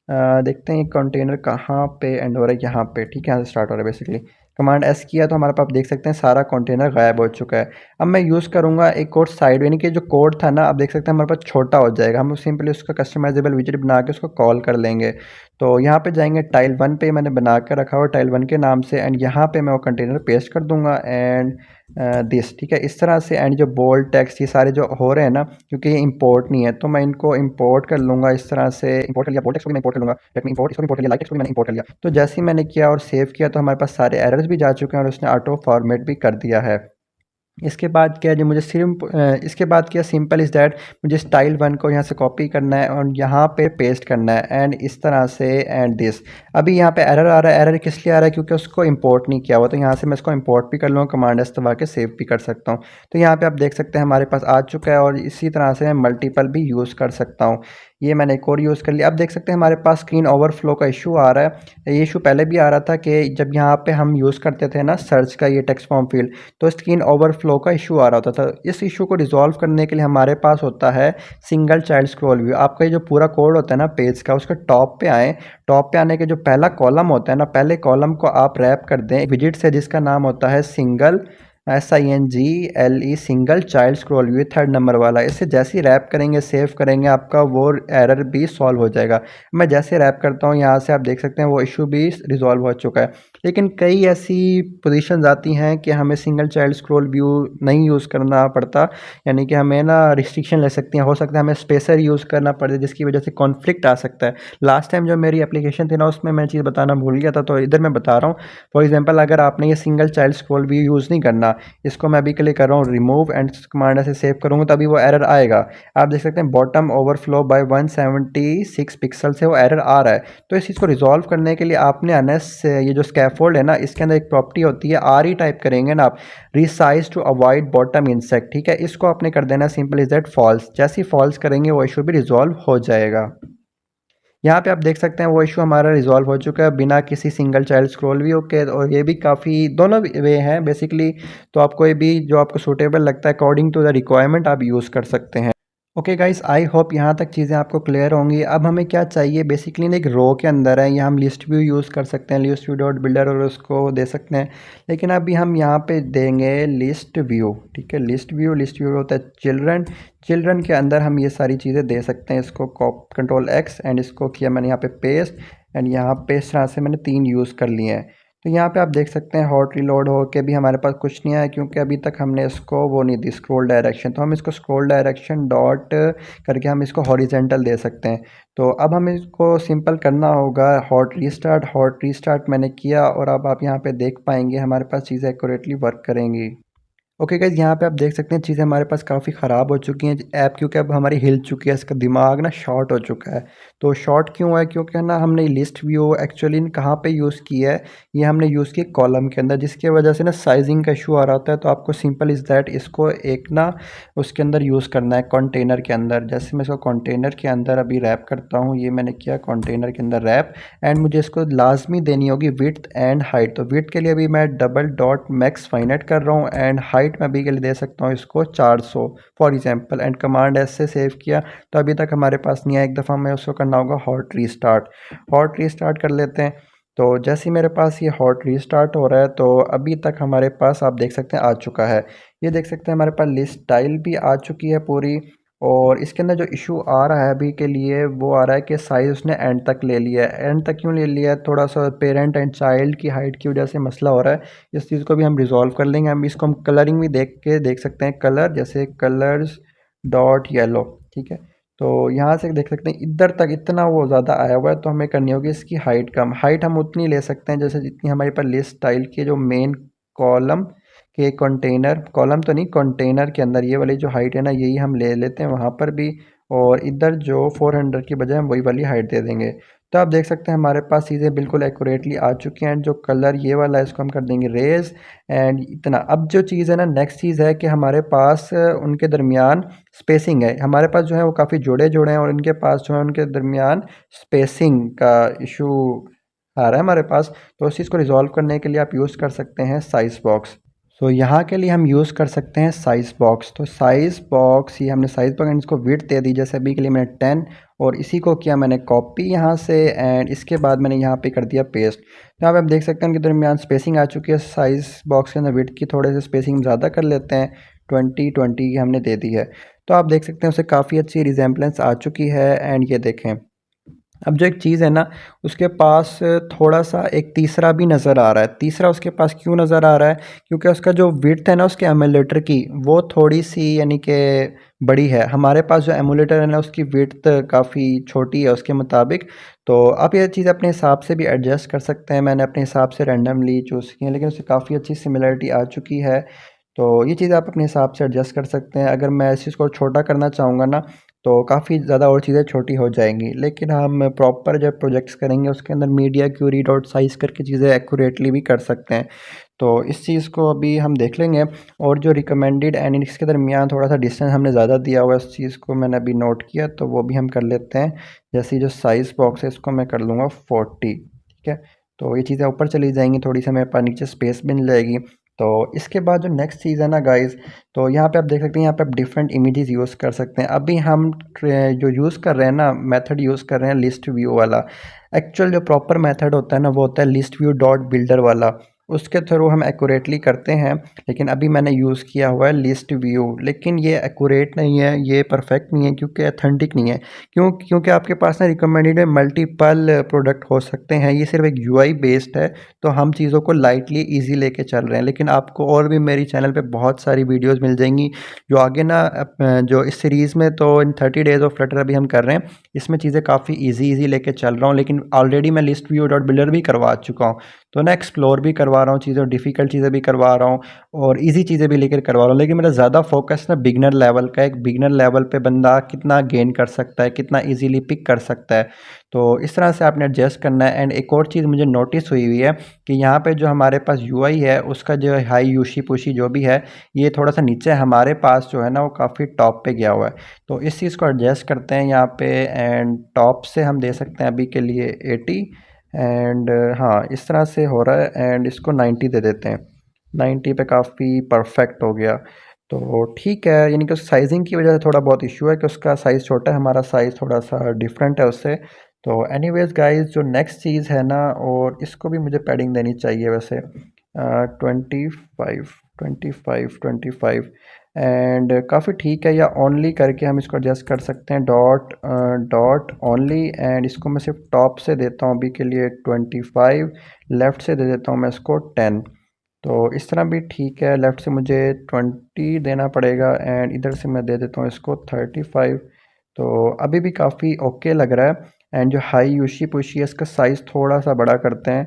देखते हैं ये कंटेनर कहाँ पे एंड हो रहा है, यहाँ पे, ठीक है, यहाँ से स्टार्ट हो रहा है बेसिकली। कमांड एस किया तो हमारे पास देख सकते हैं सारा कंटेनर गायब हो चुका है। अब मैं यूज़ करूँगा एक और साइड, यानी कि जो कोड था ना, अब देख सकते हैं हमारे पास छोटा हो जाएगा। हम सिंपली उसका कस्टमाइजेबल विजेट बना के उसको कॉल कर लेंगे। तो यहाँ पे जाएंगे, टाइल 1 पे मैंने बना कर रखा हुआ टाइल 1 के नाम से, एंड यहाँ पे मैं वो कंटेनर पेस्ट कर दूंगा एंड दिस, ठीक है, इस तरह से। एंड जो बोल्ड टेक्स्ट ये सारे जो हो रहे हैं ना, क्योंकि ये इंपोर्ट नहीं है तो मैं इनको इंपोर्ट कर लूँगा इस तरह से। इंपोर्ट कर लिया, बोल्ड टेक्स्ट को भी मैं इंपोर्ट कर लूँगा, लेट मी इंपोर्ट, इसको भी इंपोर्ट कर लिया, लाइट टेक्स्ट को भी मैंने इंपोर्ट कर लिया। तो जैसे ही मैंने किया और सेव किया तो हमारे पास सारे एरर्स भी जा चुके हैं और उसने ऑटो फॉर्मेट भी कर दिया है। इसके बाद क्या है, जो मुझे सिर्फ इसके बाद क्या, सिंपल इज़ दैट, मुझे स्टाइल 1 को यहाँ से कॉपी करना है और यहाँ पे पेस्ट करना है एंड इस तरह से एंड दिस। अभी यहाँ पे एरर आ रहा है, एरर किस लिए आ रहा है, क्योंकि उसको इंपोर्ट नहीं किया हुआ। तो यहाँ से मैं इसको इंपोर्ट भी कर लूँगा, कमांड एस दबा के सेव भी कर सकता हूँ। तो यहाँ पे आप देख सकते हैं हमारे पास आ चुका है, और इसी तरह से मैं मल्टीपल भी यूज़ कर सकता हूँ। ये मैंने एक और यूज़ कर लिया। अब देख सकते हैं हमारे पास स्क्रीन ओवरफ्लो का इशू आ रहा है। ये इशू पहले भी आ रहा था कि जब यहाँ पे हम यूज़ करते थे ना सर्च का ये टेक्स्ट फॉर्म फील्ड, तो स्क्रीन ओवरफ्लो का इशू आ रहा होता था। इस इशू को रिजॉल्व करने के लिए हमारे पास होता है सिंगल चाइल्ड स्क्रॉल व्यू। आपका ये जो पूरा कोड होता है ना पेज का, उसके टॉप पे आए, टॉप पे आने के जो पहला कॉलम होता है ना, पहले कॉलम को आप रैप कर दें विजिट से, जिसका नाम होता है single SINGLE single child scroll view, third number वाला। इसे जैसे ही रैप करेंगे, सेव करेंगे, आपका वो एरर भी सॉल्व हो जाएगा। मैं जैसे रैप करता हूँ यहाँ से आप देख सकते हैं वो इशू भी रिजॉल्व हो चुका है। लेकिन कई ऐसी पोजीशंस आती हैं कि हमें सिंगल चाइल्ड स्क्रॉल व्यू नहीं यूज़ करना पड़ता, यानी कि हमें ना रिस्ट्रिक्शन ले सकती हैं, हो सकता है हमें स्पेसर यूज़ करना पड़े, जिसकी वजह से कॉन्फ्लिक्ट आ सकता है। लास्ट टाइम जो मेरी एप्लीकेशन थी ना, उसमें मैं चीज़ बताना भूल गया था, तो इधर मैं बता रहा हूँ। फॉर एग्जांपल, अगर आपने ये single child scroll view use नहीं करना, इसको मैं अभी क्लिक कर रहा हूँ रिमूव एंड कमांड से सेव करूँगा, तभी वो एरर आएगा। आप देख सकते हैं बॉटम ओवरफ्लो बाय 176 पिक्सल से वो एरर आ रहा है। तो इस चीज़ को रिजॉल्व करने के लिए आपने आना ये जो स्कैफोल्ड है ना, इसके अंदर एक प्रॉपर्टी होती है, RE टाइप करेंगे ना आप, resize to avoid bottom inset, ठीक है, इसको आपने कर देना सिंपल इज दैट फॉल्स। जैसे ही फॉल्स करेंगे वो इशू भी रिजॉल्व हो जाएगा। यहाँ पे आप देख सकते हैं वो इशू हमारा रिजॉल्व हो चुका है बिना किसी सिंगल चाइल्ड स्क्रॉल व्यू के, और ये भी काफ़ी दोनों वे हैं बेसिकली। तो आप कोई भी जो आपको सूटेबल लगता है अकॉर्डिंग टू द रिक्वायरमेंट आप यूज़ कर सकते हैं। ओके गाइस, आई होप यहाँ तक चीज़ें आपको क्लियर होंगी। अब हमें क्या चाहिए, बेसिकली एक रो के अंदर है, या हम लिस्ट व्यू यूज़ कर सकते हैं, लिस्ट व्यू डॉट बिल्डर, और उसको दे सकते हैं। लेकिन अभी हम यहाँ पे देंगे लिस्ट व्यू, ठीक है, लिस्ट व्यू। लिस्ट व्यू होता है चिल्ड्रन। चिल्ड्रन के अंदर हम ये सारी चीज़ें दे सकते हैं। इसको कंट्रोल X एंड इसको किया मैंने यहाँ पे पेस्ट, एंड यहाँ पे इस तरह से मैंने 3 यूज़ कर लिए हैं। तो यहाँ पे आप देख सकते हैं हॉट रिलोड हो के भी हमारे पास कुछ नहीं आया, क्योंकि अभी तक हमने इसको वो नहीं दी स्क्रॉल डायरेक्शन। तो हम इसको स्क्रॉल डायरेक्शन डॉट करके हम इसको हॉरिजेंटल दे सकते हैं। तो अब हमें इसको सिंपल करना होगा, हॉट रीस्टार्ट मैंने किया, और अब आप यहाँ पे देख पाएंगे हमारे पास चीज़ें एक्यूरेटली वर्क करेंगी। ओके गाइज, यहाँ पे आप देख सकते हैं चीज़ें हमारे पास काफ़ी ख़राब हो चुकी हैं ऐप, क्योंकि अब हमारी हिल चुकी है, इसका दिमाग ना शॉर्ट हो चुका है। तो शॉर्ट क्यों है, क्योंकि ना हमने लिस्ट व्यू एक्चुअली कहाँ पे यूज़ किया है, ये हमने यूज़ किया कॉलम के अंदर, जिसकी वजह से ना साइजिंग का इशू आ रहा होता है। तो आपको सिंपल इज़ दैट इसको एक ना उसके अंदर यूज़ करना है, कंटेनर के अंदर। जैसे मैं इसको कंटेनर के अंदर अभी रैप करता हूँ, ये मैंने किया कंटेनर के अंदर रैप, एंड मुझे इसको लाजमी देनी होगी विड्थ एंड हाइट। तो विड्थ के लिए अभी मैं डबल डॉट मैक्स फाइनाइट कर रहा हूँ, एंड हाइट मैं अभी के लिए दे सकता हूँ इसको 400 for example, and command S से सेव किया। तो अभी तक हमारे पास नहीं आया, एक दफ़ा मैं उसको करना होगा हॉट रीस्टार्ट कर लेते हैं। तो जैसे ही मेरे पास ये हॉट रीस्टार्ट हो रहा है, तो अभी तक हमारे पास आप देख सकते हैं आ चुका है। ये देख सकते हैं हमारे पास लिस्ट स्टाइल भी आ चुकी है पूरी। और इसके अंदर जो इशू आ रहा है अभी के लिए, वो आ रहा है कि साइज़ उसने एंड तक ले लिया है। एंड तक क्यों ले लिया है, थोड़ा सा पेरेंट एंड चाइल्ड की हाइट की वजह से मसला हो रहा है। इस चीज़ को भी हम रिजॉल्व कर लेंगे। हम इसको हम कलरिंग भी देख सकते हैं, कलर जैसे कलर्स डॉट येलो, ठीक है। तो यहाँ से देख सकते हैं इधर तक इतना वो ज़्यादा आया हुआ है, तो हमें करनी होगी इसकी हाइट कम। हाइट हम उतनी ले सकते हैं जैसे जितनी हमारे पास लिस्ट स्टाइल के जो मेन कॉलम के कंटेनर, कॉलम तो नहीं, कंटेनर के अंदर ये वाली जो हाइट है ना, यही हम ले लेते हैं वहाँ पर भी। और इधर जो 400 की बजाय हम वही वाली हाइट दे देंगे। तो आप देख सकते हैं हमारे पास चीज़ें बिल्कुल एक्यूरेटली आ चुकी हैं। जो कलर ये वाला है इसको हम कर देंगे रेज, एंड इतना। अब जो चीज़ है ना, नेक्स्ट चीज़ है कि हमारे पास उनके दरमियान स्पेसिंग है। हमारे पास जो है वो काफ़ी जुड़े हैं, और इनके पास जो है उनके दरमियान स्पेसिंग का इशू आ रहा है हमारे पास। तो उस चीज़ को रिजॉल्व करने के लिए आप यूज़ कर सकते हैं साइज बॉक्स। सो यहाँ के लिए हम यूज़ कर सकते हैं साइज़ बॉक्स। तो साइज़ बॉक्स, ये हमने साइज़ बॉक्स एंड इसको विड्थ दे दी, जैसे अभी के लिए मैंने 10 और इसी को किया मैंने कॉपी यहाँ से एंड इसके बाद मैंने यहाँ पे कर दिया पेस्ट। तो यहाँ पे आप देख सकते हैं उनके दरमियान स्पेसिंग आ चुकी है। साइज़ बॉक्स के अंदर विड्थ की थोड़े से स्पेसिंग ज़्यादा कर लेते हैं, 20 की हमने दे दी है। तो आप देख सकते हैं उसे काफ़ी अच्छी रिजेम्बलेंस आ चुकी है एंड ये देखें। अब जो एक चीज़ है ना, उसके पास थोड़ा-सा एक तीसरा भी नज़र आ रहा है। तीसरा उसके पास क्यों नज़र आ रहा है? क्योंकि उसका जो विड्थ है ना उसके एमुलेटर की, वो थोड़ी-सी यानी कि बड़ी है। हमारे पास जो एमुलेटर है ना उसकी विड्थ काफ़ी छोटी है उसके मुताबिक। तो आप ये चीज़ अपने हिसाब से भी एडजस्ट कर सकते हैं। मैंने अपने हिसाब से रैंडमली चूज़ की है, लेकिन उससे काफ़ी अच्छी सिमिलरिटी आ चुकी है। तो ये चीज़ आप अपने हिसाब से एडजस्ट कर सकते हैं। अगर मैं इस चीज़ को छोटा करना चाहूँगा ना, तो काफ़ी ज़्यादा और चीज़ें छोटी हो जाएंगी। लेकिन हम प्रॉपर जब प्रोजेक्ट्स करेंगे उसके अंदर मीडिया क्यूरी डॉट साइज़ करके चीज़ें एक्यूरेटली भी कर सकते हैं। तो इस चीज़ को अभी हम देख लेंगे। और जो रिकमेंडेड एंड इसके दरमियान थोड़ा सा डिस्टेंस हमने ज़्यादा दिया हुआ है, उस चीज़ को मैंने अभी नोट किया, तो वो भी हम कर लेते हैं। जैसे जो साइज़ बॉक्स है इसको मैं कर लूँगा 40, ठीक है। तो ये चीज़ें ऊपर चली जाएंगी, थोड़ी सी हमें पास नीचे स्पेस मिल जाएगी। तो इसके बाद जो नेक्स्ट चीज़ है ना गाइज़, तो यहाँ पे आप देख सकते हैं, यहाँ पे आप डिफरेंट इमेजेस यूज़ कर सकते हैं। अभी हम जो यूज़ कर रहे हैं ना, मेथड यूज़ कर रहे हैं लिस्ट व्यू वाला। एक्चुअल जो प्रॉपर मेथड होता है ना, वो होता है लिस्ट व्यू डॉट बिल्डर वाला। उसके थ्रू हम एक्यूरेटली करते हैं, लेकिन अभी मैंने यूज़ किया हुआ है लिस्ट व्यू। लेकिन ये एक्यूरेट नहीं है, ये परफेक्ट नहीं है, क्योंकि अथेंटिक नहीं है। क्योंकि आपके पास ना रिकमेंडेड में मल्टीपल प्रोडक्ट हो सकते हैं, ये सिर्फ एक यूआई बेस्ड है। तो हम चीज़ों को लाइटली ईजी लेके चल रहे हैं। लेकिन आपको और भी मेरी चैनल पे बहुत सारी वीडियोस मिल जाएंगी जो आगे ना जो इस सीरीज़ में, तो इन 30 डेज़ ऑफ फ्लटर अभी हम कर रहे हैं, इसमें चीज़ें काफ़ी इजी लेके चल रहा हूँ। लेकिन ऑलरेडी मैं लिस्ट व्यू डॉट बिल्डर भी करवा चुका हूँ, तो ना एक्सप्लोर भी करवा रहा हूँ चीज़ें, डिफ़िकल्ट चीज़ें भी करवा रहा हूँ और इजी चीज़ें भी लेकर करवा रहा हूँ। लेकिन मेरा ज़्यादा फोकस ना बिगनर लेवल का है। एक बिगनर लेवल पे बंदा कितना गेन कर सकता है, कितना इजीली पिक कर सकता है, तो इस तरह से आपने एडजस्ट करना है। एंड एक और चीज़ मुझे नोटिस हुई है कि यहाँ पे जो हमारे पास यूआई है उसका जो हाई यूशी पुशी जो भी है, ये थोड़ा सा नीचे, हमारे पास जो है ना वो काफ़ी टॉप पे गया हुआ है। तो इस चीज़ को एडजस्ट करते हैं यहाँ पे एंड टॉप से हम दे सकते हैं अभी के लिए 80 एंड हाँ, इस तरह से हो रहा है एंड इसको 90 दे देते हैं। 90 पे काफ़ी परफेक्ट हो गया। तो ठीक है, यानी कि साइज़िंग की वजह से थोड़ा बहुत इशू है कि उसका साइज़ छोटा है, हमारा साइज़ थोड़ा सा डिफरेंट है उससे। तो एनीवेज़ गाइस, जो नेक्स्ट चीज़ है ना, और इसको भी मुझे पैडिंग देनी चाहिए वैसे, 25 25 एंड काफ़ी ठीक है। या ओनली करके हम इसको एडजस्ट कर सकते हैं, डॉट ओनली एंड इसको मैं सिर्फ टॉप से देता हूँ अभी के लिए 25, लेफ़्ट से दे देता हूँ मैं इसको 10। तो इस तरह भी ठीक है। लेफ़्ट से मुझे 20 देना पड़ेगा एंड इधर से मैं दे देता हूँ इसको 35। तो अभी भी काफ़ी ओके लग रहा है। एंड जो हाई यूशी पुशी है इसका साइज़ थोड़ा सा बड़ा करते हैं,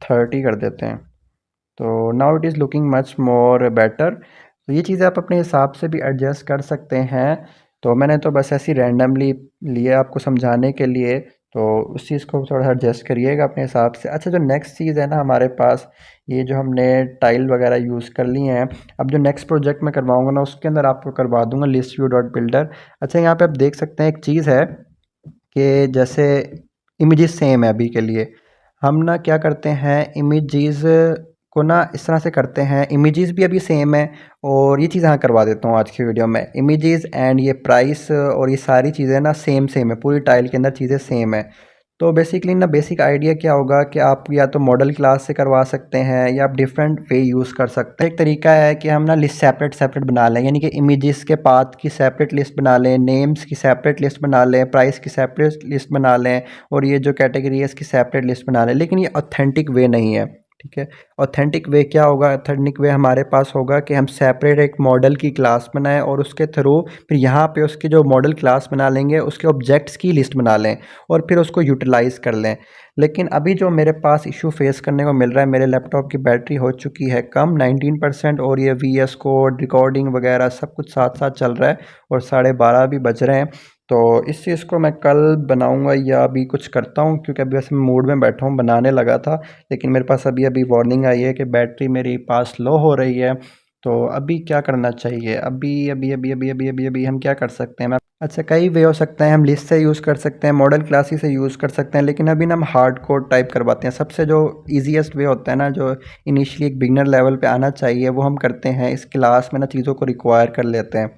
30 कर देते हैं। तो now it is looking much more better. तो ये चीज़ें आप अपने हिसाब से भी एडजस्ट कर सकते हैं। तो मैंने तो बस ऐसी रैंडमली लिए आपको समझाने के लिए, तो उस चीज़ को थोड़ा सा एडजस्ट करिएगा अपने हिसाब से। अच्छा, जो नेक्स्ट चीज़ है ना हमारे पास, ये जो हमने टाइल वगैरह यूज़ कर ली हैं, अब जो नेक्स्ट प्रोजेक्ट मैं करवाऊँगा ना उसके अंदर आपको करवा दूँगा लिस्ट व्यू डॉट बिल्डर। अच्छा, यहाँ पे आप देख सकते हैं एक चीज़ है कि जैसे इमेजेस सेम है अभी के लिए, हम ना क्या करते हैं, इमेजेस को ना इस तरह से करते हैं, इमेजेस भी अभी सेम है। और ये चीज़ हाँ करवा देता हूँ आज की वीडियो में, इमेजेस एंड ये प्राइस और ये सारी चीज़ें ना सेम है, पूरी टाइल के अंदर चीज़ें सेम है। तो बेसिकली ना बेसिक आइडिया क्या होगा कि आप या तो मॉडल क्लास से करवा सकते हैं या आप डिफरेंट वे यूज़ कर सकते हैं। एक तरीका है कि हम ना लिस्ट सेपरेट बना लें, यानी कि इमेजेस के पाथ की सेपरेट लिस्ट बना लें, नेम्स की सेपरेट लिस्ट बना लें, प्राइस की सेपरेट लिस्ट बना लें, और ये जो कैटेगरी है इसकी सेपरेट लिस्ट बना लें। लेकिन ये ऑथेंटिक वे नहीं है, ठीक है। ऑथेंटिक वे क्या होगा? ऑथेंटिक वे हमारे पास होगा कि हम सेपरेट एक मॉडल की क्लास बनाएं और उसके थ्रू फिर यहाँ पे उसकी जो मॉडल क्लास बना लेंगे उसके ऑब्जेक्ट्स की लिस्ट बना लें और फिर उसको यूटिलाइज़ कर लें। लेकिन अभी जो मेरे पास इशू फेस करने को मिल रहा है, मेरे लैपटॉप की बैटरी हो चुकी है कम 19%, और ये VS कोड रिकॉर्डिंग वगैरह सब कुछ साथ साथ चल रहा है और 12:30 भी बज रहे हैं। तो इस चीज़ को मैं कल बनाऊंगा या अभी कुछ करता हूँ, क्योंकि अभी वैसे मैं मूड में बैठा हूँ, बनाने लगा था। लेकिन मेरे पास अभी वार्निंग आई है कि बैटरी मेरी पास लो हो रही है। तो अभी क्या करना चाहिए? अभी अभी अभी अभी अभी अभी अभी हम क्या कर सकते हैं? मैं अच्छा, कई वे हो सकते हैं। हम लिस्ट से यूज़ कर सकते हैं, मॉडल क्लासेस से यूज़ कर सकते हैं, लेकिन अभी ना हम हार्ड कोड टाइप करवाते हैं। सबसे जो ईज़ीएस्ट वे होता है ना, जो इनिशियली एक बिगिनर लेवल पे आना चाहिए, वो हम करते हैं इस क्लास में ना, चीज़ों को रिक्वायर कर लेते हैं।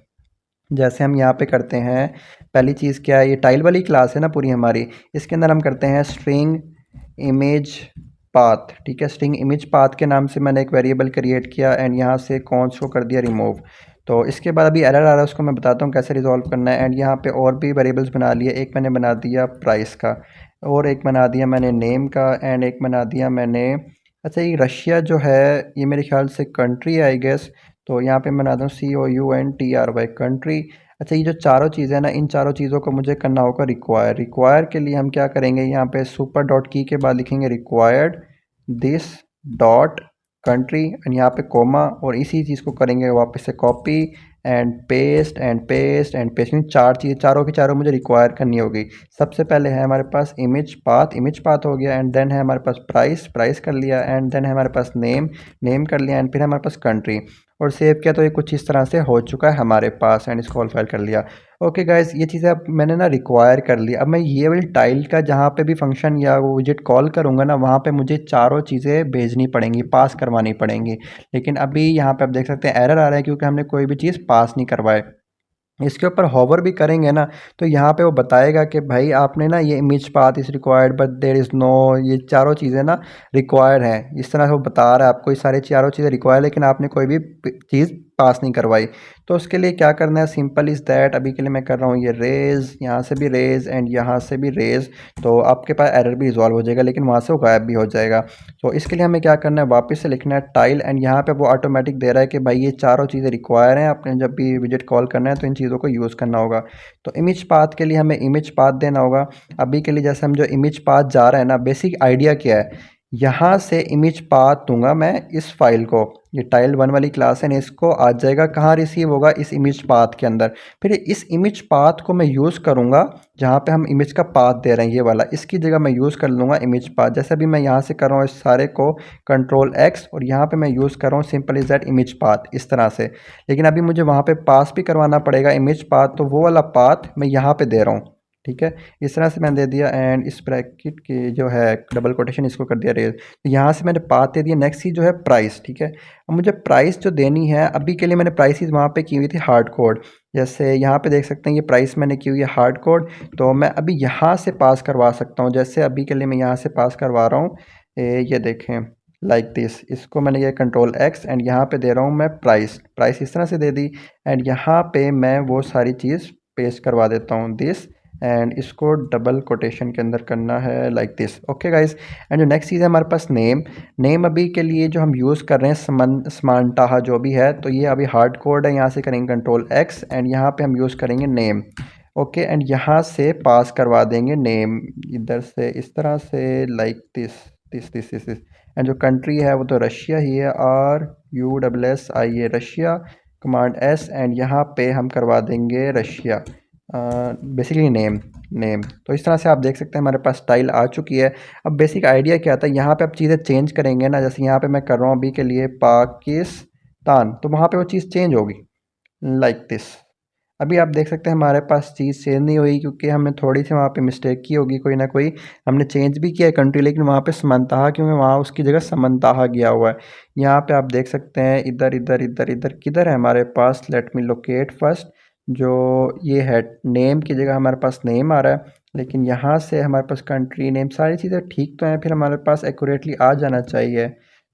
जैसे हम यहाँ पे करते हैं, पहली चीज़ क्या है, ये टाइल वाली क्लास है ना पूरी हमारी, इसके अंदर हम करते हैं स्ट्रिंग इमेज पाथ। ठीक है, स्ट्रिंग इमेज पाथ के नाम से मैंने एक वेरिएबल क्रिएट किया एंड यहाँ से कॉन्स को कर दिया रिमूव। तो इसके बाद अभी एरर आ रहा है, उसको मैं बताता हूँ कैसे रिजॉल्व करना है। एंड यहाँ पे और भी वेरिएबल्स बना लिए, एक मैंने बना दिया प्राइस का, और एक बना दिया मैंने नेम का, एंड एक बना दिया मैंने, अच्छा ये रशिया जो है ये मेरे ख्याल से कंट्री है आई गेस, तो यहाँ पे मैं बना दूँ COUNTRY कंट्री। अच्छा, ये जो चारों चीज़ें हैं ना, इन चारों चीज़ों को मुझे करना होगा रिक्वायर। रिक्वायर के लिए हम क्या करेंगे, यहाँ पे सुपर डॉट की के बाद लिखेंगे required this dot country and यहाँ पे कोमा, और इसी चीज़ को करेंगे वापस से copy and paste and paste and paste. इन चार चीज़, चारों की चारों मुझे रिक्वायर करनी होगी। सबसे पहले है हमारे पास इमेज पाथ हो गया, एंड देन है हमारे पास प्राइस कर लिया, एंड देन है हमारे पास नेम कर लिया, एंड फिर हमारे पास कंट्री, और सेव किया। तो ये कुछ इस तरह से हो चुका है हमारे पास, एंड इसको ऑल फाइल कर लिया। ओके गाइस, ये चीज़ें अब मैंने ना रिक्वायर कर ली। अब मैं ये वाली टाइल का जहाँ पे भी फंक्शन या वो विजिट कॉल करूँगा ना, वहाँ पे मुझे चारों चीज़ें भेजनी पड़ेंगी, पास करवानी पड़ेंगी। लेकिन अभी यहाँ पे आप देख सकते हैं एरर आ रहा है, क्योंकि हमने कोई भी चीज़ पास नहीं करवाए। इसके ऊपर होवर भी करेंगे ना, तो यहाँ पे वो बताएगा कि भाई आपने ना ये image path is required but there is no, ये चारों चीज़ें ना रिक्वायर्ड हैं। इस तरह से वो बता रहा है आपको ये सारी चारों चीज़ें रिक्वायर्ड, लेकिन आपने कोई भी चीज़ पास नहीं करवाई। तो उसके लिए क्या करना है, सिंपल इज़ दैट, अभी के लिए मैं कर रहा हूँ ये रेज़, यहाँ से भी रेज़ एंड यहाँ से भी रेज़, तो आपके पास एरर भी रिजॉल्व हो जाएगा, लेकिन वहाँ से वो गायब भी हो जाएगा। तो इसके लिए हमें क्या करना है, वापस से लिखना है टाइल, एंड यहाँ पे वो ऑटोमेटिक दे रहा है कि भाई ये चारों चीज़ें रिक्वायर हैं, आपने जब भी विजिट कॉल करना है तो इन चीज़ों को यूज़ करना होगा। तो इमेज पाथ के लिए हमें इमेज पाथ देना होगा। अभी के लिए जैसे हम जो इमेज पाथ जा रहा है ना, बेसिक आइडिया क्या है, यहाँ से इमेज पाथ दूंगा मैं इस फाइल को, ये टाइल 1 वाली क्लास है ना, इसको आ जाएगा कहाँ, रिसीव होगा इस इमेज पाथ के अंदर। फिर इस इमेज पाथ को मैं यूज़ करूँगा जहाँ पे हम इमेज का पाथ दे रहे हैं, ये वाला, इसकी जगह मैं यूज़ कर लूँगा इमेज पाथ। जैसे अभी मैं यहाँ से कर रहा हूँ इस सारे को Ctrl+X, और यहाँ पे मैं यूज़ कर रहा हूँ simple is that image path, इस तरह से। लेकिन अभी मुझे वहाँ पे पास भी करवाना पड़ेगा इमेज पाथ, तो वो वाला पाथ मैं यहाँ पे दे रहा हूँ। ठीक है, इस तरह से मैंने दे दिया, एंड इस ब्रैकेट की जो है डबल कोटेशन इसको कर दिया रेज। तो यहाँ से मैंने पाथ दे दिया। नेक्स्ट चीज़ जो है प्राइस। ठीक है, अब मुझे प्राइस जो देनी है, अभी के लिए मैंने प्राइसेस वहाँ पे की हुई थी हार्ड कोड। जैसे यहाँ पे देख सकते हैं ये प्राइस मैंने की हुई है हार्ड कोड, तो मैं अभी यहाँ से पास करवा सकता हूँ। जैसे अभी के लिए मैं यहाँ से पास करवा रहा हूँ, ये देखें लाइक दिस, इसको मैंने ये Ctrl+X एंड यहाँ पे दे रहा हूँ मैं प्राइस इस तरह से दे दी, एंड यहाँ पे मैं वो सारी चीज़ पेस्ट करवा देता हूँ दिस, एंड इसको डबल कोटेशन के अंदर करना है like this. Okay guys, and जो नेक्स्ट चीज़ है हमारे पास नेम अभी के लिए जो हम यूज़ कर रहे हैं समानता जो भी है, तो ये अभी हार्ड कोड है। यहाँ से करेंगे Ctrl+X एंड यहाँ पे हम यूज़ करेंगे नेम। ओके, एंड यहाँ से पास करवा देंगे नेम इधर से इस तरह से लाइक दिस एंड जो कंट्री है वो तो रशिया ही है, RUSSIA Russia, command S, and यहाँ पे हम करवा देंगे रशिया, बेसिकली नेम। तो इस तरह से आप देख सकते हैं हमारे पास स्टाइल आ चुकी है। अब बेसिक आइडिया क्या था, यहाँ पे आप चीज़ें चेंज करेंगे ना, जैसे यहाँ पे मैं कर रहा हूँ अभी के लिए पाकिस्तान, तो वहाँ पे वो चीज़ चेंज होगी लाइक दिस। अभी आप देख सकते हैं हमारे पास चीज़ चेंज नहीं हुई, क्योंकि हमने थोड़ी सी वहाँ पे मिस्टेक की होगी कोई ना कोई। हमने चेंज भी किया है कंट्री, लेकिन वहाँ पे समंतहा, क्योंकि वहाँ उसकी जगह समंतहा गया हुआ है। यहाँ पे आप देख सकते हैं इधर इधर इधर इधर किधर है हमारे पास, लेट मी लोकेट फर्स्ट, जो ये है नेम की जगह हमारे पास नेम आ रहा है, लेकिन यहाँ से हमारे पास कंट्री नेम सारी चीज़ें ठीक तो हैं, फिर हमारे पास एक्यूरेटली आ जाना चाहिए।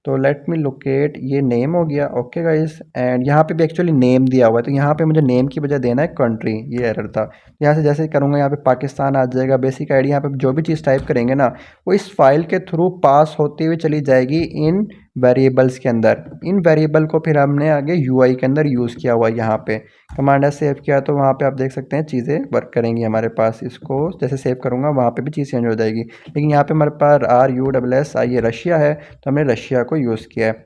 तो लेट मी लोकेट, ये नेम हो गया। ओके गाइस, एंड यहाँ पे भी एक्चुअली नेम दिया हुआ है, तो यहाँ पे मुझे नेम की बजाय देना है कंट्री, ये एरर था। यहाँ से जैसे करूँगा यहाँ पे पाकिस्तान आ जाएगा। बेसिक आइडिया, यहाँ पे जो भी चीज़ टाइप करेंगे ना, वो इस फाइल के थ्रू पास होती हुई चली जाएगी इन वेरिएबल्स के अंदर। इन वेरिएबल को फिर हमने आगे यूआई के अंदर यूज़ किया हुआ है। यहाँ पे कमांड है सेव किया, तो वहाँ पे आप देख सकते हैं चीज़ें वर्क करेंगी हमारे पास। इसको जैसे सेव करूँगा वहाँ पे भी चीज़ चेंज हो जाएगी, लेकिन यहाँ पे हमारे पास RUSSIA रशिया है, तो हमने रशिया को यूज़ किया है।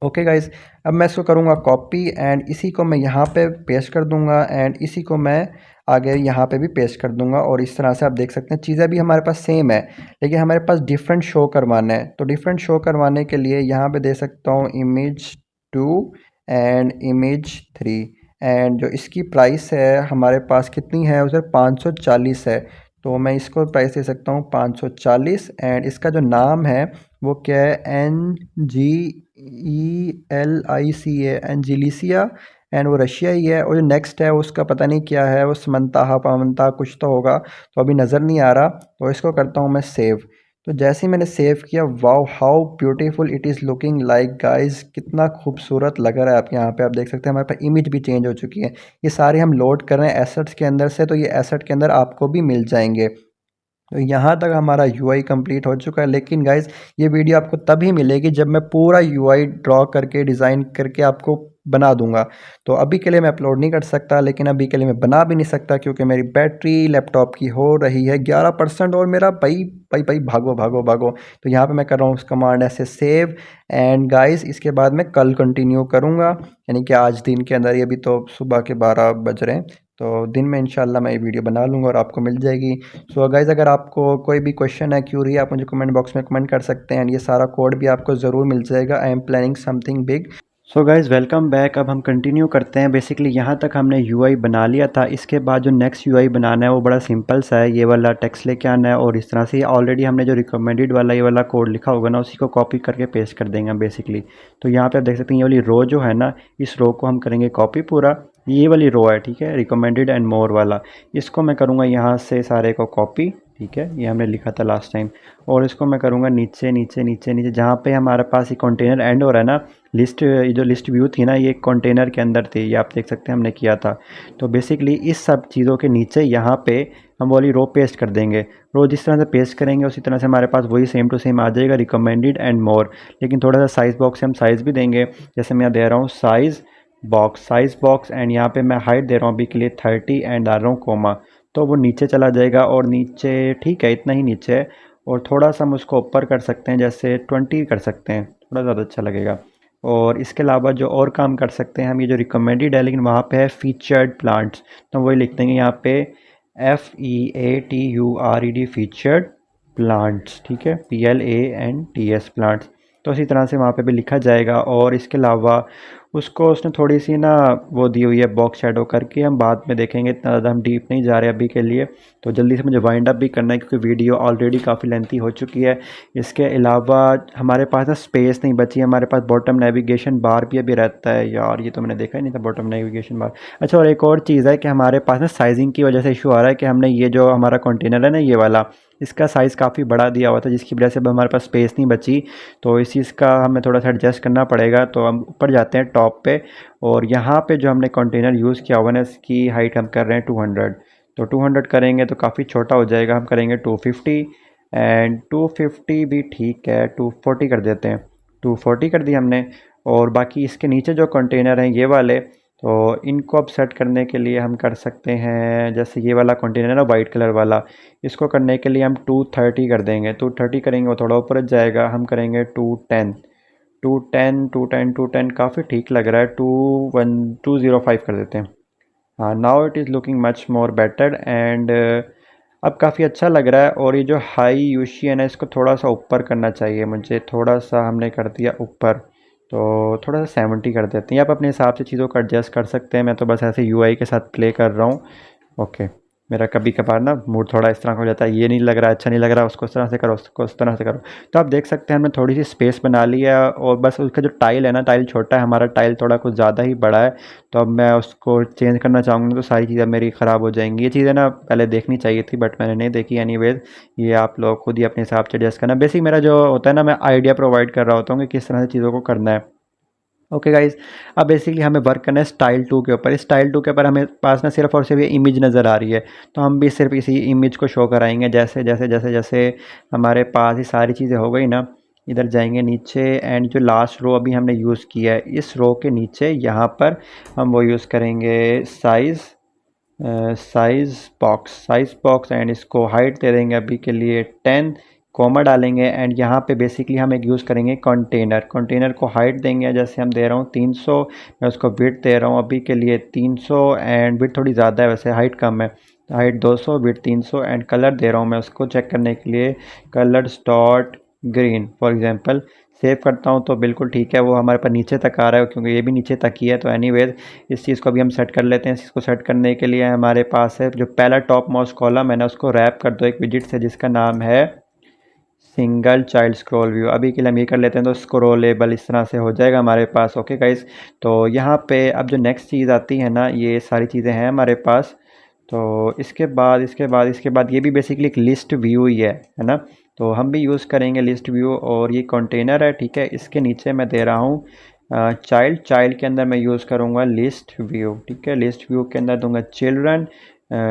ओके गाइस, अब मैं इसको करूँगा कॉपी, एंड इसी को मैं यहाँ पे पेस्ट कर दूँगा, एंड इसी को मैं आगे यहाँ पे भी पेस्ट कर दूँगा, और इस तरह से आप देख सकते हैं चीज़ें भी हमारे पास सेम है, लेकिन हमारे पास डिफरेंट शो करवाना है। तो डिफरेंट शो करवाने के लिए यहाँ पे दे सकता हूँ image2, एंड इमेज 3। एंड जो इसकी प्राइस है हमारे पास कितनी है उसे 540 है, तो मैं इसको प्राइस दे सकता हूँ 540। एंड इसका जो नाम है वो क्या है, NGELICA, एंजिलिसिया। एंड वो रशिया ही है। और जो नेक्स्ट है उसका पता नहीं क्या है, वो समंता पामंता कुछ तो होगा, तो अभी नज़र नहीं आ रहा। तो इसको करता हूँ मैं सेव। तो जैसे ही मैंने सेव किया, wow how beautiful it is looking like guys, कितना खूबसूरत लग रहा है। आप यहाँ पे आप देख सकते हैं हमारे पास इमेज भी चेंज हो चुकी है। ये सारे हम लोड कर रहे हैं एसेट्स के अंदर से, तो ये एसेट के अंदर आपको भी मिल जाएंगे। तो यहाँ तक हमारा यूआई कंप्लीट हो चुका है। लेकिन गाइज ये वीडियो आपको तभी मिलेगी जब मैं पूरा यूआई ड्रॉ करके डिज़ाइन करके आपको बना दूंगा। तो अभी के लिए मैं अपलोड नहीं कर सकता, लेकिन अभी के लिए मैं बना भी नहीं सकता क्योंकि मेरी बैटरी लैपटॉप की हो रही है 11%। और मेरा भाई भाई भाई भागो भागो भागो। तो यहाँ पे मैं कर रहा हूँ उस कमांड ऐसे सेव। एंड गाइज इसके बाद मैं कल कंटिन्यू करूँगा, यानी कि आज दिन के अंदर। ये भी तो सुबह के 12 बज रहे हैं, तो दिन में इंशाल्लाह मैं ये वीडियो बना लूँगा और आपको मिल जाएगी। सो गाइज़ अगर आपको कोई भी क्वेश्चन है, क्यूरी है, आप मुझे कमेंट बॉक्स में कमेंट कर सकते हैं। एंड ये सारा कोड भी आपको ज़रूर मिल जाएगा। I am planning something big. So guys welcome back. अब हम कंटिन्यू करते हैं। बेसिकली यहाँ तक हमने यूआई बना लिया था। इसके बाद जो नेक्स्ट यूआई बनाना है वो बड़ा सिंपल सा है। ये वाला टेक्स्ट लेके आना है और इस तरह से ऑलरेडी हमने जो रिकमेंडेड वाला ये वाला कोड लिखा होगा ना, उसी को कॉपी करके पेस्ट कर देंगे बेसिकली। तो यहाँ पे आप देख सकते हैं ये वाली रो जो है ना, इस रो को हम करेंगे कॉपी पूरा। ये वाली रो है, ठीक है, रिकमेंडेड एंड मोर वाला। इसको मैं करूँगा यहाँ से सारे को कॉपी, ठीक है, ये हमने लिखा था लास्ट टाइम। और इसको मैं करूँगा नीचे नीचे नीचे नीचे, जहाँ पे हमारे पास ये कंटेनर एंड हो रहा है ना। लिस्ट, ये जो लिस्ट व्यू थी ना, ये कंटेनर के अंदर थी, ये आप देख सकते हैं हमने किया था। तो बेसिकली इस सब चीज़ों के नीचे यहाँ पे हम वाली रो पेस्ट कर देंगे। रो जिस तरह से पेस्ट करेंगे उसी तरह से हमारे पास वही सेम टू सेम आ जाएगा, रिकमेंडेड एंड मोर। लेकिन थोड़ा सा साइज़ बॉक्स से हम साइज़ भी देंगे। जैसे मैं दे रहा हूँ साइज़ बॉक्स एंड यहाँ पे मैं हाइट दे रहा हूँ अभी के लिए 30 एंड डाल रहा हूँ कोमा। तो वो नीचे चला जाएगा और नीचे ठीक है, इतना ही नीचे है। और थोड़ा सा हम उसको ऊपर कर सकते हैं, जैसे 20 कर सकते हैं, थोड़ा ज़्यादा अच्छा लगेगा। और इसके अलावा जो और काम कर सकते हैं हम, ये जो रिकमेंडेड है लेकिन वहाँ पे है फीचर्ड प्लांट्स, तो वही लिख देंगे यहाँ पे FEATURED फीचर्ड प्लांट्स, ठीक है, PLANTS प्लांट्स। तो इसी तरह से वहाँ पे भी लिखा जाएगा। और इसके अलावा उसको उसने थोड़ी सी ना वो दी हुई है बॉक्स शेडो करके, हम बाद में देखेंगे, इतना ज़्यादा हम डीप नहीं जा रहे अभी के लिए। तो जल्दी से मुझे वाइंड अप भी करना है क्योंकि वीडियो ऑलरेडी काफ़ी लेंथी हो चुकी है। इसके अलावा हमारे पास ना स्पेस नहीं बची, हमारे पास बॉटम नेविगेशन बार भी अभी रहता है। यार ये तो मैंने देखा ही नहीं था, बॉटम नेविगेशन बार। अच्छा, और एक और चीज़ है कि हमारे पास ना साइजिंग की वजह से इशू आ रहा है कि हमने ये जो हमारा कंटेनर है ना, ये वाला, इसका साइज़ काफ़ी बड़ा दिया हुआ था, जिसकी वजह से अब हमारे पास स्पेस नहीं बची। तो इस चीज़ का हमें थोड़ा सा एडजस्ट करना पड़ेगा। तो हम ऊपर जाते हैं टॉप पे, और यहाँ पे जो हमने कंटेनर यूज़ किया हुआ ना, इसकी हाइट हम कर रहे हैं 200। तो 200 करेंगे तो काफ़ी छोटा हो जाएगा, हम करेंगे 250। एंड 250 भी ठीक है, 240 कर देते हैं। 240 कर दिया हमने। और बाकी इसके नीचे जो कंटेनर हैं ये वाले, तो इनको अब सेट करने के लिए हम कर सकते हैं, जैसे ये वाला कंटेनर है ना वाइट कलर वाला, इसको करने के लिए हम 230 कर देंगे। 230 करेंगे वो थोड़ा ऊपर जाएगा, हम करेंगे 210। 210 काफ़ी ठीक लग रहा है। 205 कर देते हैं। हाँ, now it is looking much more better and अब काफ़ी अच्छा लग रहा है। और ये जो हाई यूशी है ना, इसको थोड़ा सा ऊपर करना चाहिए मुझे, थोड़ा सा हमने कर दिया ऊपर। तो थोड़ा सा 70 कर देते हैं। आप अपने हिसाब से चीज़ों को एडजस्ट कर सकते हैं, मैं तो बस ऐसे यूआई के साथ प्ले कर रहा हूँ। ओके, मेरा कभी कभार ना मूड थोड़ा इस तरह का हो जाता है, ये नहीं लग रहा, अच्छा नहीं लग रहा, उसको इस तरह से करो, उसको इस तरह से करो। तो आप देख सकते हैं हमने थोड़ी सी स्पेस बना ली है। और बस उसका जो टाइल है ना, टाइल छोटा है, हमारा टाइल थोड़ा कुछ ज़्यादा ही बड़ा है। तो अब मैं उसको चेंज करना चाहूँगा तो सारी चीज़ें मेरी ख़राब हो जाएंगी। ये चीज़ें ना पहले देखनी चाहिए थी बट मैंने नहीं देखी। एनीवेज, ये आप लोग खुद ही अपने हिसाब से एडजस्ट करना। बेसिक मेरा जो होता है ना, मैं आइडिया प्रोवाइड कर रहा होता हूँ कि किस तरह से चीज़ों को करना है। ओके गाइज, अब बेसिकली हमें वर्क करना है स्टाइल 2 के ऊपर। इस स्टाइल 2 के ऊपर हमें पास ना सिर्फ और सिर्फ ये इमेज नज़र आ रही है, तो हम भी सिर्फ इसी इमेज को शो कराएंगे। जैसे जैसे जैसे जैसे हमारे पास ये सारी चीज़ें हो गई ना, इधर जाएंगे नीचे। एंड जो लास्ट रो अभी हमने यूज़ किया है, इस रो के नीचे यहाँ पर हम वो यूज़ करेंगे साइज़ बॉक्स एंड इसको हाइट दे देंगे अभी के लिए 10, कॉमा डालेंगे। एंड यहाँ पे बेसिकली हम एक यूज़ करेंगे कंटेनर को हाइट देंगे, जैसे हम दे रहा हूँ 300। मैं उसको विड्थ दे रहा हूँ अभी के लिए 300 एंड विड्थ थोड़ी ज़्यादा है, वैसे हाइट कम है, तो हाइट 200, विड्थ 300। एंड कलर दे रहा हूँ मैं उसको चेक करने के लिए, colour dot green for example save करता हूँ तो बिल्कुल ठीक है, वो हमारे पास नीचे तक आ रहा है क्योंकि ये भी नीचे तक ही है। तो एनीवेज इस चीज़ को अभी हम सेट कर लेते हैं। इस चीज़ को सेट करने के लिए हमारे पास है जो पहला टॉप मोस्ट कॉलम है ना, उसको रैप कर दो एक विजिट से जिसका नाम है सिंगल चाइल्ड स्क्रॉल व्यू। अभी के लिए हम ये कर लेते हैं तो स्क्रॉलेबल इस तरह से हो जाएगा हमारे पास। ओके गाइस, तो यहाँ पे अब जो नेक्स्ट चीज़ आती है ना, ये सारी चीज़ें हैं हमारे पास। तो इसके बाद ये भी बेसिकली एक लिस्ट व्यू ही है ना। तो हम भी यूज़ करेंगे लिस्ट व्यू, और ये कंटेनर है, ठीक है। इसके नीचे मैं दे रहा हूँ चाइल्ड के अंदर मैं यूज़ करूँगा लिस्ट व्यू, ठीक है। लिस्ट व्यू के अंदर दूंगा चिल्ड्रन,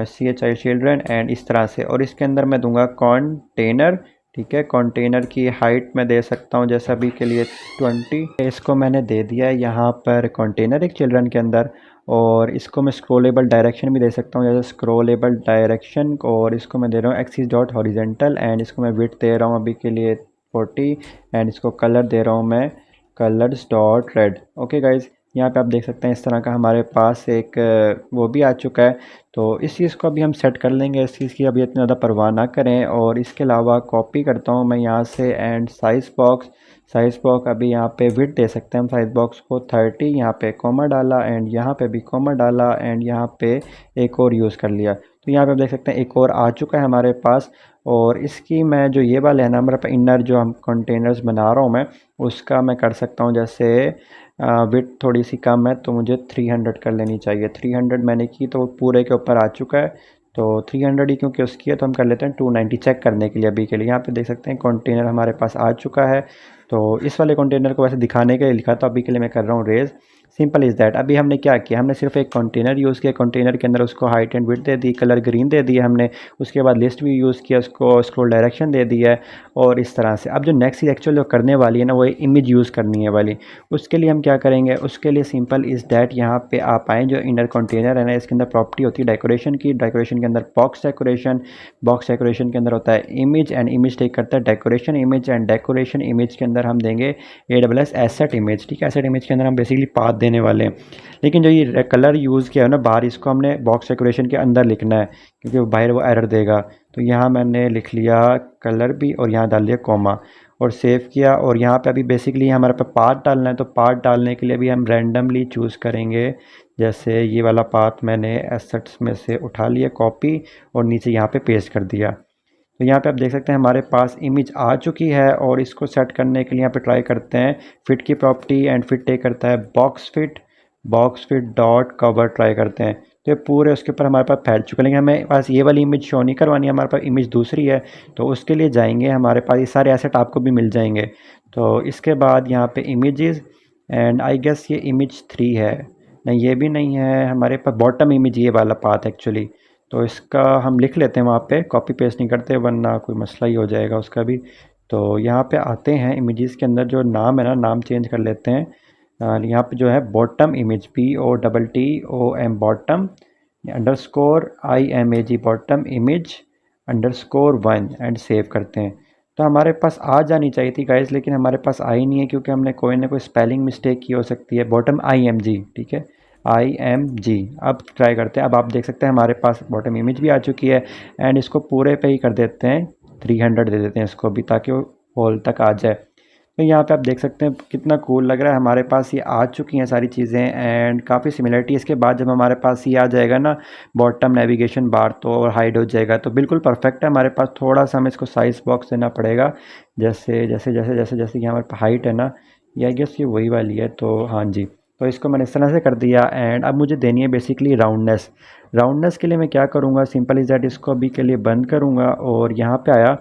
CHI चिल्ड्रन, एंड इस तरह से। और इसके अंदर मैं दूंगा कंटेनर, ठीक है। कंटेनर की हाइट मैं दे सकता हूँ जैसा अभी के लिए 20। इसको मैंने दे दिया है यहाँ पर कंटेनर एक चिल्ड्रन के अंदर। और इसको मैं स्क्रॉलेबल डायरेक्शन भी दे सकता हूँ जैसे स्क्रॉलेबल डायरेक्शन, और इसको मैं दे रहा हूँ एक्सिस डॉट हॉरिजेंटल, एंड इसको मैं विड्थ दे रहा हूँ अभी के लिए 40, एंड इसको कलर दे रहा हूँ मैं colours dot red. Okay guys, यहाँ पे आप देख सकते हैं इस तरह का हमारे पास एक वो भी आ चुका है। तो इस चीज़ को अभी हम सेट कर लेंगे, इस चीज़ की अभी इतनी ज़्यादा परवाह ना करें। और इसके अलावा कॉपी करता हूँ मैं यहाँ से, एंड साइज़ बॉक्स अभी यहाँ पे विड्थ दे सकते हैं हम साइज़ बॉक्स को 30, यहाँ पे कॉमा डाला, एंड यहाँ पे भी कॉमा डाला, एंड यहाँ पे एक और यूज़ कर लिया। तो यहाँ पे आप देख सकते हैं एक और आ चुका है हमारे पास। और इसकी मैं जो ये वाले है ना हमारे पास इनर जो हम कंटेनर्स बना रहा हूँ मैं, उसका मैं कर सकता हूँ जैसे विड्थ थोड़ी सी कम है तो मुझे 300 कर लेनी चाहिए। 300 मैंने की तो पूरे के ऊपर आ चुका है। तो 300 ही क्योंकि उसकी है तो हम कर लेते हैं 290 चेक करने के लिए। अभी के लिए यहाँ पे देख सकते हैं कंटेनर हमारे पास आ चुका है। तो इस वाले कंटेनर को वैसे दिखाने के लिए लिखा, तो अभी के लिए मैं कर रहा हूँ रेज। Simple is that. अभी हमने क्या किया, हमने सिर्फ एक कंटेनर यूज़ किया, कंटेनर के अंदर उसको हाइट एंड विड्थ दे दी, कलर ग्रीन दे दिया हमने। उसके बाद लिस्ट भी यूज़ किया, उसको स्क्रॉल डायरेक्शन दे दिया है, और इस तरह से। अब जो नेक्स्ट चीज़ एक्चुअल जो करने वाली है ना, वो इमेज यूज़ करनी है वाली। उसके लिए हम क्या करेंगे, उसके लिए सिंपल इज़ दैट यहाँ पे आप आएँ, जो इनर कंटेनर है ना, इसके अंदर प्रॉपर्टी होती है डेकोरेशन की। डेकोरेशन के अंदर बॉक्स डेकोरेशन के अंदर होता है इमेज, एंड इमेज टेक करता है decoration image, and decoration image के अंदर हम देंगे AWS एसेट इमेज, ठीक है। एसेट इमेज के अंदर हम बेसिकली पाथ देने वाले हैं। लेकिन जो ये कलर यूज़ किया है ना बाहर, इसको हमने बॉक्स डेकोरेशन के अंदर लिखना है क्योंकि बाहर वो एरर देगा। तो यहाँ मैंने लिख लिया कलर भी, और यहाँ डाल दिया कॉमा, और सेव किया। और यहाँ पे अभी बेसिकली हमारे पास पाथ डालना है, तो पाथ डालने के लिए भी हम रैंडमली चूज़ करेंगे। जैसे ये वाला पाथ मैंने एसेट्स में से उठा लिया कॉपी, और नीचे यहाँ पे पेस्ट कर दिया। तो यहाँ पे आप देख सकते हैं हमारे पास इमेज आ चुकी है। और इसको सेट करने के लिए यहाँ पे ट्राई करते हैं फिट की प्रॉपर्टी, एंड फिट टेक करता है box fit dot cover try करते हैं। तो ये पूरे उसके ऊपर हमारे पास फैल चुका है। लेकिन हमें पास ये वाली इमेज शो नहीं करवानी है, हमारे पास इमेज दूसरी है। तो उसके लिए जाएंगे, हमारे पास ये सारे एसेट आपको भी मिल जाएंगे। तो इसके बाद यहाँ पे इमेजेस, एंड आई गेस ये इमेज 3 है। नहीं, ये भी नहीं है, हमारे पास बॉटम इमेज ये वाला पाथ एक्चुअली। तो इसका हम लिख लेते हैं वहाँ पे, कॉपी पेस्ट नहीं करते वरना कोई मसला ही हो जाएगा उसका भी। तो यहाँ पे आते हैं इमेजेस के अंदर, जो नाम है ना, नाम चेंज कर लेते हैं। यहाँ पे जो है bottom image, BOTTOM bottom _IMAG bottom image _1, and save करते हैं। तो हमारे पास आ जानी चाहिए थी गाइस, लेकिन हमारे पास आई नहीं है क्योंकि हमने कोई ना कोई स्पेलिंग मिस्टेक की हो सकती है। बॉटम IMG, ठीक है, IMG। अब ट्राई करते हैं। अब आप देख सकते हैं हमारे पास बॉटम इमेज भी आ चुकी है, एंड इसको पूरे पे ही कर देते हैं 300 दे देते हैं इसको भी, ताकि वो होल तक आ जाए। तो यहाँ पे आप देख सकते हैं कितना कूल लग रहा है। हमारे पास ये आ चुकी हैं सारी चीज़ें, एंड काफ़ी सिमिलरिटी। इसके बाद जब हमारे पास ये आ जाएगा ना बॉटम नेविगेशन बार, तो और हाइड हो जाएगा, तो बिल्कुल परफेक्ट है हमारे पास। थोड़ा सा हमें इसको साइज़ बॉक्स देना पड़ेगा, जैसे जैसे जैसे जैसे जैसे कि हमारे पास हाइट है ना, ये आई गेस ये वही वाली है। तो हाँ जी, तो इसको मैंने इस तरह से कर दिया। एंड अब मुझे देनी है बेसिकली राउंडनेस के लिए मैं क्या करूँगा, सिंपल इज़ दैट, इसको अभी के लिए बंद करूँगा, और यहाँ पे आया।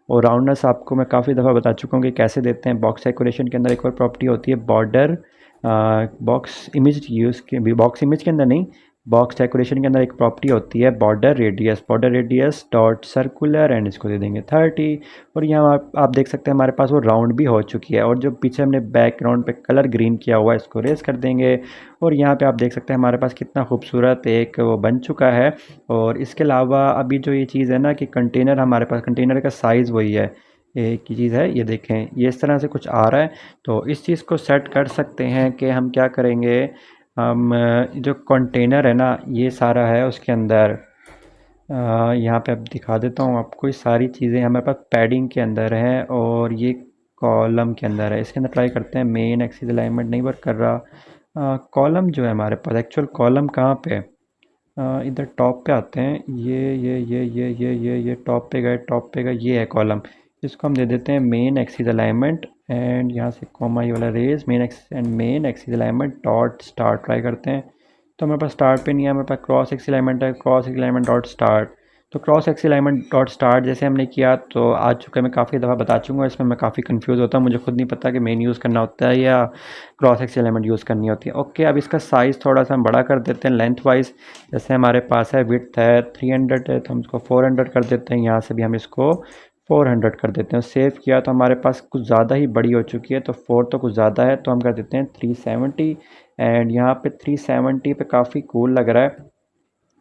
और राउंडनेस आपको मैं काफ़ी दफ़ा बता चुका हूँ कि कैसे देते हैं। बॉक्स डेकोरेशन के अंदर एक और प्रॉपर्टी होती है border, box image box image के अंदर नहीं, बॉक्स डेकोरेशन के अंदर एक प्रॉपर्टी होती है border radius dot circular, and इसको दे देंगे 30। और यहाँ आप देख सकते हैं हमारे पास वो राउंड भी हो चुकी है। और जो पीछे हमने बैकग्राउंड पे कलर ग्रीन किया हुआ है, इसको रेस कर देंगे। और यहाँ पे आप देख सकते हैं हमारे पास कितना खूबसूरत एक वो बन चुका है। और इसके अलावा अभी जो ये चीज़ है ना कि कंटेनर, हमारे पास कंटेनर का साइज़ वही है, एक ही चीज़ है, ये देखें ये इस तरह से कुछ आ रहा है। तो इस चीज़ को सेट कर सकते हैं कि हम क्या करेंगे, हम जो कंटेनर है ना ये सारा है उसके अंदर, यहाँ पे अब दिखा देता हूँ आपको। ये सारी चीज़ें हमारे पास पैडिंग के अंदर हैं, और ये कॉलम के अंदर है, इसके अंदर ट्राई करते हैं। मेन एक्सिस अलाइनमेंट नहीं वर्क कर रहा। कॉलम जो है हमारे पास, एक्चुअल कॉलम कहाँ पे है? इधर टॉप पे आते हैं। ये टॉप पे गए, टॉप पे गए, ये है कॉलम। इसको हम दे देते हैं मेन एक्सिस अलाइनमेंट एंड यहाँ से कॉमा ये वाला रेज main axis and main axis alignment dot start try करते हैं। तो हमारे पास स्टार्ट पे नहीं है, हमारे पास क्रॉस एक्सिस अलाइनमेंट है, cross axis alignment dot start. तो cross axis alignment dot start जैसे हमने किया तो आ चुका है, मैं काफ़ी दफ़ा बता चुका हूँ, इसमें मैं काफ़ी कंफ्यूज होता हूँ, मुझे खुद नहीं पता कि मेन यूज़ करना होता है या क्रॉस एक्सिस अलाइनमेंट यूज़ करनी होती है। ओके, अब इसका साइज़ थोड़ा सा हम बड़ा कर देते हैं लेंथ वाइज। जैसे हमारे पास है विड्थ है 300 है, तो हम इसको 400 कर देते हैं। यहाँ से भी हम इसको 400 कर देते हैं। सेव किया तो हमारे पास कुछ ज़्यादा ही बड़ी हो चुकी है, तो 4 तो कुछ ज़्यादा है, तो हम कर देते हैं 370 एंड यहाँ पे 370 पे काफ़ी कूल लग रहा है।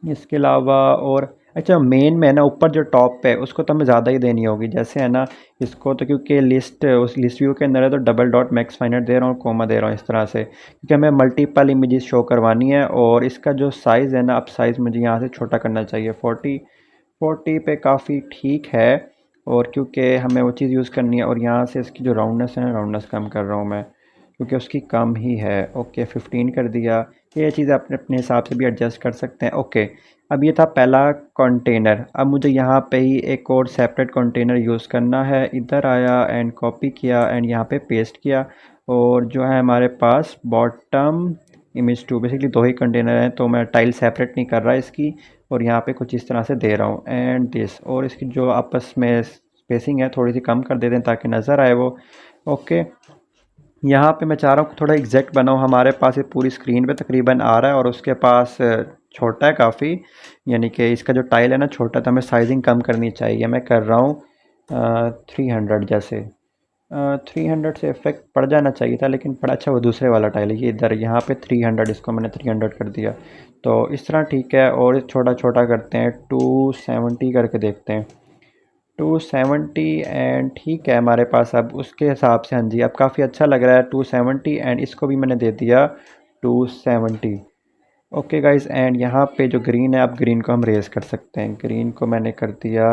इसके अलावा और अच्छा, मेन में है ना ऊपर जो टॉप पे है उसको तो हमें ज़्यादा ही देनी होगी, जैसे है ना इसको तो क्योंकि लिस्ट उस लिस्ट व्यू के अंदर है तो डबल डॉट मैक्स फाइनर दे रहा हूँ, कोमा दे रहा हूँ इस तरह से, क्योंकि हमें मल्टीपल इमेजेस शो करवानी है। और इसका जो साइज़ है ना, अब साइज़ मुझे यहाँ से छोटा करना चाहिए। 40 पे काफ़ी ठीक है, और क्योंकि हमें वो चीज़ यूज़ करनी है। और यहाँ से इसकी जो राउंडनेस है ना, राउंडनेस कम कर रहा हूँ मैं, क्योंकि उसकी कम ही है। ओके, 15 कर दिया। ये चीज़ आप अपने हिसाब से भी एडजस्ट कर सकते हैं। ओके, अब ये था पहला कंटेनर। अब मुझे यहाँ पे ही एक और सेपरेट कंटेनर यूज़ करना है। इधर आया एंड कॉपी किया एंड यहाँ पे पेस्ट किया, और जो है हमारे पास बॉटम इमेज 2, बेसिकली दो ही कंटेनर हैं, तो मैं टाइल सेपरेट नहीं कर रहा इसकी, और यहाँ पे कुछ इस तरह से दे रहा हूँ एंड दिस। और इसकी जो आपस में स्पेसिंग है थोड़ी सी कम कर देते हैं ताकि नज़र आए वो। ओके, यहाँ पे मैं चाह रहा हूँ थोड़ा एग्जैक्ट बनाओ। हमारे पास ये पूरी स्क्रीन पे तकरीबन आ रहा है और उसके पास छोटा है काफ़ी, यानी कि इसका जो टाइल है ना छोटा, तो हमें साइजिंग कम करनी चाहिए। मैं कर रहा हूँ 300 जैसे। 300 से इफेक्ट पड़ जाना चाहिए था, लेकिन पड़ा। अच्छा, वो दूसरे वाला टाइल है ये इधर, यहाँ पे 300, इसको मैंने 300 कर दिया। तो इस तरह ठीक है, और छोटा छोटा करते हैं, 270 करके देखते हैं। 270 एंड ठीक है हमारे पास अब उसके हिसाब से। हाँ जी, अब काफ़ी अच्छा लग रहा है 270, एंड इसको भी मैंने दे दिया 270। ओके गाइस, एंड यहाँ पे जो ग्रीन है, अब ग्रीन को हम रेज़ कर सकते हैं। ग्रीन को मैंने कर दिया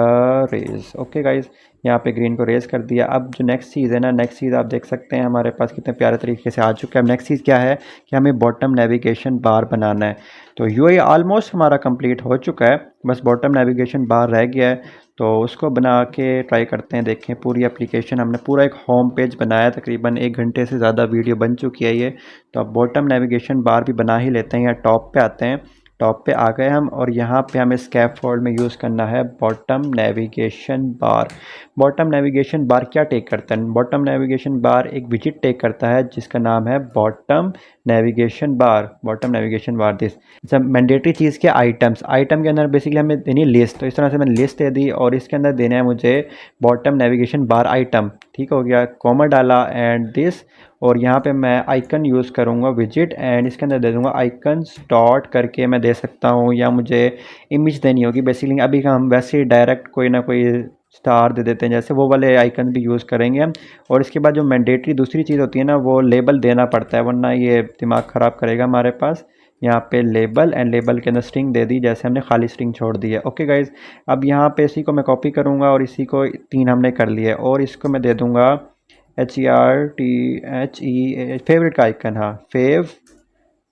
रेज़। ओके गाइस, यहाँ पे ग्रीन को रेज़ कर दिया। अब जो नेक्स्ट चीज़ है ना, नेक्स्ट चीज़ आप देख सकते हैं हमारे पास कितने प्यारे तरीके से आ चुका है। नेक्स्ट चीज़ क्या है कि हमें बॉटम नेविगेशन बार बनाना है। तो ये ऑलमोस्ट हमारा कंप्लीट हो चुका है, बस बॉटम नेविगेशन बार रह गया है। तो उसको बना के ट्राई करते हैं। देखें, पूरी एप्लीकेशन हमने पूरा एक होम पेज बनाया, तकरीबन 1 घंटे से ज़्यादा वीडियो बन चुकी है ये। तो अब बॉटम नेविगेशन बार भी बना ही लेते हैं। या टॉप पे आते हैं, टॉप पे आ गए हम, और यहाँ पे हमें स्कैफोल्ड में यूज़ करना है bottom navigation bar. Bottom navigation bar क्या टेक करता है? बॉटम नेविगेशन बार एक विजिट टेक करता है जिसका नाम है bottom navigation bar. Bottom navigation bar this. अच्छा, मैंडेटरी चीज़ के आइटम्स, आइटम के अंदर बेसिकली हमें देनी लिस्ट। तो इस तरह से मैंने लिस्ट दे दी, और इसके अंदर देना है मुझे बॉटम नेविगेशन बार आइटम। ठीक हो गया, कॉमा डाला एंड दिस, और यहाँ पे मैं आइकन यूज़ करूँगा विजिट, एंड इसके अंदर दे दूँगा आइकन्स डॉट करके मैं दे सकता हूँ, या मुझे इमेज देनी होगी। बेसिकली अभी हम वैसे ही डायरेक्ट कोई ना कोई स्टार दे देते हैं, जैसे वो वाले आइकन भी यूज़ करेंगे हम। और इसके बाद जो मैंडेटरी दूसरी चीज़ होती है ना, वो लेबल देना पड़ता है, वरना ये दिमाग ख़राब करेगा हमारे पास। यहाँ पे लेबल, एंड लेबल के अंदर स्ट्रिंग दे दी, जैसे हमने खाली स्ट्रिंग छोड़ दी है। ओके गाइज़, अब यहाँ पे इसी को मैं कॉपी करूँगा, और इसी को 3 हमने कर लिया, और इसको मैं दे दूँगा HERTHE, फेवरेट का आइकन, हाँ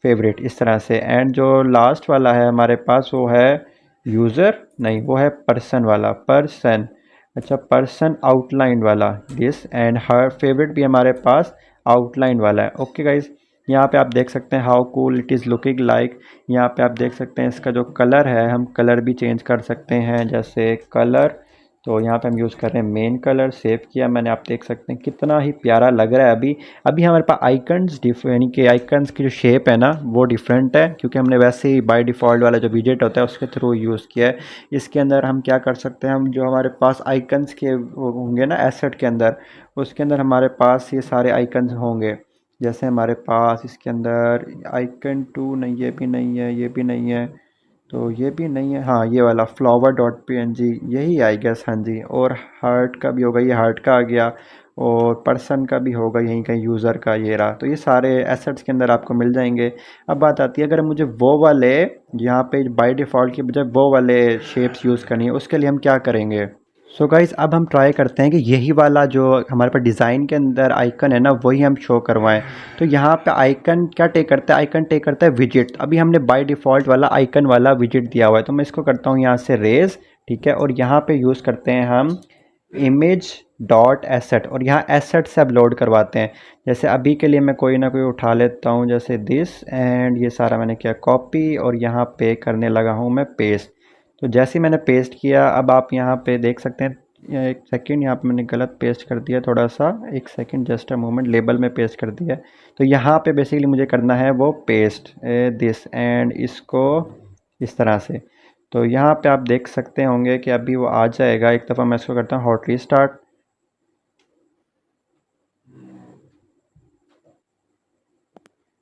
फेवरेट, इस तरह से। एंड जो लास्ट वाला है हमारे पास वो है यूज़र, नहीं वो है पर्सन वाला, पर्सन। अच्छा, पर्सन आउटलाइन वाला दिस, एंड हर फेवरेट भी हमारे पास आउटलाइन वाला है। ओके गाइज, यहाँ पे आप देख सकते हैं how cool it is looking like. यहाँ पे आप देख सकते हैं इसका जो कलर है, हम कलर भी चेंज कर सकते हैं, जैसे कलर। तो यहाँ पे हम यूज़ कर रहे हैं मेन कलर। सेव किया मैंने, आप देख सकते हैं कितना ही प्यारा लग रहा है। अभी अभी हमारे पास आइकन्स यानी कि आइकन्स की जो शेप है ना वो डिफरेंट है, क्योंकि हमने वैसे ही बाय डिफ़ॉल्ट वाला जो विजेट होता है उसके थ्रू यूज़ किया है। इसके अंदर हम क्या कर सकते हैं, हम जो हमारे पास आइकन्स के वो होंगे ना एसेट के अंदर, उसके अंदर हमारे पास ये सारे आइकन्स होंगे। जैसे हमारे पास इसके अंदर आइकन 2 नहीं, ये भी नहीं है, ये भी नहीं है, तो ये भी नहीं है। हाँ, ये वाला फ्लावर डॉट PNG यही आई गेस। हाँ जी, और हार्ट का भी होगा, ये हार्ट का आ गया, और पर्सन का भी होगा यहीं कहीं, यूज़र का ये रहा। तो ये सारे एसेट्स के अंदर आपको मिल जाएंगे। अब बात आती है, अगर मुझे वो वाले यहाँ पे बाय डिफ़ॉल्ट की बजाय वो वाले शेप्स यूज़ करनी है, उसके लिए हम क्या करेंगे? सो गाइज़ अब हम ट्राई करते हैं कि यही वाला जो हमारे पास डिज़ाइन के अंदर आइकन है ना, वही हम शो करवाएं। तो यहाँ पे आइकन क्या टेक करता है, आइकन टेक करता है विजिट। अभी हमने बाय डिफ़ॉल्ट वाला आइकन वाला विजिट दिया हुआ है, तो मैं इसको करता हूँ यहाँ से रेज़, ठीक है। और यहाँ पे यूज़ करते हैं हम इमेज डॉट एसेट, और यहाँ एसेट से अब लोड करवाते हैं। जैसे अभी के लिए मैं कोई ना कोई उठा लेता हूँ, जैसे दिस, एंड ये सारा मैंने किया कॉपी, और यहाँ पे करने लगा हूँ मैं पेस्ट। तो जैसे ही मैंने पेस्ट किया, अब आप यहाँ पे देख सकते हैं, एक सेकंड, यहाँ पे मैंने गलत पेस्ट कर दिया थोड़ा सा, एक second, just a moment, label में पेस्ट कर दिया। तो यहाँ पे बेसिकली मुझे करना है वो पेस्ट दिस, एंड इसको इस तरह से। तो यहाँ पे आप देख सकते होंगे कि अभी वो आ जाएगा। एक दफ़ा मैं इसको करता हूँ हॉट रीस्टार्ट।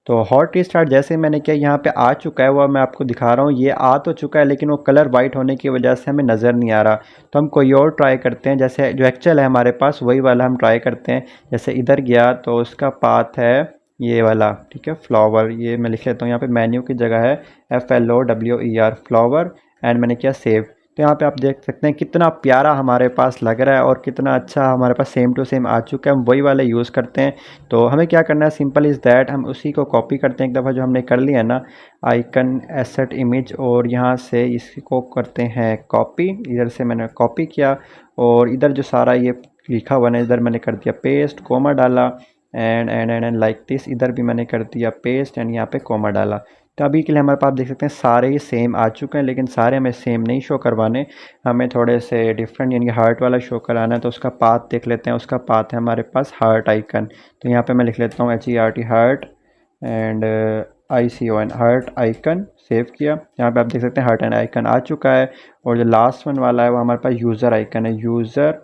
तो हॉट रीस्टार्ट जैसे मैंने किया, यहाँ पे आ चुका है, वो मैं आपको दिखा रहा हूँ। ये आ तो चुका है, लेकिन वो कलर वाइट होने की वजह से हमें नज़र नहीं आ रहा। तो हम कोई और ट्राई करते हैं, जैसे जो एक्चुअल है हमारे पास वही वाला हम ट्राई करते हैं। जैसे इधर गया तो उसका पाथ है ये वाला, ठीक है, फ्लावर। ये मैं लिख लेता हूँ, यहाँ पे मेन्यू की जगह है FLOWER फ्लावर, एंड मैंने किया सेव। तो यहाँ पे आप देख सकते हैं कितना प्यारा हमारे पास लग रहा है, और कितना अच्छा हमारे पास सेम टू सेम आ चुका है। हम वही वाला यूज़ करते हैं। तो हमें क्या करना है, सिंपल इज़ दैट, हम उसी को कॉपी करते हैं एक दफ़ा जो हमने कर लिया है ना, आइकन एसेट इमेज, और यहाँ से इसको करते हैं कॉपी। इधर से मैंने कॉपी किया, और इधर जो सारा ये लिखा हुआ है इधर मैंने कर दिया पेस्ट, कोमा डाला, एंड लाइक दिस। इधर भी मैंने कर दिया पेस्ट, एंड यहाँ पे कोमा डाला। तो अभी के लिए हमारे पास देख सकते हैं सारे ही सेम आ चुके हैं, लेकिन सारे हमें सेम नहीं शो करवाने, हमें थोड़े से डिफरेंट, यानी कि हार्ट वाला शो कराना है। तो उसका पाथ देख लेते हैं। उसका पाथ है हमारे पास हार्ट आइकन। तो यहाँ पे मैं लिख लेता हूँ HERT heart, and ICON heart icon. Save किया। यहाँ पे आप देख सकते हैं हार्ट एंड आइकन आ चुका है। और जो लास्ट वन वाला है वो हमारे पास यूज़र आइकन है, यूज़र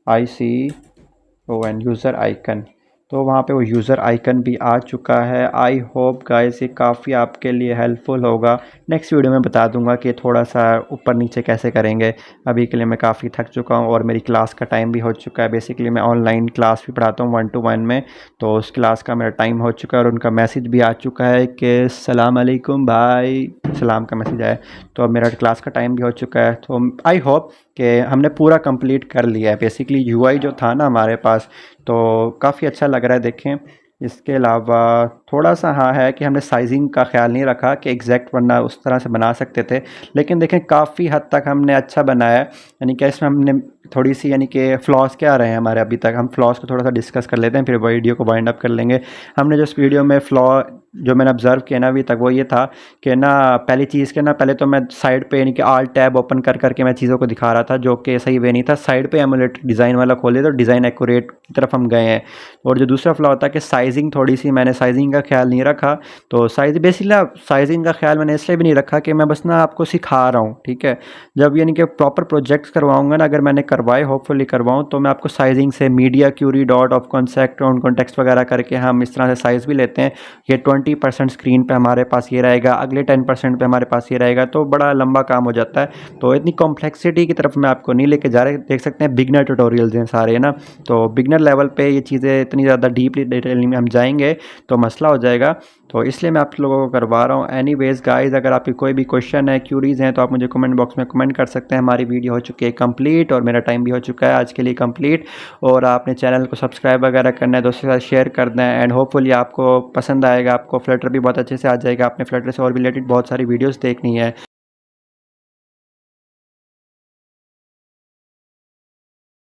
ICON यूज़र आइकन। तो वहाँ पे वो यूज़र आइकन भी आ चुका है। आई होप गाइस ये काफ़ी आपके लिए हेल्पफुल होगा। नेक्स्ट वीडियो में बता दूंगा कि थोड़ा सा ऊपर नीचे कैसे करेंगे। अभी के लिए मैं काफ़ी थक चुका हूँ, और मेरी क्लास का टाइम भी हो चुका है। बेसिकली मैं ऑनलाइन क्लास भी पढ़ाता हूँ 1 to 1 में, तो उस क्लास का मेरा टाइम हो चुका है, और उनका मैसेज भी आ चुका है कि सलाम अलैकुम भाई, सलाम का मैसेज आया। तो अब मेरा क्लास का टाइम भी हो चुका है। तो आई होप कि हमने पूरा कंप्लीट कर लिया है। बेसिकली UI जो था ना हमारे पास, तो काफ़ी अच्छा लग रहा है, देखें। इसके अलावा थोड़ा सा हाँ है कि हमने साइजिंग का ख्याल नहीं रखा कि एग्जैक्ट, वरना उस तरह से बना सकते थे। लेकिन देखें काफ़ी हद तक हमने अच्छा बनाया है। यानी कि इसमें हमने थोड़ी सी, यानी कि फ्लॉस क्या रहे हैं हमारे अभी तक, हम फ्लॉस को थोड़ा सा डिस्कस कर लेते हैं, फिर वीडियो को वाइंड अप कर लेंगे। हमने जो इस वीडियो में फ्लॉ जो मैंने ऑब्ज़र्व किया ना अभी तक, वो ये था कि ना, पहली चीज़ के ना, पहले तो मैं साइड पे यानी कि आल टैब ओपन कर करके मैं चीज़ों को दिखा रहा था, जो कि सही वे नहीं था। साइड पे एमुलेट डिज़ाइन वाला खोले तो डिज़ाइन एक्यूरेट की तरफ हम गए हैं। और जो दूसरा फ्लॉ होता है कि साइजिंग, थोड़ी सी मैंने साइजिंग का ख्याल नहीं रखा। तो बेसिकली साइजिंग का ख्याल मैंने इसलिए भी नहीं रखा कि मैं बस ना आपको सिखा रहा हूँ, ठीक है। जब यानी कि प्रॉपर प्रोजेक्ट्स करवाऊँगा ना, अगर मैंने करवाए, होपफुली करवाऊँ, तो मैं आपको साइजिंग से media query dot of concept on context वगैरह करके हम इस तरह से साइज़ भी लेते हैं। ये 20% स्क्रीन पे हमारे पास ये रहेगा, अगले 10% पे हमारे पास ये रहेगा, तो बड़ा लंबा काम हो जाता है। तो इतनी कॉम्प्लेक्सिटी की तरफ मैं आपको नहीं लेके जा रहा। देख सकते हैं बिगनर ट्यूटोरियल्स हैं सारे ना, तो बिगनर लेवल पे ये चीज़ें इतनी ज़्यादा डीपली डिटेलिंग में हम जाएंगे तो मसला हो जाएगा। तो इसलिए मैं आप लोगों को करवा रहा हूँ। एनीवेज गाइस, अगर आपकी कोई भी क्वेश्चन है, क्यूरीज़ हैं, तो आप मुझे कमेंट बॉक्स में कमेंट कर सकते हैं। हमारी वीडियो हो चुकी है कंप्लीट, और मेरा टाइम भी हो चुका है आज के लिए कंप्लीट। और आपने चैनल को सब्सक्राइब वगैरह करना है, दोस्तों के साथ शेयर करना है, एंड होपफुली आपको पसंद आएगा। आपको फ्लटर भी बहुत अच्छे से आ जाएगा। आपने फ्लटर से और भी रिलेटेड बहुत सारी वीडियोज़ देखनी है,